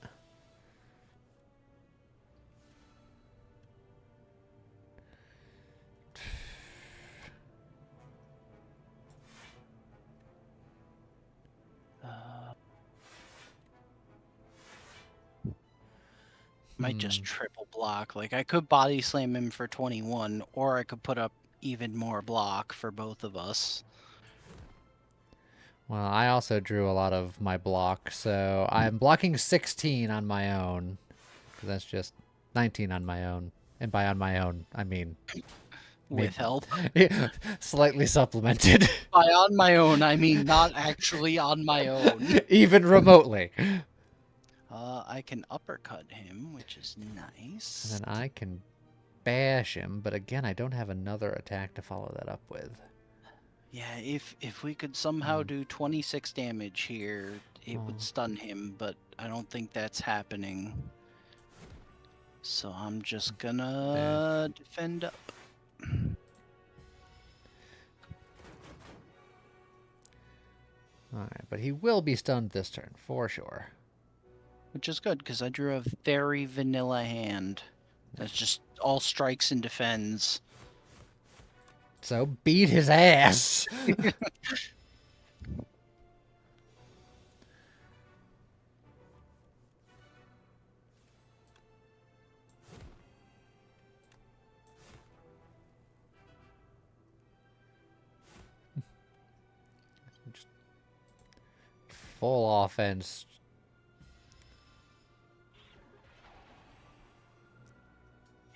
Might just triple block. Like, I could body slam him for 21, or I could put up even more block for both of us. Well, I also drew a lot of my block, so I'm blocking 16 on my own. That's just 19 on my own. And by on my own, I mean with help. Slightly supplemented. By on my own, I mean not actually on my own. Even remotely. I can uppercut him, which is nice. And then I can bash him, but again, I don't have another attack to follow that up with. Yeah, if we could somehow do 26 damage here, it would stun him, but I don't think that's happening. So I'm just gonna defend up. Alright, but he will be stunned this turn, for sure. Which is good, because I drew a very vanilla hand. That's just all strikes and defends. So beat his ass! Just full offense.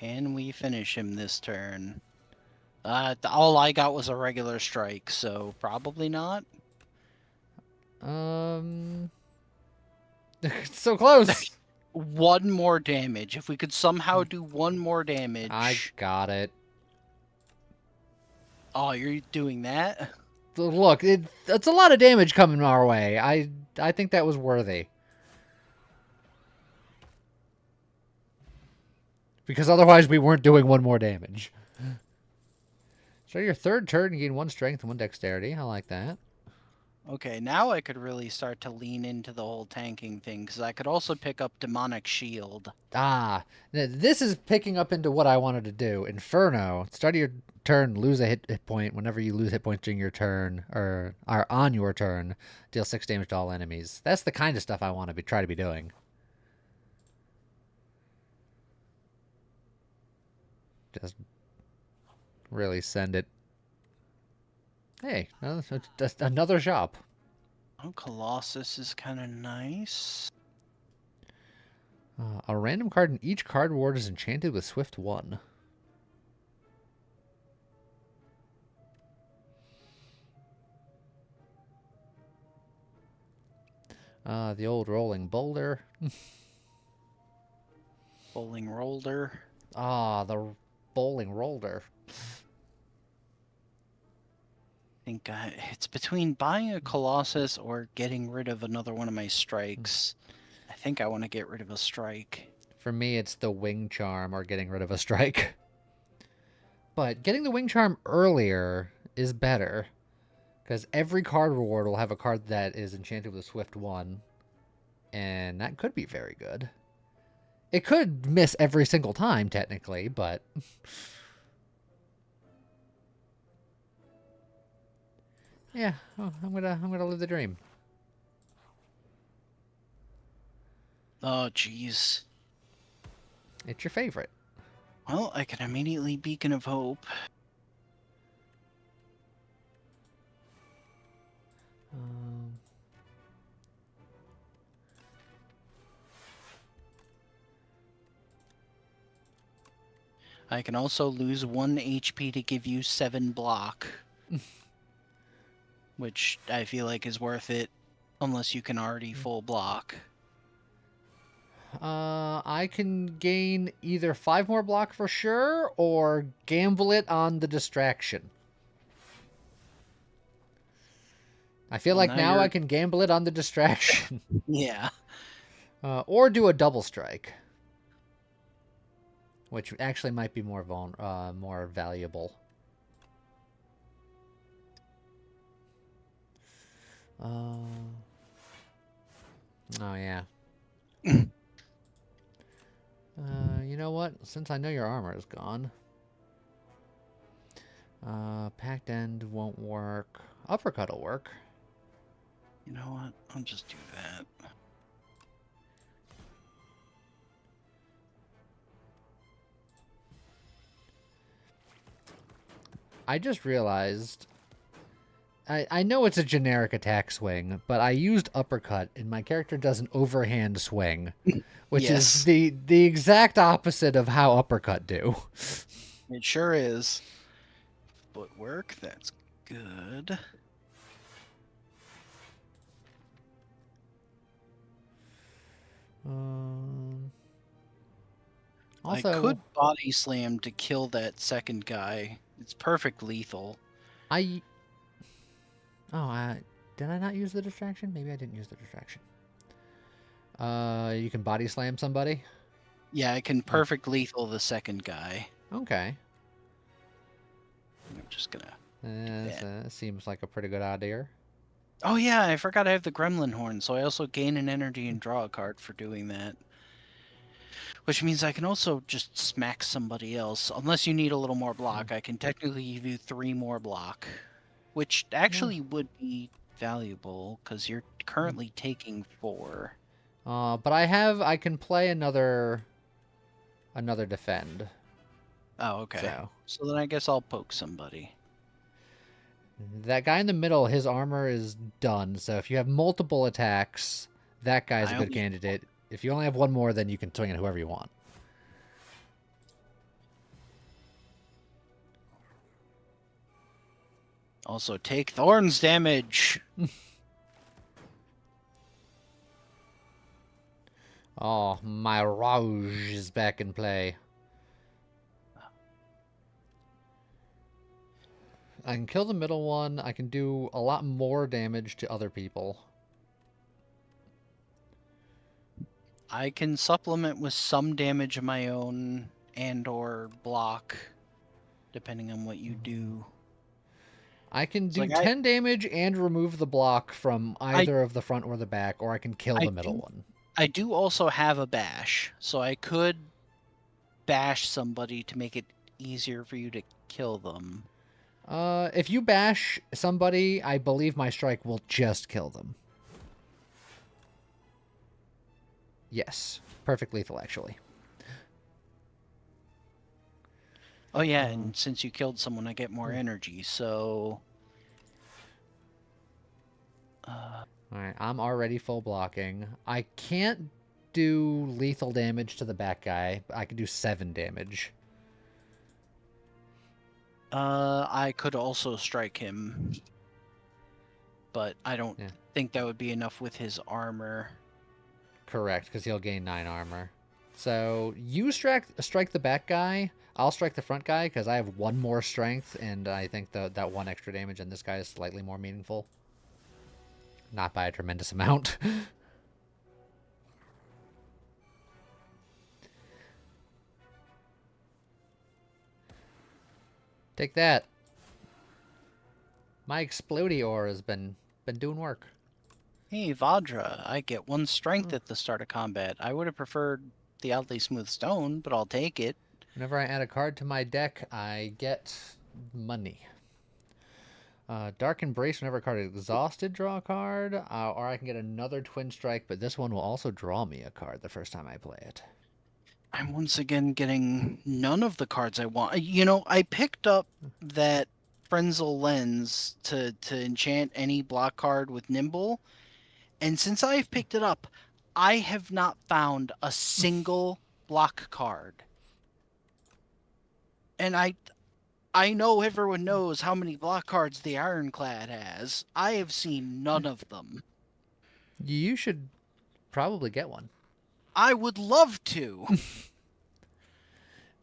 And we finish him this turn. All I got was a regular strike, so probably not. So close! One more damage. If we could somehow do one more damage. I got it. Oh, you're doing that? Look, it's a lot of damage coming our way. I think that was worthy. Because otherwise we weren't doing one more damage. So your third turn, you gain 1 strength and 1 dexterity. I like that. Okay, now I could really start to lean into the whole tanking thing, because I could also pick up Demonic Shield. Ah, this is picking up into what I wanted to do. Inferno. Start of your turn, lose a hit point. Whenever you lose hit points during your turn, or are on your turn, deal 6 damage to all enemies. That's the kind of stuff I want to try to be doing. Just really send it. Hey, that's another shop. Oh, Colossus is kind of nice. A random card in each card ward is enchanted with Swift 1. The old rolling boulder. Bowling Roller. The bowling roller. I think it's between buying a Colossus or getting rid of another one of my strikes. I think I want to get rid of a strike. For me, it's the wing charm or getting rid of a strike. But getting the wing charm earlier is better. Because every card reward will have a card that is enchanted with a Swift 1. And that could be very good. It could miss every single time, technically, but... yeah, I'm gonna live the dream. Oh, jeez. It's your favorite. Well, I can immediately Beacon of Hope. I can also lose 1 HP to give you 7 block. Which I feel like is worth it, unless you can already full block. I can gain either 5 more block for sure, or gamble it on the distraction. I feel like now I can gamble it on the distraction. Yeah. Or do a double strike. Which actually might be more more valuable. Oh yeah. You know what? Since I know your armor is gone, packed end won't work. Uppercut will work. You know what? I'll just do that. I just realized, I know it's a generic attack swing, but I used uppercut, and my character does an overhand swing, which is the exact opposite of how uppercut do. It sure is. footwork. That's good. Also, I could body slam to kill that second guy. It's perfect lethal. I... Oh, did I not use the distraction? Maybe I didn't use the distraction. You can body slam somebody? Yeah, I can perfect lethal the second guy. Okay. I'm just gonna... This seems like a pretty good idea. Oh yeah, I forgot I have the gremlin horn, so I also gain an energy and draw a card for doing that. Which means I can also just smack somebody else. Unless you need a little more block, I can technically give you 3 more block. Which actually would be valuable, because you're currently taking 4. But I can play another defend. Oh, okay. So then I guess I'll poke somebody. That guy in the middle, his armor is done. So if you have multiple attacks, that guy's a good candidate. If you only have one more, then you can swing at whoever you want. Also take thorns damage. Oh, my Rouge is back in play. I can kill the middle one. I can do a lot more damage to other people. I can supplement with some damage of my own and or block, depending on what you do. I can do 10 damage and remove the block from either of the front or the back, or I can kill the middle one. I do also have a bash, so I could bash somebody to make it easier for you to kill them. If you bash somebody, I believe my strike will just kill them. Yes. Perfect lethal, actually. Oh yeah, and since you killed someone, I get more energy, so... Alright, I'm already full blocking. I can't do lethal damage to the back guy, but I can do 7 damage. I could also strike him, but I don't think that would be enough with his armor. Correct, because he'll gain 9 armor. So you strike the back guy. I'll strike the front guy because I have 1 more strength, and I think that 1 extra damage on this guy is slightly more meaningful. Not by a tremendous amount. Take that. My Explodior has been doing work. Hey, Vadra, I get 1 strength at the start of combat. I would have preferred the oddly smooth stone, but I'll take it. Whenever I add a card to my deck, I get money. Dark Embrace, whenever a card is exhausted, draw a card. Or I can get another Twin Strike, but this one will also draw me a card the first time I play it. I'm once again getting none of the cards I want. You know, I picked up that Frenzel Lens to enchant any block card with Nimble, and since I've picked it up, I have not found a single block card. And I know everyone knows how many block cards the Ironclad has. I have seen none of them. You should probably get one. I would love to.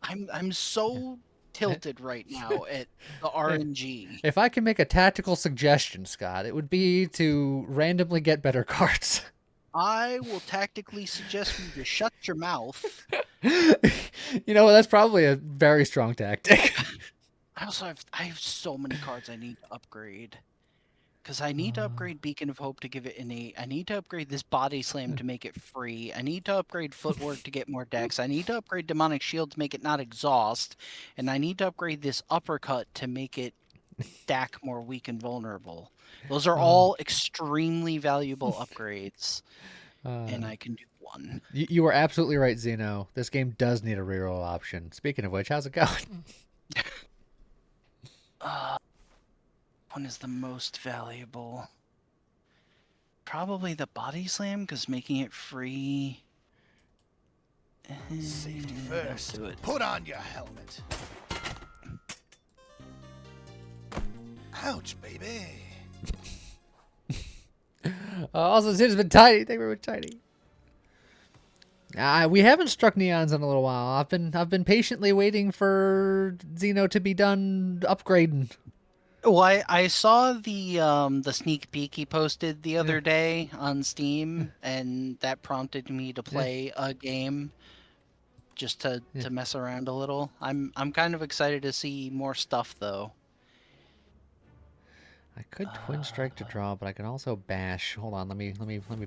I'm so tilted right now at the RNG. If I can make a tactical suggestion, Scott, it would be to randomly get better cards. I will tactically suggest you to shut your mouth. You know, that's probably a very strong tactic. I have so many cards I need to upgrade. Because I need to upgrade Beacon of Hope to give it innate. I need to upgrade this Body Slam to make it free. I need to upgrade Footwork to get more dex. I need to upgrade Demonic Shield to make it not exhaust. And I need to upgrade this Uppercut to make it stack more weak and vulnerable. Those are all extremely valuable upgrades. And I can do 1. You were absolutely right, Zeno. This game does need a reroll option. Speaking of which, how's it going? One is the most valuable. Probably the Body Slam, because making it free. Safety first. Do it. Put on your helmet. Ouch, baby. Also, Zim's been tiny. Thank you very much, tiny. We haven't struck neons in a little while. I've been patiently waiting for Xeno to be done upgrading. Well, I saw the sneak peek he posted the other day on Steam, and that prompted me to play a game just to mess around a little. I'm kind of excited to see more stuff though. I could twin strike to draw, but I can also bash. Hold on, let me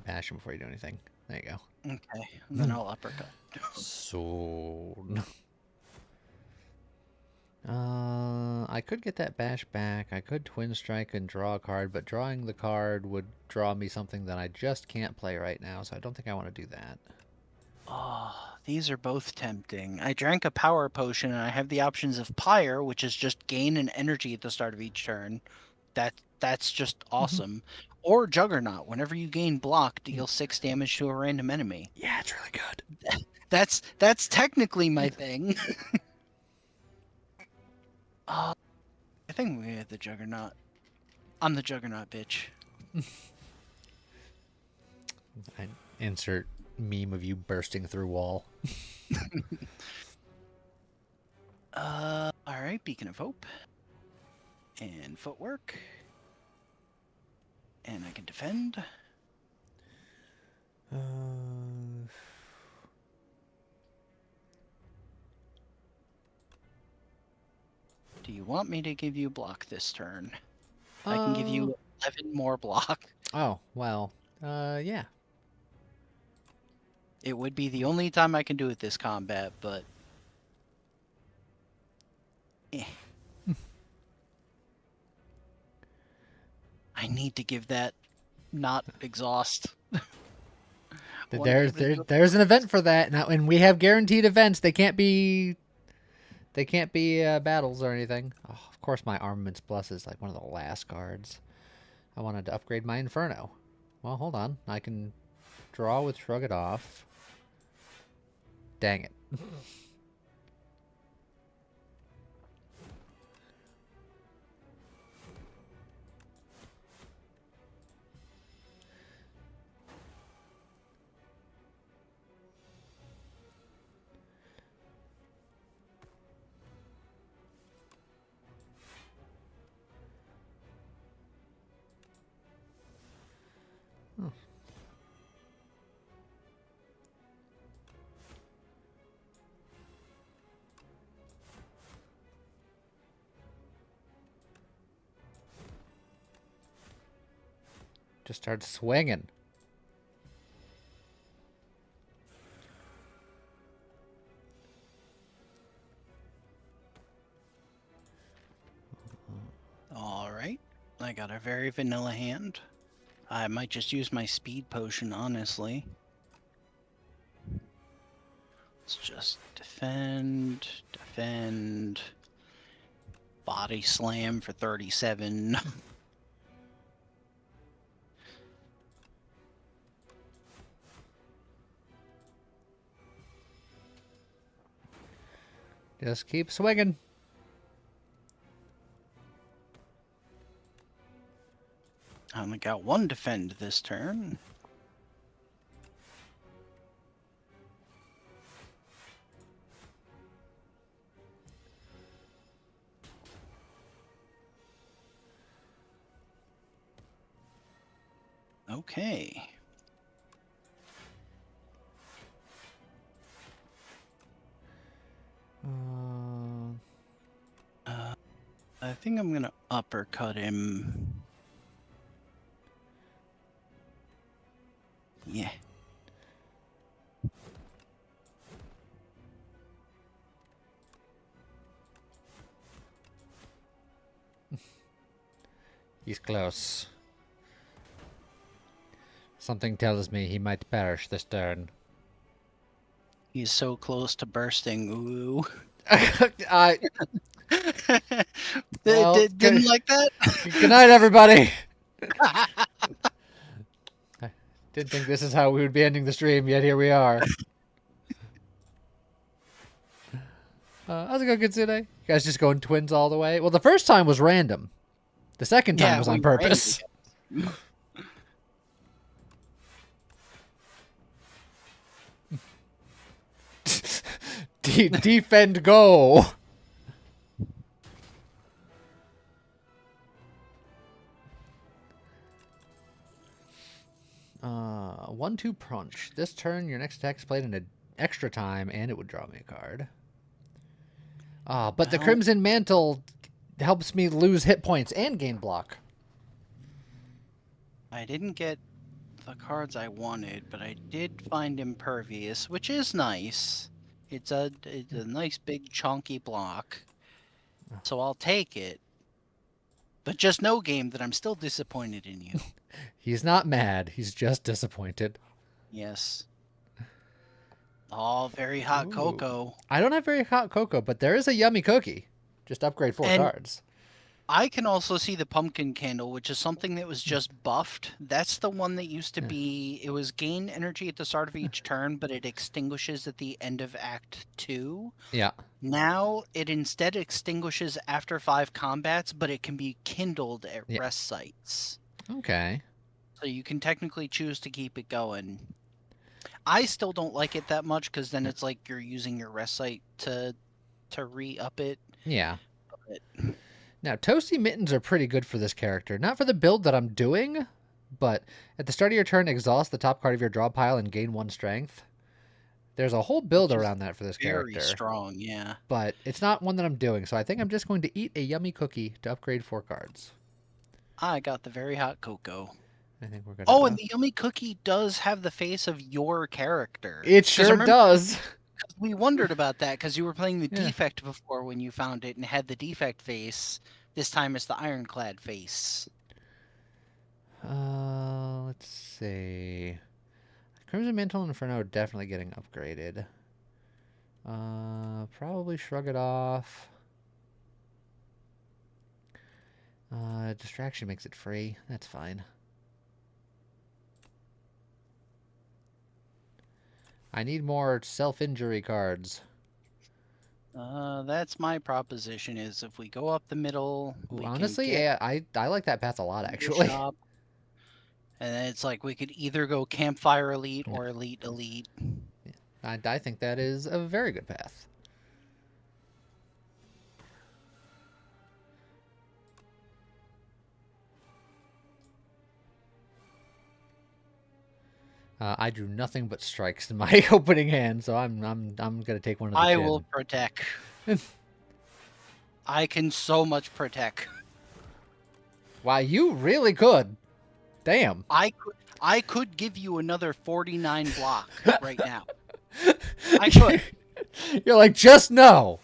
bash him before you do anything. There you go. Okay, and then I'll uppercut. So, I could get that bash back. I could twin strike and draw a card, but drawing the card would draw me something that I just can't play right now, so I don't think I want to do that. Oh, these are both tempting. I drank a power potion, and I have the options of Pyre, which is just gain an energy at the start of each turn. That's just awesome. Or Juggernaut. Whenever you gain block, deal 6 damage to a random enemy. Yeah, it's really good. That's technically my thing. I think we had the Juggernaut. I'm the Juggernaut, bitch. I insert meme of you bursting through wall. Alright, Beacon of Hope. And Footwork. And I can defend. Do you want me to give you block this turn? I can give you 11 more block. Oh, well, yeah. It would be the only time I can do it this combat, but... I need to give that not exhaust. There's an event for that now, and we have guaranteed events. They can't be battles or anything. Oh, of course, my Armaments Plus is like one of the last cards. I wanted to upgrade my Inferno. Well, hold on. I can draw with Shrug It Off. Dang it. Just start swinging. Alright. I got a very vanilla hand. I might just use my speed potion, honestly. Let's just defend. Body slam for 37. Just keep swinging. I only got 1 defend this turn. Okay. I think I'm gonna uppercut him. Yeah. He's close. Something tells me he might perish this turn. He's so close to bursting. Ooh. Well, Didn't like that? Good night, everybody. I didn't think this is how we would be ending the stream, yet here we are. How's it going, Kitsune? You guys just going twins all the way? Well, the first time was random. The second time Yeah, was we on ran purpose. together. Defend, go. 1-2 punch. This turn, your next attack is played in an extra time, and it would draw me a card. But the Well, Crimson Mantle helps me lose hit points and gain block. I didn't get the cards I wanted, but I did find Impervious, which is nice. It's a nice big chunky block, so I'll take it. But just know, game, that I'm still disappointed in you. He's not mad. He's just disappointed. Yes. Oh, very hot Ooh. cocoa. I don't have very hot cocoa, but there is a yummy cookie. Just upgrade 4 And- cards. I can also see the pumpkin candle, which is something that was just buffed. That's the one that used to be, it was gain energy at the start of each turn, but it extinguishes at the end of Act 2. Yeah. Now, it instead extinguishes after 5 combats, but it can be kindled at Yeah. rest sites. Okay. So you can technically choose to keep it going. I still don't like it that much, because then it's like you're using your rest site to re-up it. Yeah. But Now, Toasty Mittens are pretty good for this character. Not for the build that I'm doing, but at the start of your turn, exhaust the top card of your draw pile and gain 1 strength. There's a whole build Which is around that for this very character. strong, yeah. But it's not one that I'm doing, so I think I'm just going to eat a yummy cookie to upgrade 4 cards. I got the very hot cocoa. I think we're good. Oh, and the yummy cookie does have the face of your character. It 'Cause sure remember, does. we wondered about that because you were playing the Yeah. defect before when you found it and had the defect face. This time it's the ironclad face. Let's see. Crimson Mantle and Inferno are definitely getting upgraded. Probably Shrug It Off. Distraction makes it free. That's fine. I need more self-injury cards. That's my proposition is if we go up the middle, Ooh, we honestly, can get yeah, I like that path a lot, the actually. shop, and then it's like we could either go Campfire Elite or Elite Elite. I think that is a very good path. I drew nothing but strikes in my opening hand, so I'm gonna take one of the I chin. will protect. I can so much protect. Wow, you really could. Damn. I could give you another 49 block right now. I could. You're like, just know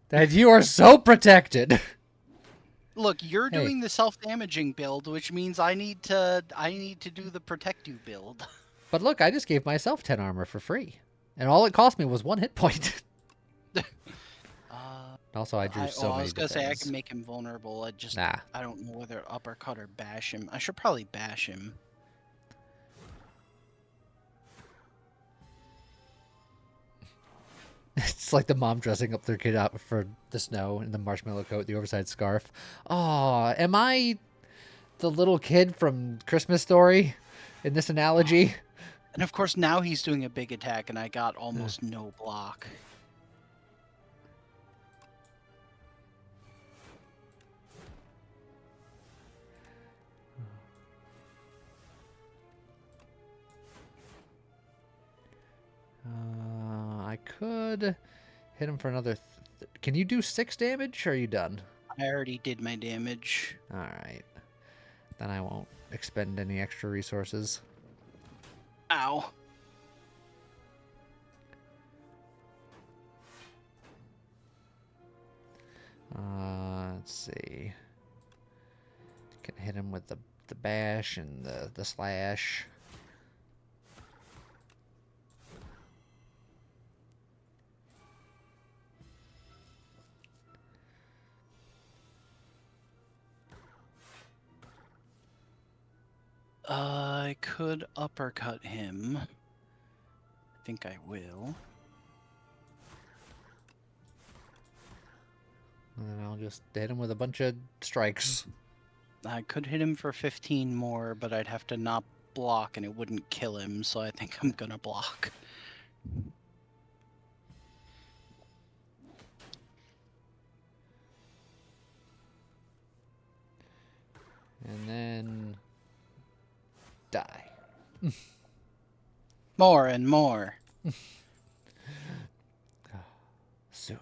that you are so protected. Look, you're Hey. doing the self-damaging build, which means I need to do the protect you build. But look, I just gave myself 10 armor for free. And all it cost me was 1 hit point. Also, I drew so many I was gonna say I defense. can make him vulnerable. Nah. I don't know whether uppercut or bash him. I should probably bash him. It's like the mom dressing up their kid up for the snow in the marshmallow coat, the oversized scarf. Oh, am I the little kid from Christmas Story in this analogy? And of course now he's doing a big attack and I got almost no block. I could hit him for another... Can you do 6 damage, or are you done? I already did my damage. Alright. Then I won't expend any extra resources. Ow. Let's see. Can hit him with the bash and the slash. I could uppercut him. I think I will. And then I'll just hit him with a bunch of strikes. I could hit him for 15 more, but I'd have to not block and it wouldn't kill him, so I think I'm gonna block. And then die. More and more. Soon.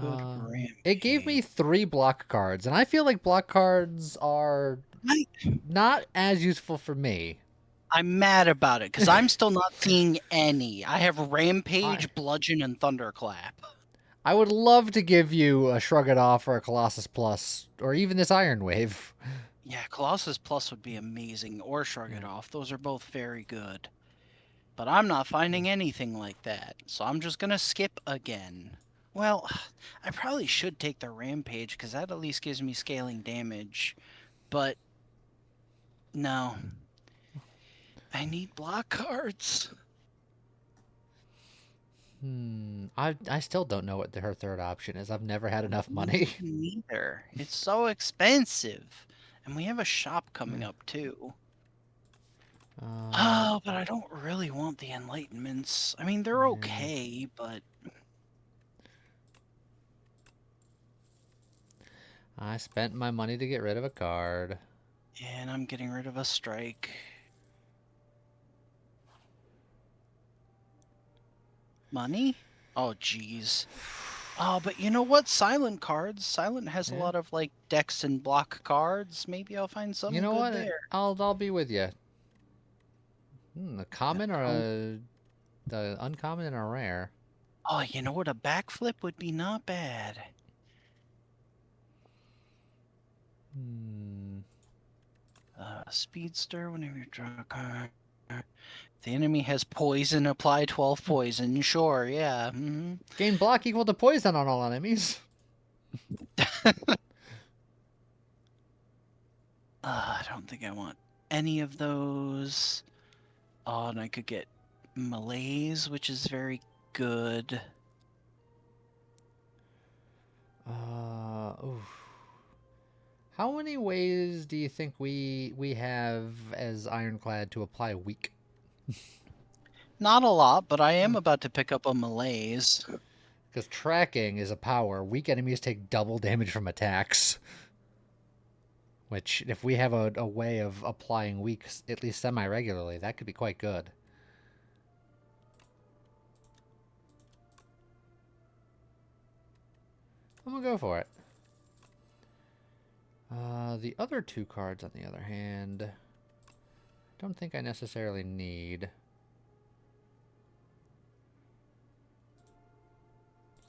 Good It gave me 3 block cards, and I feel like block cards are not as useful for me. I'm mad about it because I'm still not seeing any. I have Rampage, Bludgeon, and Thunderclap. I would love to give you a Shrug It Off or a Colossus Plus, or even this Iron Wave. Yeah, Colossus Plus would be amazing, or Shrug It Off. Those are both very good. But I'm not finding anything like that, so I'm just gonna skip again. Well, I probably should take the Rampage, because that at least gives me scaling damage. But, no. I need block cards. I still don't know what her third option is. I've never had enough money. Neither. It's so expensive. And we have a shop coming up, too. Oh, but I don't really want the Enlightenments. I mean, they're okay, but... I spent my money to get rid of a card. And I'm getting rid of a strike. Money? Oh, jeez. Oh, but you know what? Silent cards. Silent has a lot of, like, decks and block cards. Maybe I'll find something You know good what? there. I'll be with you. A common or the uncommon and a rare. Oh, you know what? A backflip would be not bad. Speedster, whenever you draw a card. The enemy has poison, apply 12 poison. Sure, yeah. Gain block equal to poison on all enemies. I don't think I want any of those. Oh, and I could get malaise, which is very good. How many ways do you think we have as Ironclad to apply weak? Not a lot, but I am about to pick up a malaise. Because tracking is a power. Weak enemies take double damage from attacks. Which, if we have a way of applying weak, at least semi-regularly, that could be quite good. I'm gonna go for it. The other 2 cards, on the other hand, don't think I necessarily need.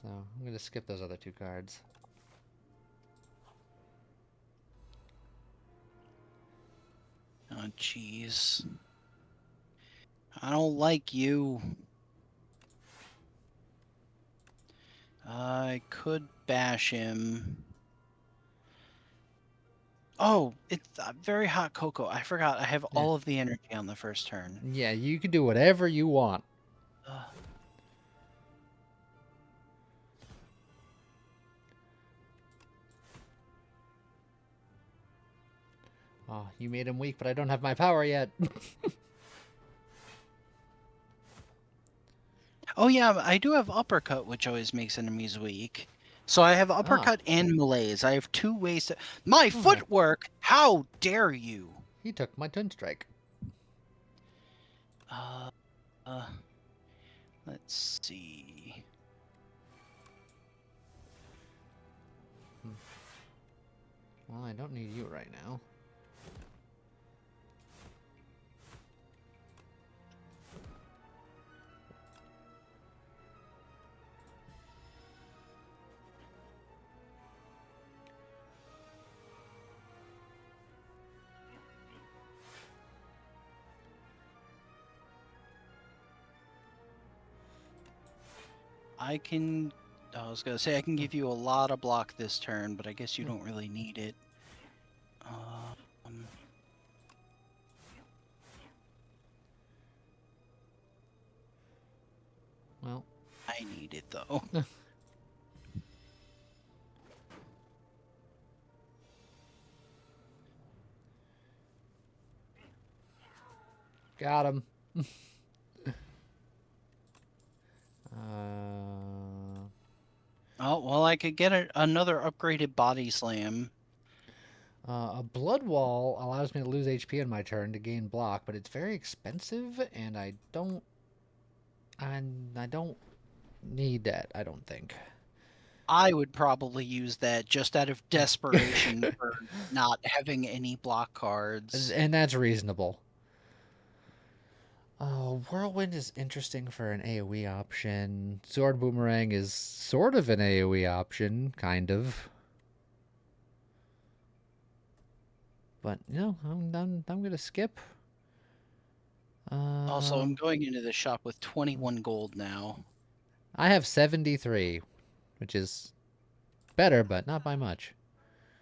So, I'm gonna skip those other 2 cards. Oh, jeez. I don't like you. I could bash him. Oh, it's very hot cocoa. I forgot. I have all of the energy on the first turn. Yeah, you can do whatever you want. Oh, you made him weak, but I don't have my power yet. Oh yeah, I do have uppercut, which always makes enemies weak. So I have uppercut and malaise. I have 2 ways to... My footwork! How dare you! He took my twin strike. Let's see. Well, I don't need you right now. I was gonna say I can give you a lot of block this turn, but I guess you don't really need it. Well, I need it though. Got him. Oh, well, I could get another upgraded body slam. A blood wall allows me to lose HP in my turn to gain block, but it's very expensive, and I don't need that. I don't think. I would probably use that just out of desperation for not having any block cards. And that's reasonable. Whirlwind is interesting for an AoE option. Sword Boomerang is sort of an AoE option, kind of. But no, I'm gonna skip. Also, I'm going into the shop with 21 gold now. I have 73, which is better, but not by much.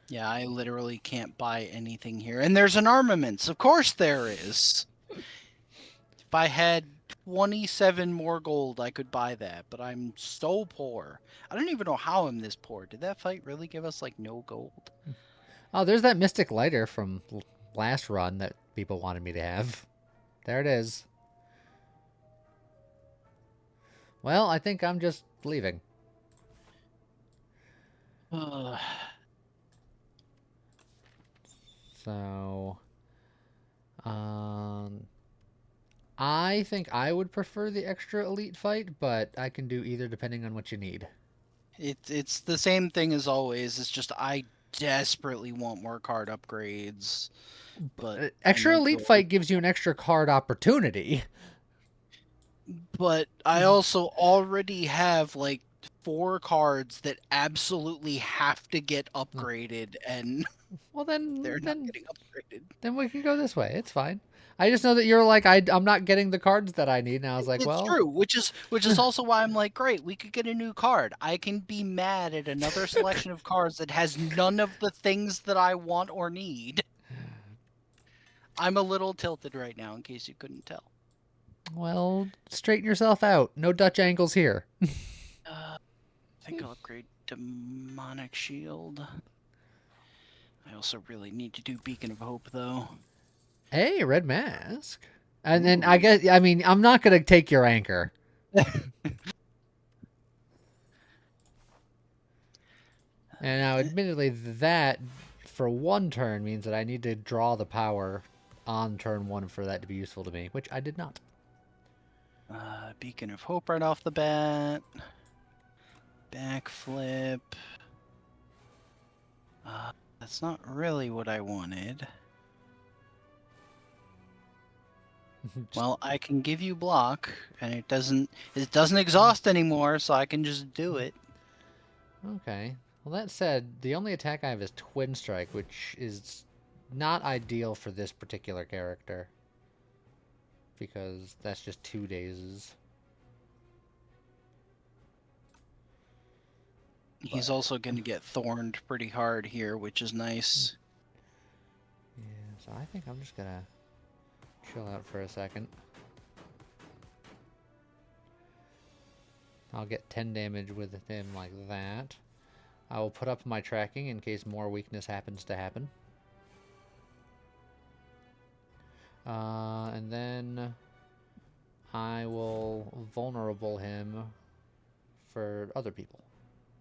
Yeah, I literally can't buy anything here. And there's an armaments. Of course there is. If I had 27 more gold, I could buy that, but I'm so poor. I don't even know how I'm this poor. Did that fight really give us, like, no gold? Oh, there's that Mystic Lighter from last run that people wanted me to have. There it is. Well, I think I'm just leaving. So, I think I would prefer the extra elite fight, but I can do either depending on what you need. It's the same thing as always. It's just I desperately want more card upgrades. But Extra elite gold. fight gives you an extra card opportunity. But I also already have like 4 cards that absolutely have to get upgraded, and Well, then they're not getting upgraded. Then we can go this way. It's fine. I just know that you're like I'm not getting the cards that I need, and I was like, It's well, true, which is also why I'm like, great, we could get a new card. I can be mad at another selection of cards that has none of the things that I want or need. I'm a little tilted right now, in case you couldn't tell. well, straighten yourself out. No Dutch angles here. I think I'll upgrade Demonic Shield. I also really need to do Beacon of Hope, though. Hey, red mask. And then I mean, I'm not gonna take your anchor. And now, admittedly, that for one turn means that I need to draw the power on turn 1 for that to be useful to me, which I did not. Beacon of Hope right off the bat. Backflip. That's not really what I wanted. Well, I can give you block, and it doesn't exhaust anymore, so I can just do it. Okay. Well, that said, the only attack I have is Twin Strike, which is not ideal for this particular character. Because that's just 2 dazes. He's also going to get thorned pretty hard here, which is nice. Yeah, so I think I'm just gonna chill out for a second. I'll get 10 damage with him like that. I will put up my tracking in case more weakness happens to happen. And then I will vulnerable him for other people.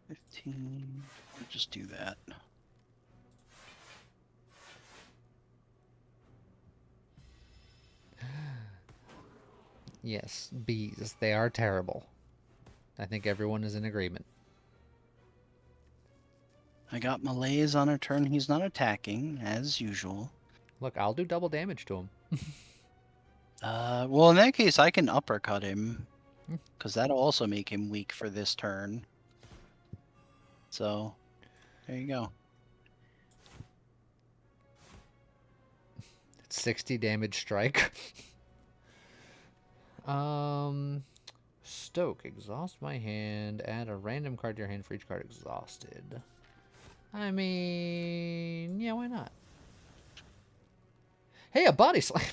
15. I'll just do that. Yes, bees. They are terrible. I think everyone is in agreement. I got Malaise on a turn he's not attacking, as usual. Look, I'll do double damage to him. Well, in that case, I can uppercut him, because that'll also make him weak for this turn. So, there you go. It's 60 damage strike. Stoke. Exhaust my hand. Add a random card to your hand for each card exhausted. I mean, yeah, why not? Hey, a body slam.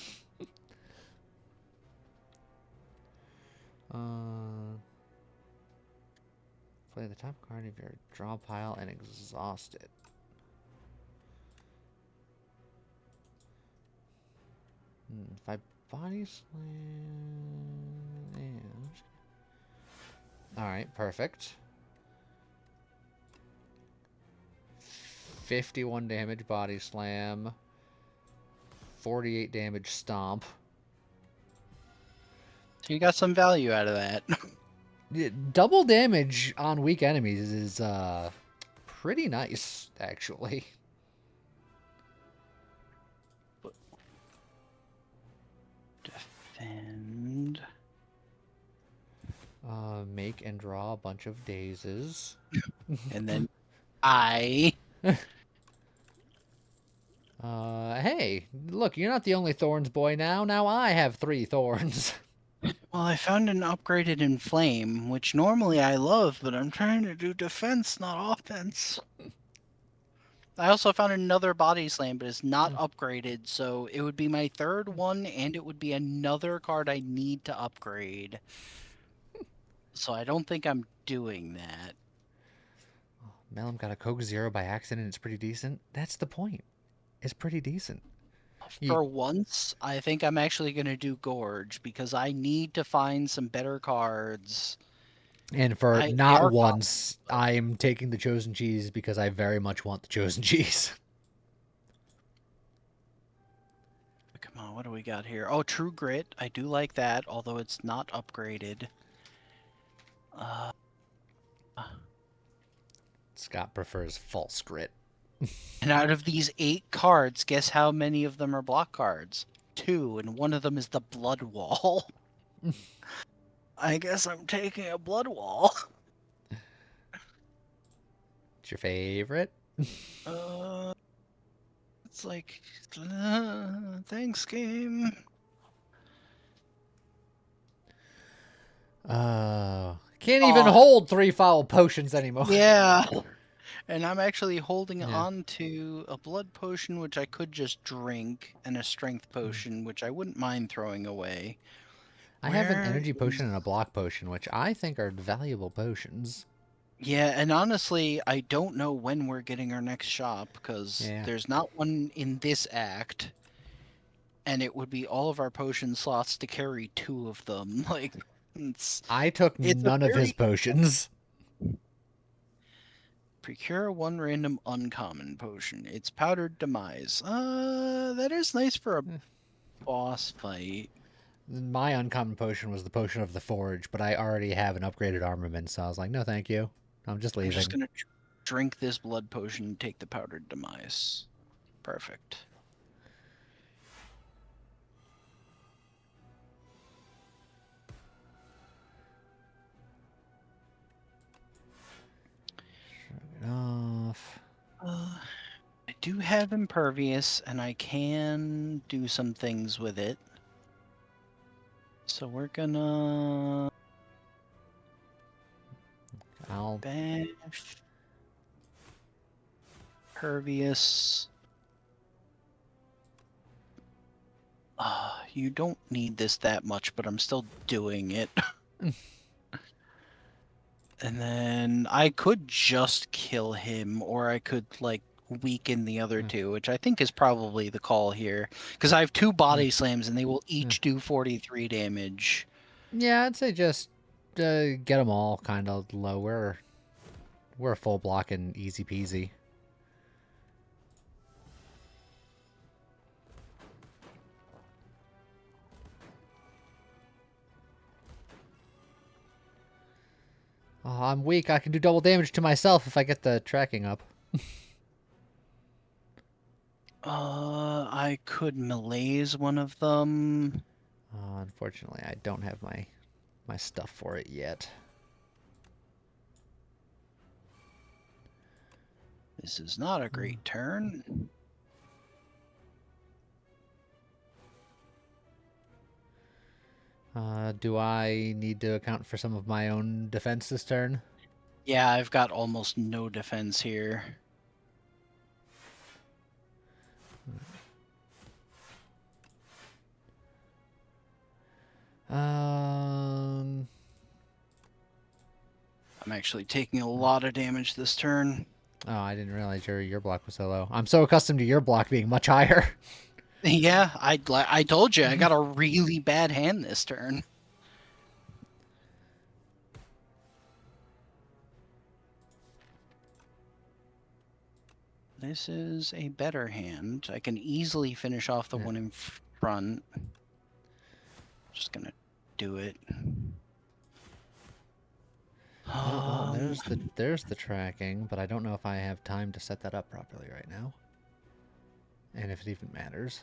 Play the top card of your draw pile and exhaust it. If I Body slam. And... Alright, perfect. 51 damage body slam. 48 damage stomp. So you got some value out of that. Yeah, double damage on weak enemies is pretty nice, actually. Defend. Make and draw a bunch of dazes. And then I... Hey, look, you're not the only thorns boy now. Now I have 3 thorns. Well, I found an upgraded Inflame, which normally I love, but I'm trying to do defense, not offense. I also found another Body Slam, but it's not upgraded, so it would be my 3rd one, and it would be another card I need to upgrade. So I don't think I'm doing that. Melum got a Coke Zero by accident. It's pretty decent. That's the point. It's pretty decent. For once, I think I'm actually going to do Gorge, because I need to find some better cards. And for They not are once, I'm taking the Chosen Cheese because I very much want the Chosen Cheese. Come on, what do we got here? Oh, True Grit. I do like that, although it's not upgraded. Scott prefers False Grit. And out of these 8 cards, guess how many of them are block cards? 2, and one of them is the Blood Wall. I guess I'm taking a Blood Wall. It's your favorite? It's like, thanks, game. Can't even hold 3 foul potions anymore. Yeah. And I'm actually holding Yeah. on to a blood potion, which I could just drink, and a strength potion, which I wouldn't mind throwing away. I have an Where energy potion is- and a block potion, which I think are valuable potions. Yeah, and honestly, I don't know when we're getting our next shop, because Yeah. there's not one in this act, and it would be all of our potion slots to carry 2 of them. Like, I took it's a none of his very- potions. Procure 1 random uncommon potion. It's Powdered Demise. That is nice for a boss fight. My uncommon potion was the Potion of the Forge, but I already have an upgraded armament, so I was like, no thank you. I'm just I'm leaving. just gonna drink this blood potion and take the Powdered Demise. Perfect. Shrug it off. I do have Impervious, and I can do some things with it. So we're gonna I'll bash Impervious. You don't need this that much, but I'm still doing it. And then I could just kill him, or I could, like, weaken the other 2, which I think is probably the call here. Because I have 2 body slams, and they will each do 43 damage. Yeah, I'd say just get them all kind of low. We're full block and easy peasy. Oh, I'm weak. I can do double damage to myself if I get the tracking up. I could malaise one of them. Unfortunately, I don't have my stuff for it yet. This is not a great turn. Do I need to account for some of my own defense this turn? Yeah, I've got almost no defense here. Um, I'm actually taking a lot of damage this turn. Oh, I didn't realize your block was so low. I'm so accustomed to your block being much higher. Yeah, I told you I got a really bad hand this turn. This is a better hand. I can easily finish off the Yeah. one in front. Just gonna do it. Oh, well, there's the tracking, but I don't know if I have time to set that up properly right now. And if it even matters.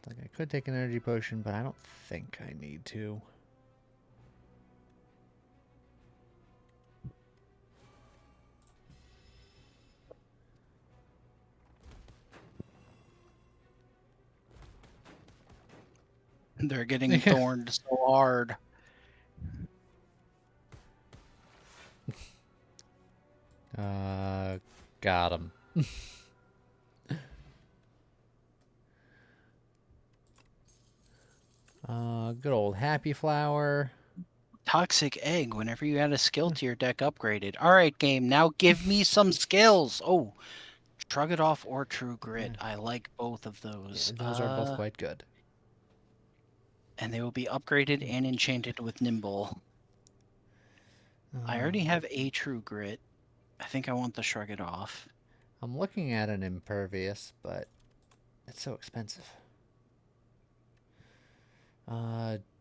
Like I could take an energy potion, but I don't think I need to. They're getting thorned so hard. Got him. Good old Happy Flower. Toxic Egg. Whenever you add a skill to your deck, upgraded. All right, game. Now give me some skills. Oh, Shrug It Off or True Grit. I like both of those. Yeah, those are both quite good. And they will be upgraded and enchanted with Nimble. I already have a True Grit. I think I want the Shrug It Off. I'm looking at an Impervious, but it's so expensive.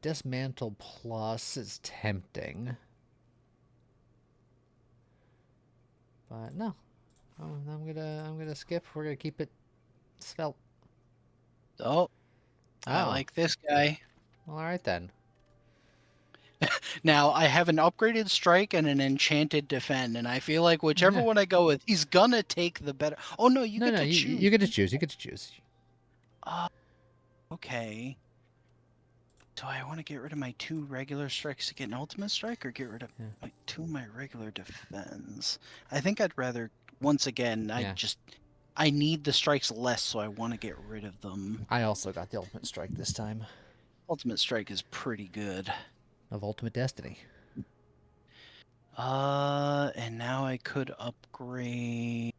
Dismantle Plus is tempting. But no. Oh, I'm gonna skip. We're gonna keep it svelte. Oh, I like this guy. Well, alright then. Now, I have an upgraded strike and an enchanted defend, and I feel like whichever one I go with, he's gonna take the better. Oh no, you get to choose. You get to choose. You get to choose. Okay. Do I want to get rid of my 2 regular strikes to get an ultimate strike, or get rid of my 2 of my regular defense? I think I'd rather, once again, I need the strikes less, so I want to get rid of them. I also got the ultimate strike this time. Ultimate strike is pretty good. Of Ultimate Destiny. And now I could upgrade.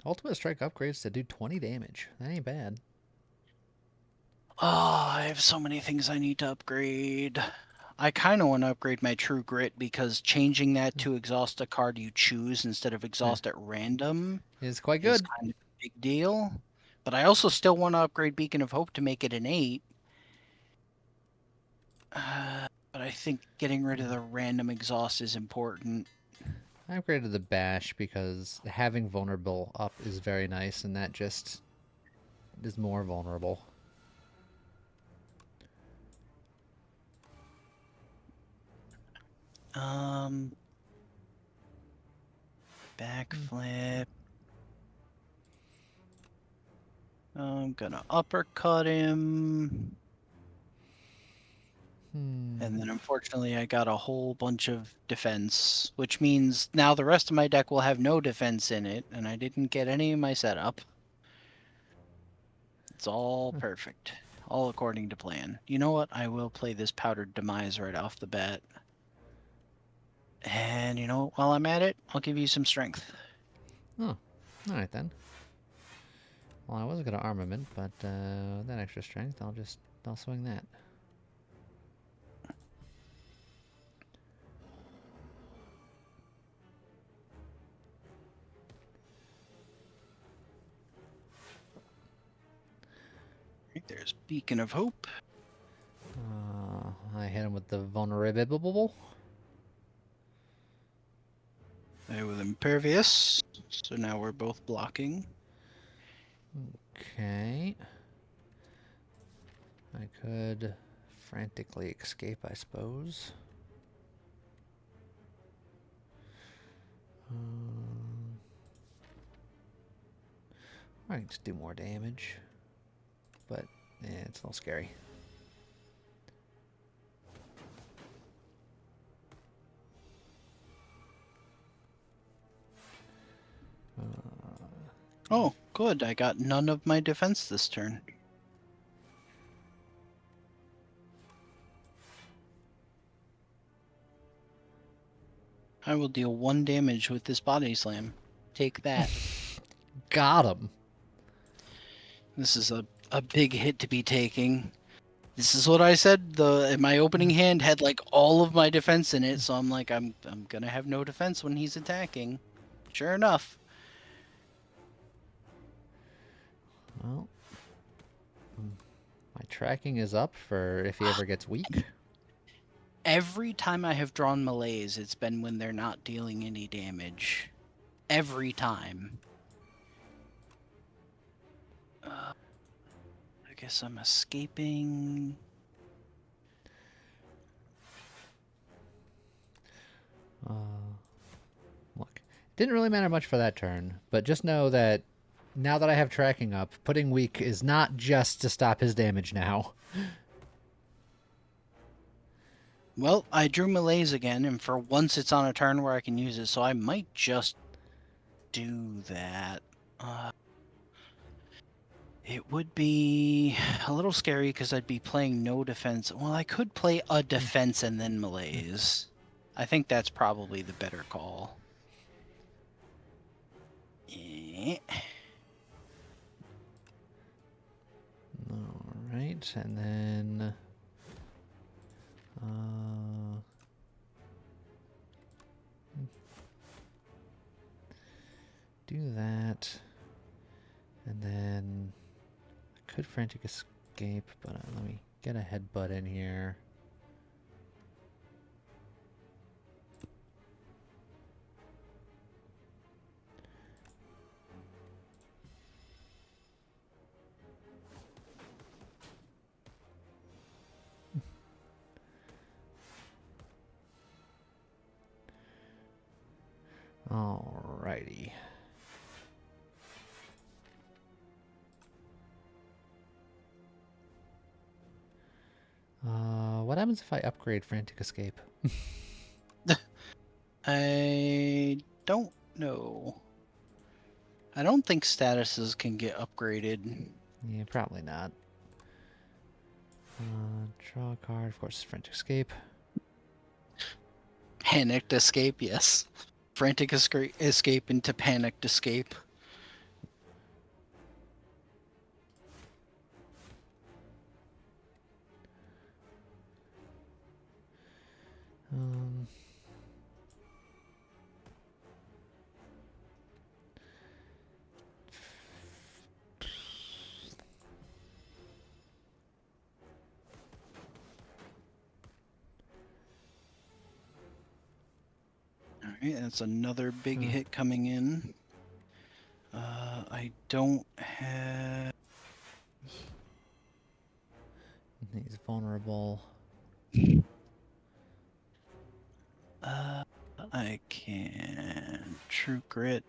Ultimate strike upgrades to do 20 damage. That ain't bad. Oh, I have so many things I need to upgrade. I kind of want to upgrade my True Grit because changing that to exhaust a card you choose instead of exhaust at random is quite good. Is kind of a big deal. But I also still want to upgrade Beacon of Hope to make it an 8. But I think getting rid of the random exhaust is important. I upgraded the Bash because having vulnerable up is very nice, and that just is more vulnerable. Backflip. I'm gonna uppercut him. And then unfortunately I got a whole bunch of defense, which means now the rest of my deck will have no defense in it, and I didn't get any of my setup. It's all perfect. All according to plan. You know what? I will play this Powdered Demise right off the bat. And you know, while I'm at it, I'll give you some strength. Oh, alright then. Well, I was going to armament, but that extra strength, I'll swing that. Right, there's Beacon of Hope. I hit him with the vulnerable. There with Impervious. So now we're both blocking. Okay. I could frantically escape, I suppose. I can just do more damage. But, it's a little scary. Oh, good. I got none of my defense this turn. I will deal 1 damage with this body slam. Take that. Got him. This is a big hit to be taking. This is what I said. My opening hand had like all of my defense in it, so I'm like, I'm gonna have no defense when he's attacking. Sure enough. Well, my tracking is up for if he ever gets weak. Every time I have drawn melees, it's been when they're not dealing any damage. Every time. I guess I'm escaping. Look, didn't really matter much for that turn, but just know that now that I have tracking up, putting weak is not just to stop his damage now. Well, I drew melees again, and for once it's on a turn where I can use it, so I might just do that. It would be a little scary because I'd be playing no defense. Well, I could play a defense and then melees. I think that's probably the better call. Yeah. All right, and then do that, and then I could frantic escape, but let me get a headbutt in here. Alrighty. What happens if I upgrade Frantic Escape? I don't know. I don't think statuses can get upgraded. Yeah, probably not. Draw a card, of course, Frantic Escape. Panicked escape, yes. Frantic escape into panicked escape. Alright, that's another big hit coming in. I don't have... He's vulnerable. I can... True Grit.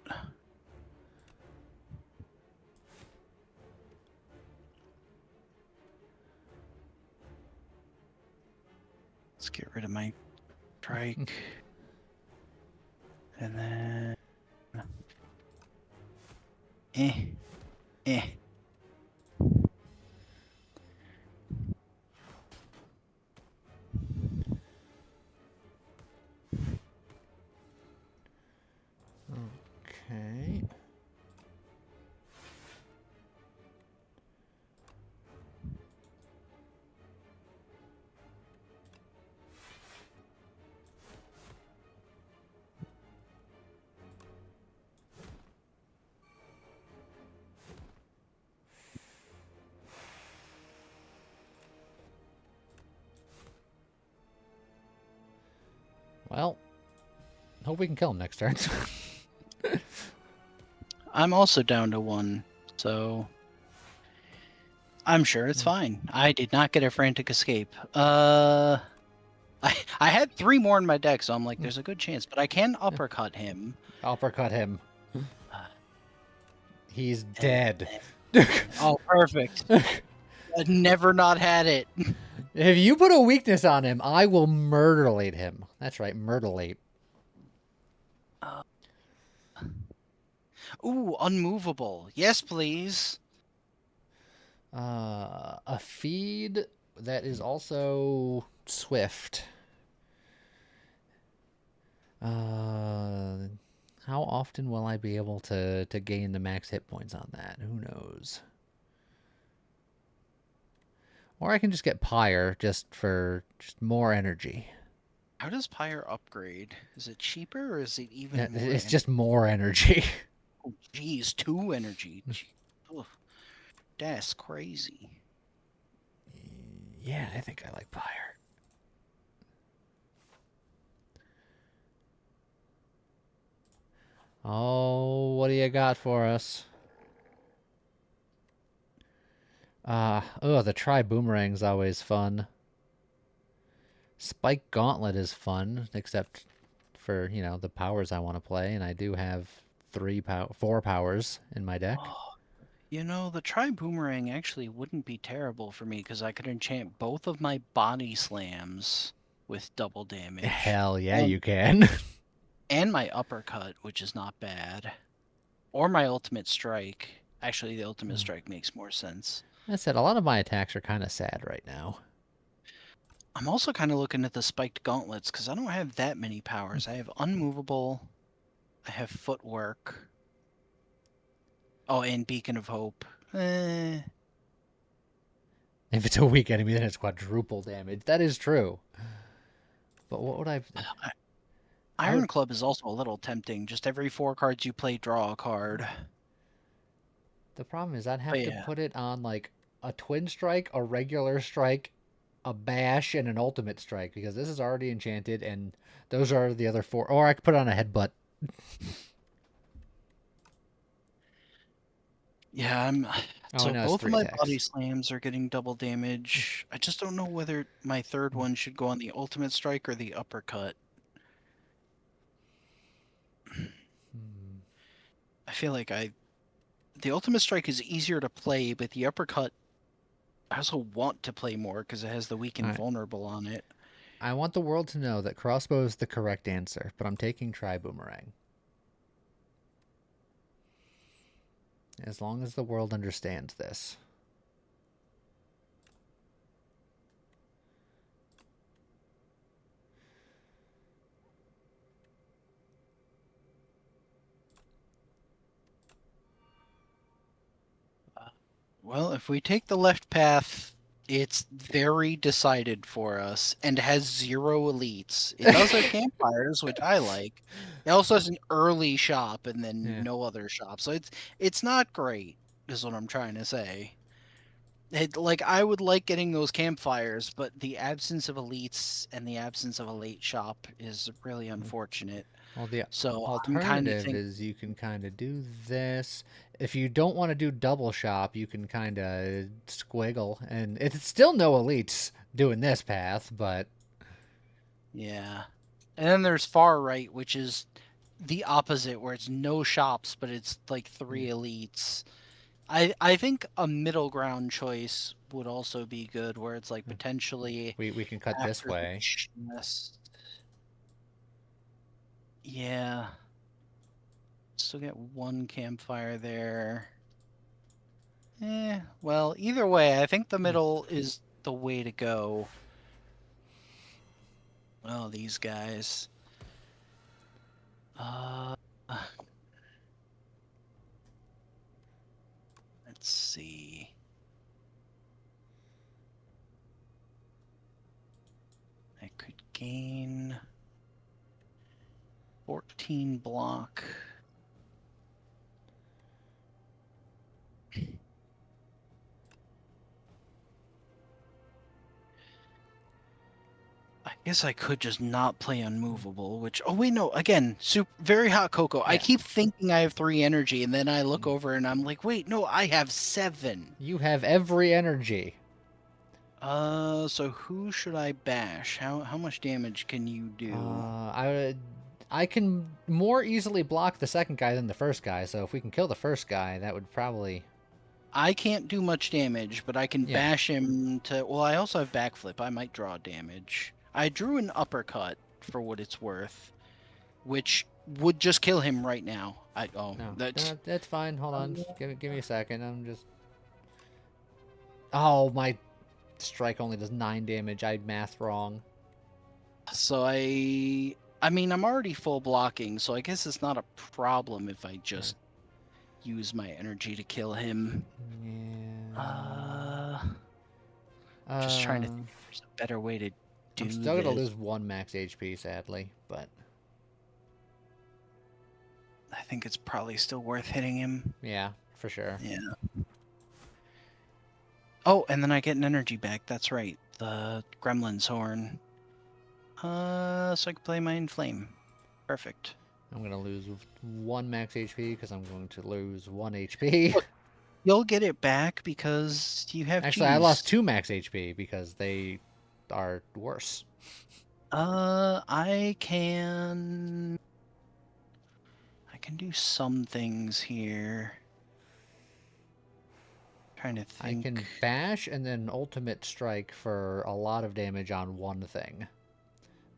Let's get rid of my Trike. And then... Eh. Okay. Well, hope we can kill him next turn. I'm also down to 1, so I'm sure it's fine. I did not get a frantic escape. I had 3 more in my deck, so I'm like, there's a good chance, but I can uppercut him. Uppercut him. He's dead. Oh, perfect. I've never not had it. If you put a weakness on him, I will murderlate him. That's right, murderlate. Ooh, unmovable. Yes, please. A feed that is also swift. How often will I be able to gain the max hit points on that? Who knows? Or I can just get Pyre just for just more energy. How does Pyre upgrade? Is it cheaper or is it Yeah, even more? it's just more energy. Oh, geez, 2 energy. Ugh, that's crazy. Yeah, I think I like Pyre. Oh, what do you got for us? The tri-boomerang's always fun. Spike Gauntlet is fun, except for, the powers I want to play, and I do have 4 powers in my deck. Oh, the Tri-Boomerang actually wouldn't be terrible for me because I could enchant both of my body slams with double damage. Hell yeah, And, you can. and my uppercut, which is not bad. Or my ultimate strike. Actually, the ultimate strike makes more sense. I said a lot of my attacks are kind of sad right now. I'm also kind of looking at the spiked gauntlets because I don't have that many powers. I have unmovable. I have footwork. Oh, and Beacon of Hope. If it's a weak enemy, then it's quadruple damage. That is true. But what would I Iron would- Club is also a little tempting. Just every 4 cards you play, draw a card. The problem is I'd have But to yeah. put it on like a twin strike, a regular strike, a bash, and an ultimate strike because this is already enchanted, and those are the other 4. Or I could put on a headbutt. Yeah, I'm. Oh, So no, it's both of 3 my attacks. body slams are getting double damage. I just don't know whether my third one should go on the ultimate strike or the uppercut. I feel like the ultimate strike is easier to play, but the uppercut I also want to play more because it has the weak and Alright. vulnerable on it. I want the world to know that crossbow is the correct answer, but I'm taking tri-boomerang. As long as the world understands this. Well, if we take the left path, it's very decided for us and has 0 elites. It does have campfires, which I like. It also has an early shop and then Yeah. no other shop. So it's not great, is what I'm trying to say. I would like getting those campfires, but the absence of elites and the absence of a late shop is really unfortunate. Well, the So I'm kind of alternative thinking, is you can kind of do this. If you don't want to do double shop, you can kind of squiggle. And it's still no elites doing this path, but yeah. And then there's far right, which is the opposite, where it's no shops, but it's like 3 elites. I think a middle ground choice would also be good, where it's like potentially we can cut this after the way. chest. Yeah. Still get 1 campfire there. Well, either way, I think the middle is the way to go. Oh, these guys. Let's see. I could gain 14 block. I guess I could just not play unmovable, which, oh wait, no, again, very hot cocoa. I Yeah. keep thinking I have 3 energy, and then I look over and I'm like, wait, no, I have 7. You have every energy. So who should I bash? How much damage can you do? I can more easily block the second guy than the first guy, so if we can kill the first guy, that would probably... I can't do much damage, but I can Yeah. bash him to... Well, I also have backflip. I might draw damage. I drew an uppercut, for what it's worth, which would just kill him right now. No, That's that's fine. Hold on. Give me a second. I'm just... Oh, my strike only does 9 damage. I math wrong. so I mean, I'm already full blocking, so I guess it's not a problem if I just use my energy to kill him. Yeah. Just trying to think if there's a better way to do I'm still gonna this. lose 1 max HP, sadly, but I think it's probably still worth hitting him. yeah, for sure. Yeah. Oh, and then I get an energy back. That's right. The Gremlin's Horn. So I can play my Inflame. Perfect. I'm gonna lose 1 max HP because I'm going to lose 1 HP. Look, you'll get it back because you have Actually, I lost G's. 2 max HP because they are worse. I can do some things here. Trying to I think. can bash and then ultimate strike for a lot of damage on one thing.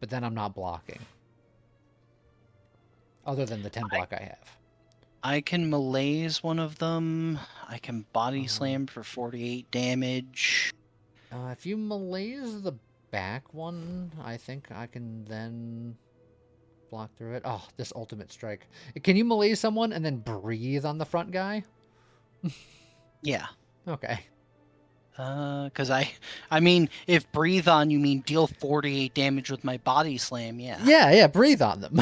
But then I'm not blocking. Other than the 10 block I have. I can malaise one of them. I can body slam for 48 damage. If you malaise the back one, I think I can then block through it. Oh, this ultimate strike. Can you malaise someone and then breathe on the front guy? Yeah. Okay. Because I mean, if breathe on you mean deal 48 damage with my body slam, yeah. Yeah, breathe on them.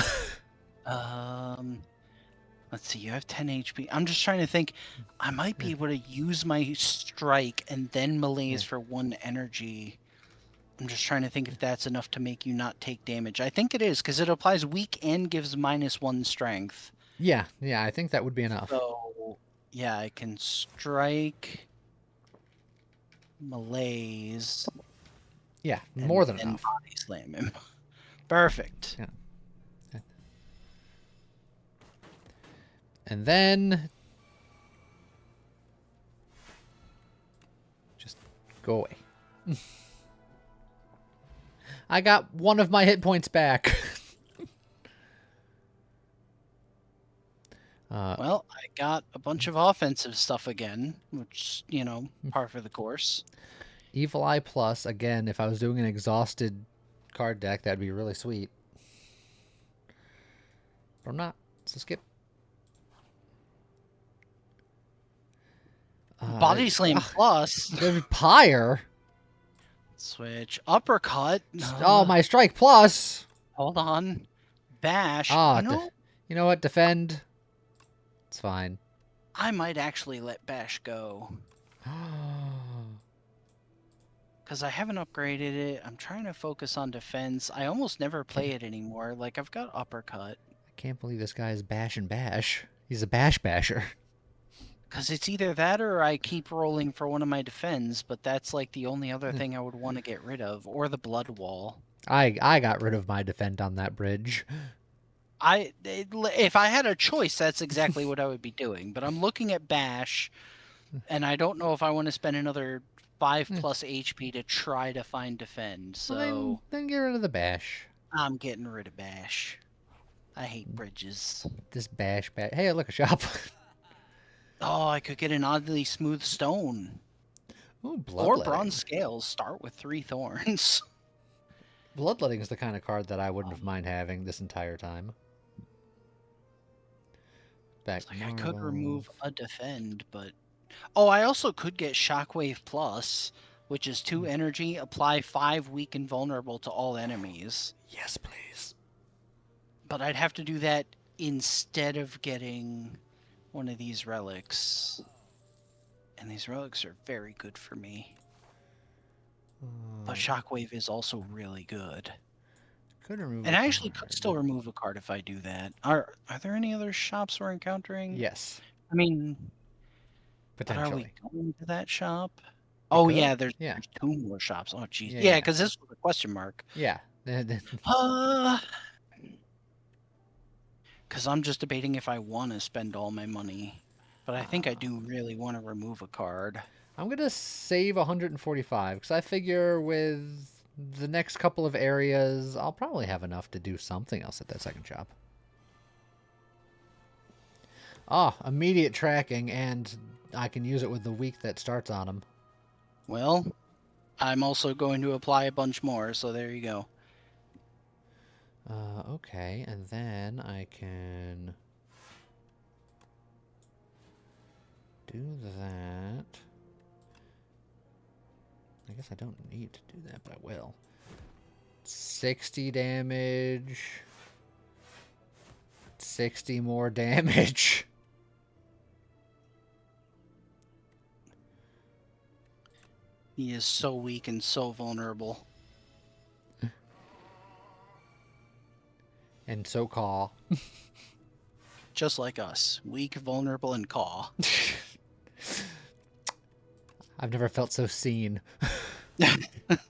Let's see, you have 10 HP. I'm just trying to think. I might be able to use my strike and then malaise for 1 energy. I'm just trying to think if that's enough to make you not take damage. I think it is, because it applies weak and gives -1 strength. Yeah, I think that would be enough. So, yeah, I can strike, malaise. Yeah, more than and enough. Body slam him. Perfect. Yeah. And then just go away. I got 1 of my hit points back. Well, I got a bunch of offensive stuff again, which, you know, par for the course. Evil Eye Plus, again, if I was doing an exhausted card deck, that'd be really sweet. But I'm not, so skip. Body slam plus. Pyre? Switch. Uppercut. Oh, my strike plus. Hold on. Bash. You know what? Defend. It's fine. I might actually let Bash go. Because I haven't upgraded it. I'm trying to focus on defense. I almost never play it anymore. Like, I've got Uppercut. I can't believe this guy is bash and bash. He's a bash basher. Because it's either that or I keep rolling for one of my defends, but that's like the only other thing I would want to get rid of. Or the Blood Wall. I got rid of my defend on that bridge. If I had a choice, that's exactly what I would be doing. But I'm looking at Bash, and I don't know if I want to spend another 5+ HP to try to find defend. So well, then get rid of the bash. I'm getting rid of Bash. I hate bridges. This bash. Hey, look, a shop. Oh, I could get an oddly smooth stone. Ooh, Or bloodletting. bronze scales. Start with 3 thorns. Bloodletting is the kind of card that I wouldn't have mind having this entire time. Back. Like I could remove a defend, but oh, I also could get Shockwave Plus, which is 2 energy, apply 5 weak and vulnerable to all enemies. Yes, please. But I'd have to do that instead of getting one of these relics. And these relics are very good for me. But Shockwave is also really good. Could remove. And I actually could still remove a card if I do that. Are there any other shops we're encountering? Yes. I mean, but are Potentially. we going to that shop? Oh could. yeah, there's 2 more shops. Oh geez. Yeah, because this was a question mark. Yeah. Because I'm just debating if I want to spend all my money. But I think I do really want to remove a card. I'm going to save 145 because I figure with the next couple of areas, I'll probably have enough to do something else at that second shop. Ah, immediate tracking, and I can use it with the weak that starts on him. Well, I'm also going to apply a bunch more, so there you go. Okay, and then I can do that. I guess I don't need to do that, but I will. 60 damage. 60 more damage. He is so weak and so vulnerable. And so caw. Just like us. Weak, vulnerable, and caw. I've never felt so seen. Mm-mm.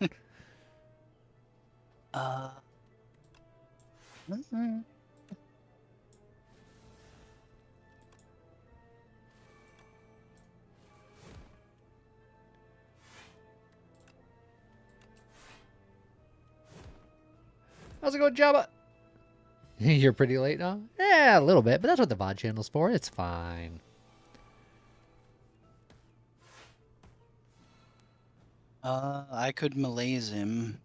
How's it going, Jabba? You're pretty late now? Yeah, a little bit, but that's what the VOD channel's for. It's fine. I could malaise him.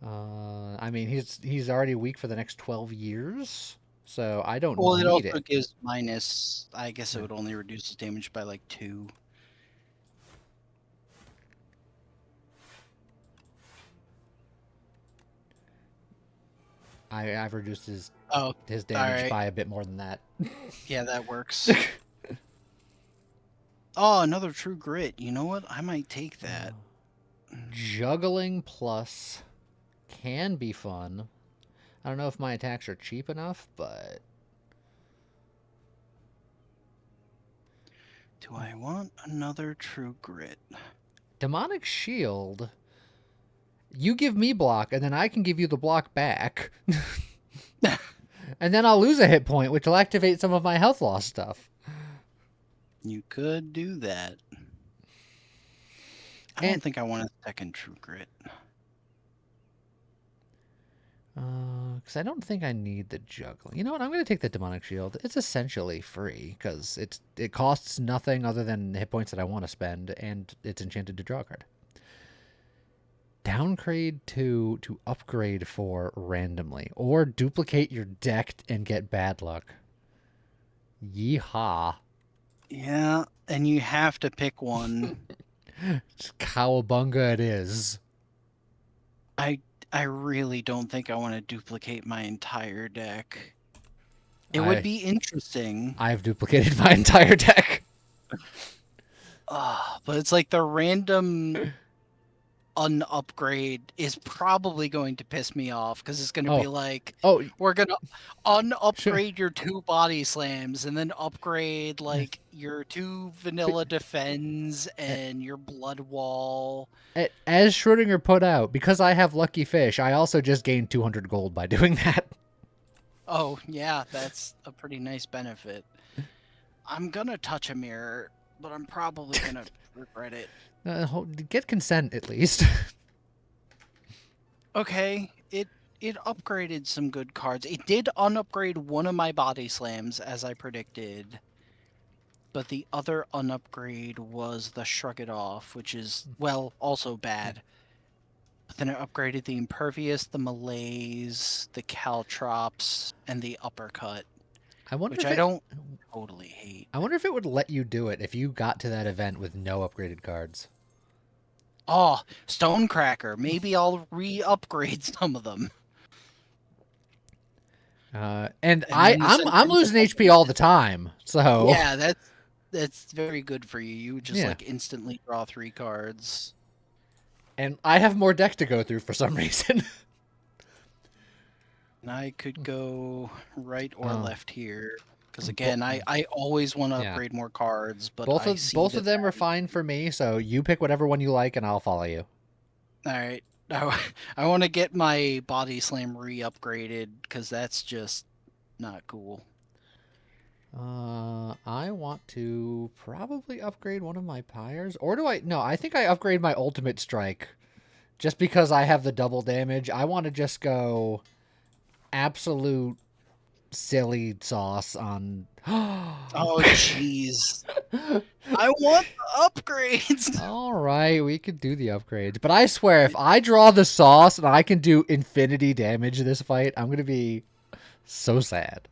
I mean, he's already weak for the next 12 years, so I don't Well, it need also it. gives minus. I guess it Yeah. would only reduce his damage by like 2. I've reduced his Oh, damage alright. by a bit more than that. Yeah, that works. Oh, another true grit. You know what? I might take that. Juggling plus can be fun. I don't know if my attacks are cheap enough, but Do I want another true grit? Demonic Shield. You give me block, and then I can give you the block back. And then I'll lose a hit point, which will activate some of my health loss stuff. You could do that. I don't think I want a second true grit. Because I don't think I need the juggling. You know what? I'm going to take the Demonic Shield. It's essentially free, because it costs nothing other than hit points that I want to spend, and it's enchanted to draw a card. Downgrade to upgrade for randomly, or duplicate your deck and get bad luck. Yeehaw. Yeah, and you have to pick one. Cowabunga it is. I really don't think I want to duplicate my entire deck. It would be interesting. I've duplicated my entire deck. But it's like the random unupgrade is probably going to piss me off because it's going to be like, we're going to unupgrade your 2 body slams and then upgrade like your 2 vanilla defends and your blood wall. As Schrodinger put out, because I have Lucky Fish, I also just gained 200 gold by doing that. Oh, yeah, that's a pretty nice benefit. I'm going to touch a mirror, but I'm probably going to regret it. Get consent, at least. Okay, it upgraded some good cards. It did unupgrade one of my body slams, as I predicted. But the other unupgrade was the Shrug It Off, which is, well, also bad. But then it upgraded the Impervious, the Malaise, the Caltrops, and the Uppercut. Which I don't totally hate. I wonder if it would let you do it if you got to that event with no upgraded cards. Oh, Stonecracker. Maybe I'll re-upgrade some of them. And I'm losing HP all the time, so yeah, that's very good for you. You would just like instantly draw 3 cards. And I have more deck to go through for some reason. And I could go right or left here. Because again, I always want to upgrade more cards, but both of them are fine for me. So you pick whatever one you like, and I'll follow you. All right, I want to get my body slam re-upgraded because that's just not cool. I want to probably upgrade one of my pyres, or do I? No, I think I upgrade my ultimate strike, just because I have the double damage. I want to just go absolute silly sauce on. Oh, jeez. I want the upgrades. All right, we could do the upgrades, but I swear, if I draw the sauce and I can do infinity damage this fight, I'm gonna be so sad.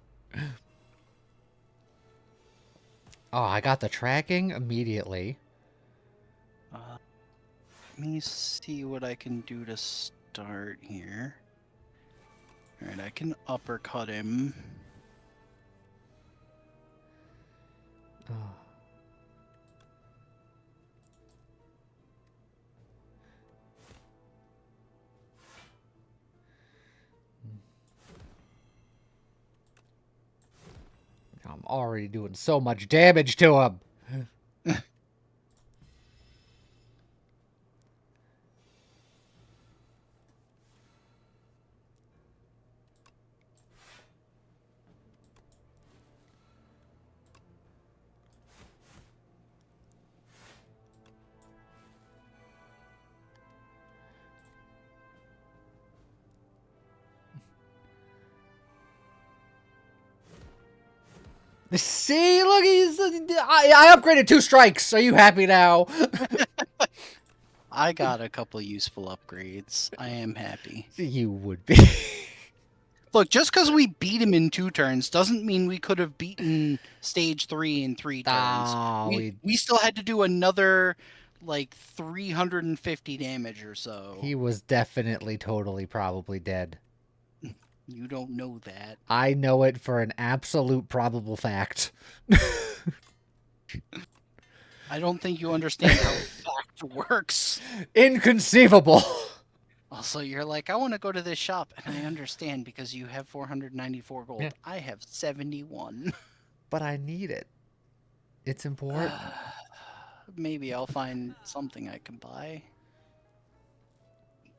Oh, I got the tracking immediately. Let me see what I can do to start here. Alright, I can uppercut him. Oh. I'm already doing so much damage to him. See, look, I upgraded 2 strikes. Are you happy now? I got a couple useful upgrades. I am happy. You would be. Look, just because we beat him in 2 turns doesn't mean we could have beaten stage 3 in 3 turns. Oh, we still had to do another, like, 350 damage or so. He was definitely, totally, probably dead. You don't know that. I know it for an absolute probable fact. I don't think you understand how fact works. Inconceivable. Also, you're like, I want to go to this shop, and I understand because you have 494 gold. Yeah. I have 71. But I need it. It's important. Maybe I'll find something I can buy.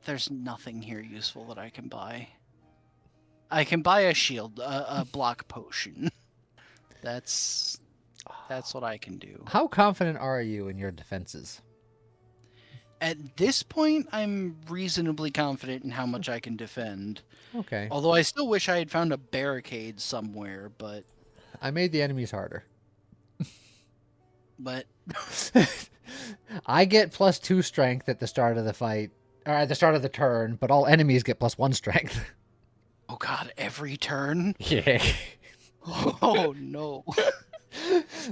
There's nothing here useful that I can buy. I can buy a shield, a block potion. That's what I can do. How confident are you in your defenses? At this point, I'm reasonably confident in how much I can defend. Okay. Although I still wish I had found a barricade somewhere, but... I made the enemies harder. But... I get +2 strength at the start of the fight, or at the start of the turn, but all enemies get +1 strength. Oh god, every turn? Yeah. Oh no.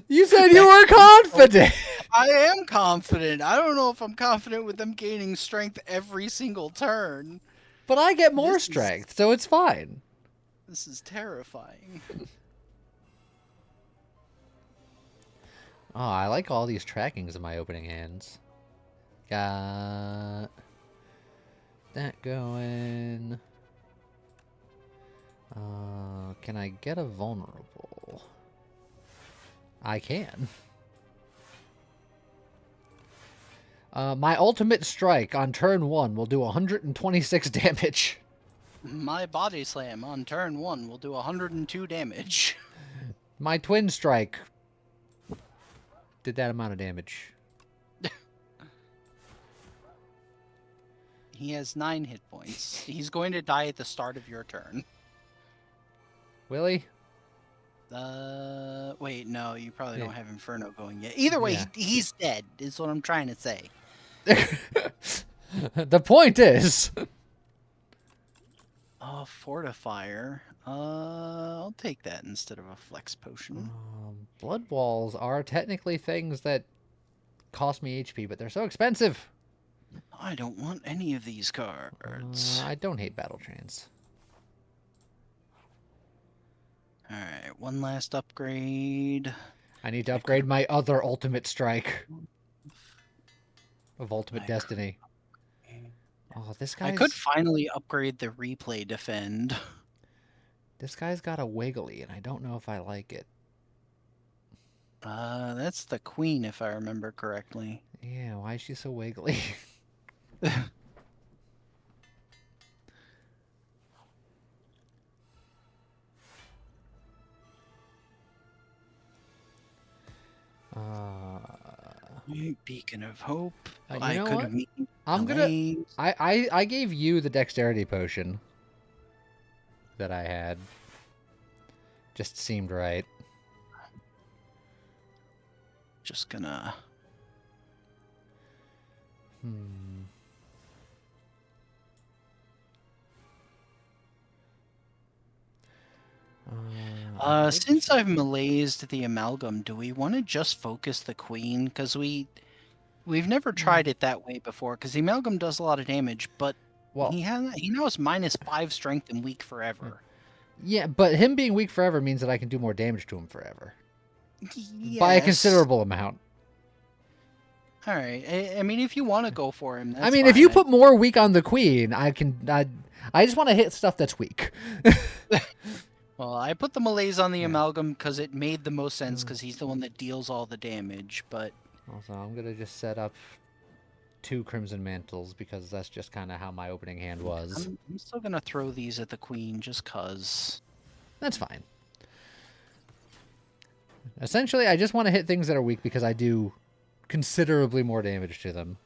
You said you were confident. I am confident. I don't know if I'm confident with them gaining strength every single turn. But I get more This is- strength, so it's fine. This is terrifying. Oh, I like all these trackings in my opening hands. Got that going. Can I get a vulnerable? I can. My ultimate strike on turn 1 will do 126 damage. My body slam on turn 1 will do 102 damage. My twin strike did that amount of damage. He has 9 hit points. He's going to die at the start of your turn. Will he? Wait, no, you probably Yeah. don't have Inferno going yet. Either way, Yeah. he's dead, is what I'm trying to say. The point is... Fortifier. I'll take that instead of a flex potion. Blood walls are technically things that cost me HP, but they're so expensive. I don't want any of these cards. I don't hate battle trains. Alright, one last upgrade. I need to upgrade my other ultimate strike of ultimate I destiny. Oh, this I guy's... could finally upgrade the replay defend. This guy's got a wiggly, and I don't know if I like it. That's the queen, if I remember correctly. Yeah, why is she so wiggly? Beacon of Hope. You I know could what? have meeting I'm gonna... Elaine. I gave you the dexterity potion that I had. Just seemed right. Just gonna... Hmm. Since I've melee'd the amalgam, do we want to just focus the queen? Because we've never tried it that way before. Because the amalgam does a lot of damage, but Well, he now has -5 strength and weak forever. yeah, but him being weak forever means that I can do more damage to him forever. Yes. By a considerable amount. All right. I mean, if you want to go for him, that's I mean, fine. if you put more weak on the queen, I just want to hit stuff that's weak. Well, I put the melees on the amalgam because it made the most sense because he's the one that deals all the damage, but... Also, I'm going to just set up 2 Crimson Mantles because that's just kind of how my opening hand was. I'm still going to throw these at the queen just because. That's fine. Essentially, I just want to hit things that are weak because I do considerably more damage to them.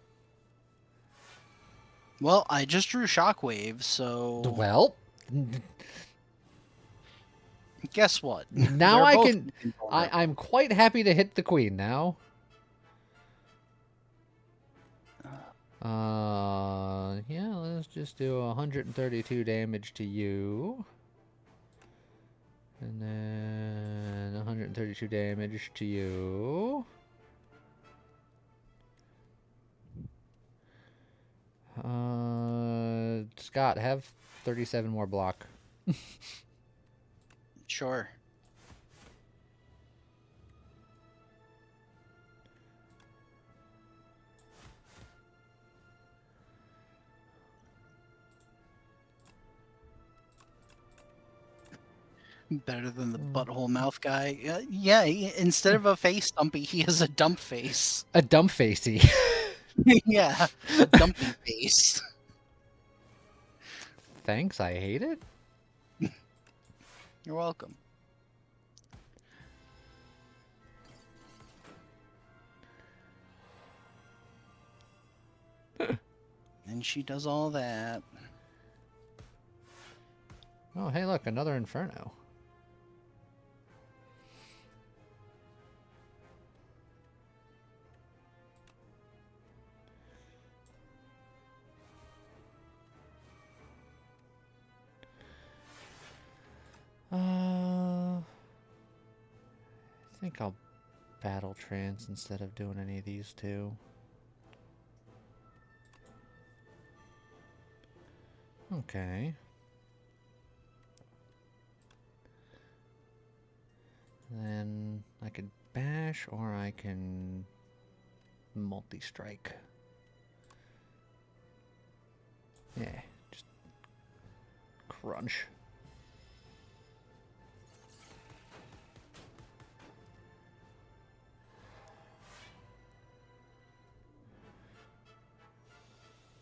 Well, I just drew Shockwave, so... Well... Guess what? Now I can... I'm quite happy to hit the queen now. Yeah, let's just do 132 damage to you. And then 132 damage to you. Scott, have 37 more block. Sure. Better than the butthole mouth guy. Yeah, instead of a face dumpy, he has a dump face. A dump facey. Yeah, a dumpy face. Thanks, I hate it. You're welcome. And she does all that. Oh, hey, look, another Inferno. I think I'll Battle Trance instead of doing any of these two. Okay. Then I could bash or I can multi-strike. Yeah, just crunch.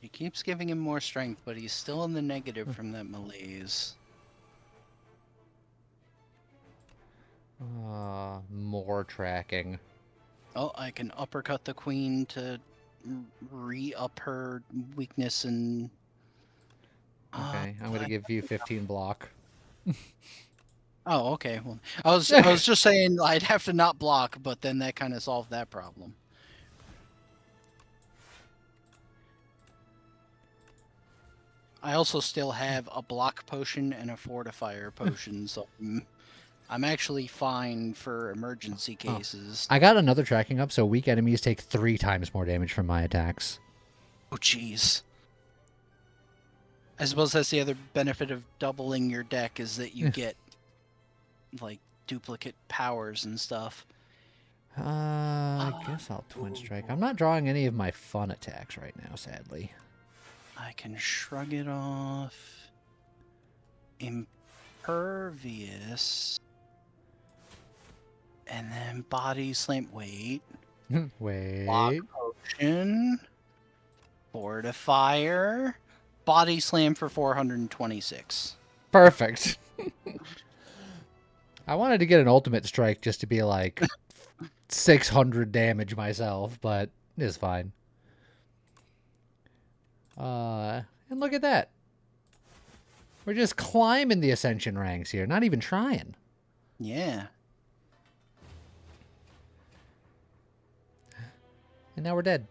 He keeps giving him more strength, but he's still in the negative from that malaise. More tracking. Oh, I can uppercut the queen to re-up her weakness and... Okay, I'm gonna give you 15 block. Oh, okay. Well, I was just saying I'd have to not block, but then that kind of solved that problem. I also still have a block potion and a fortifier potion, so I'm actually fine for emergency cases. I got another tracking up, so weak enemies take 3 times more damage from my attacks. Oh, jeez. I suppose that's the other benefit of doubling your deck is that you get, like, duplicate powers and stuff. I guess I'll Twin Strike. I'm not drawing any of my fun attacks right now, sadly. I can shrug it off. Impervious. And then body slam. Wait. Wait. Block potion. Fortifier. Body slam for 426. Perfect. I wanted to get an ultimate strike just to be like 600 damage myself, but it's fine. And look at that. We're just climbing the ascension ranks here, not even trying. Yeah. And now we're dead.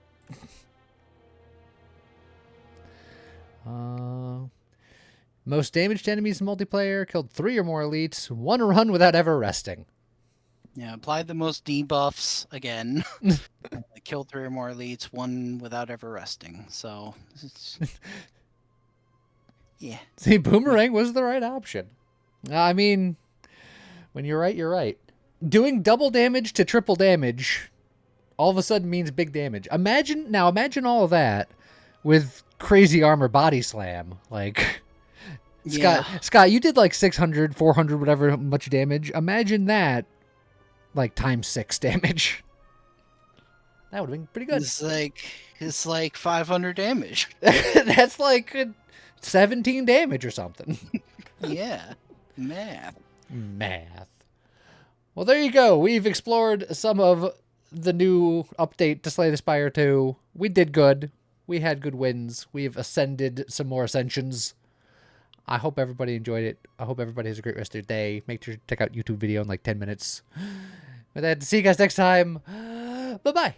Most damaged enemies in multiplayer, killed 3 or more elites, 1 run without ever resting. Yeah, applied the most debuffs again. Killed 3 or more elites, 1 without ever resting. So, yeah. See, Boomerang was the right option. I mean, when you're right, you're right. Doing double damage to triple damage all of a sudden means big damage. Imagine all of that with crazy armor body slam. Like, Yeah. Scott, you did like 600, 400, whatever much damage. Imagine that, like, times 6 damage. That would have been pretty good. It's like 500 damage. That's like 17 damage or something. Yeah. Math. Well, there you go. We've explored some of the new update to Slay the Spire 2. We did good. We had good wins. We've ascended some more ascensions. I hope everybody enjoyed it. I hope everybody has a great rest of their day. Make sure to check out YouTube video in like 10 minutes. With that, see you guys next time. Bye-bye.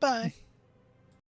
Bye.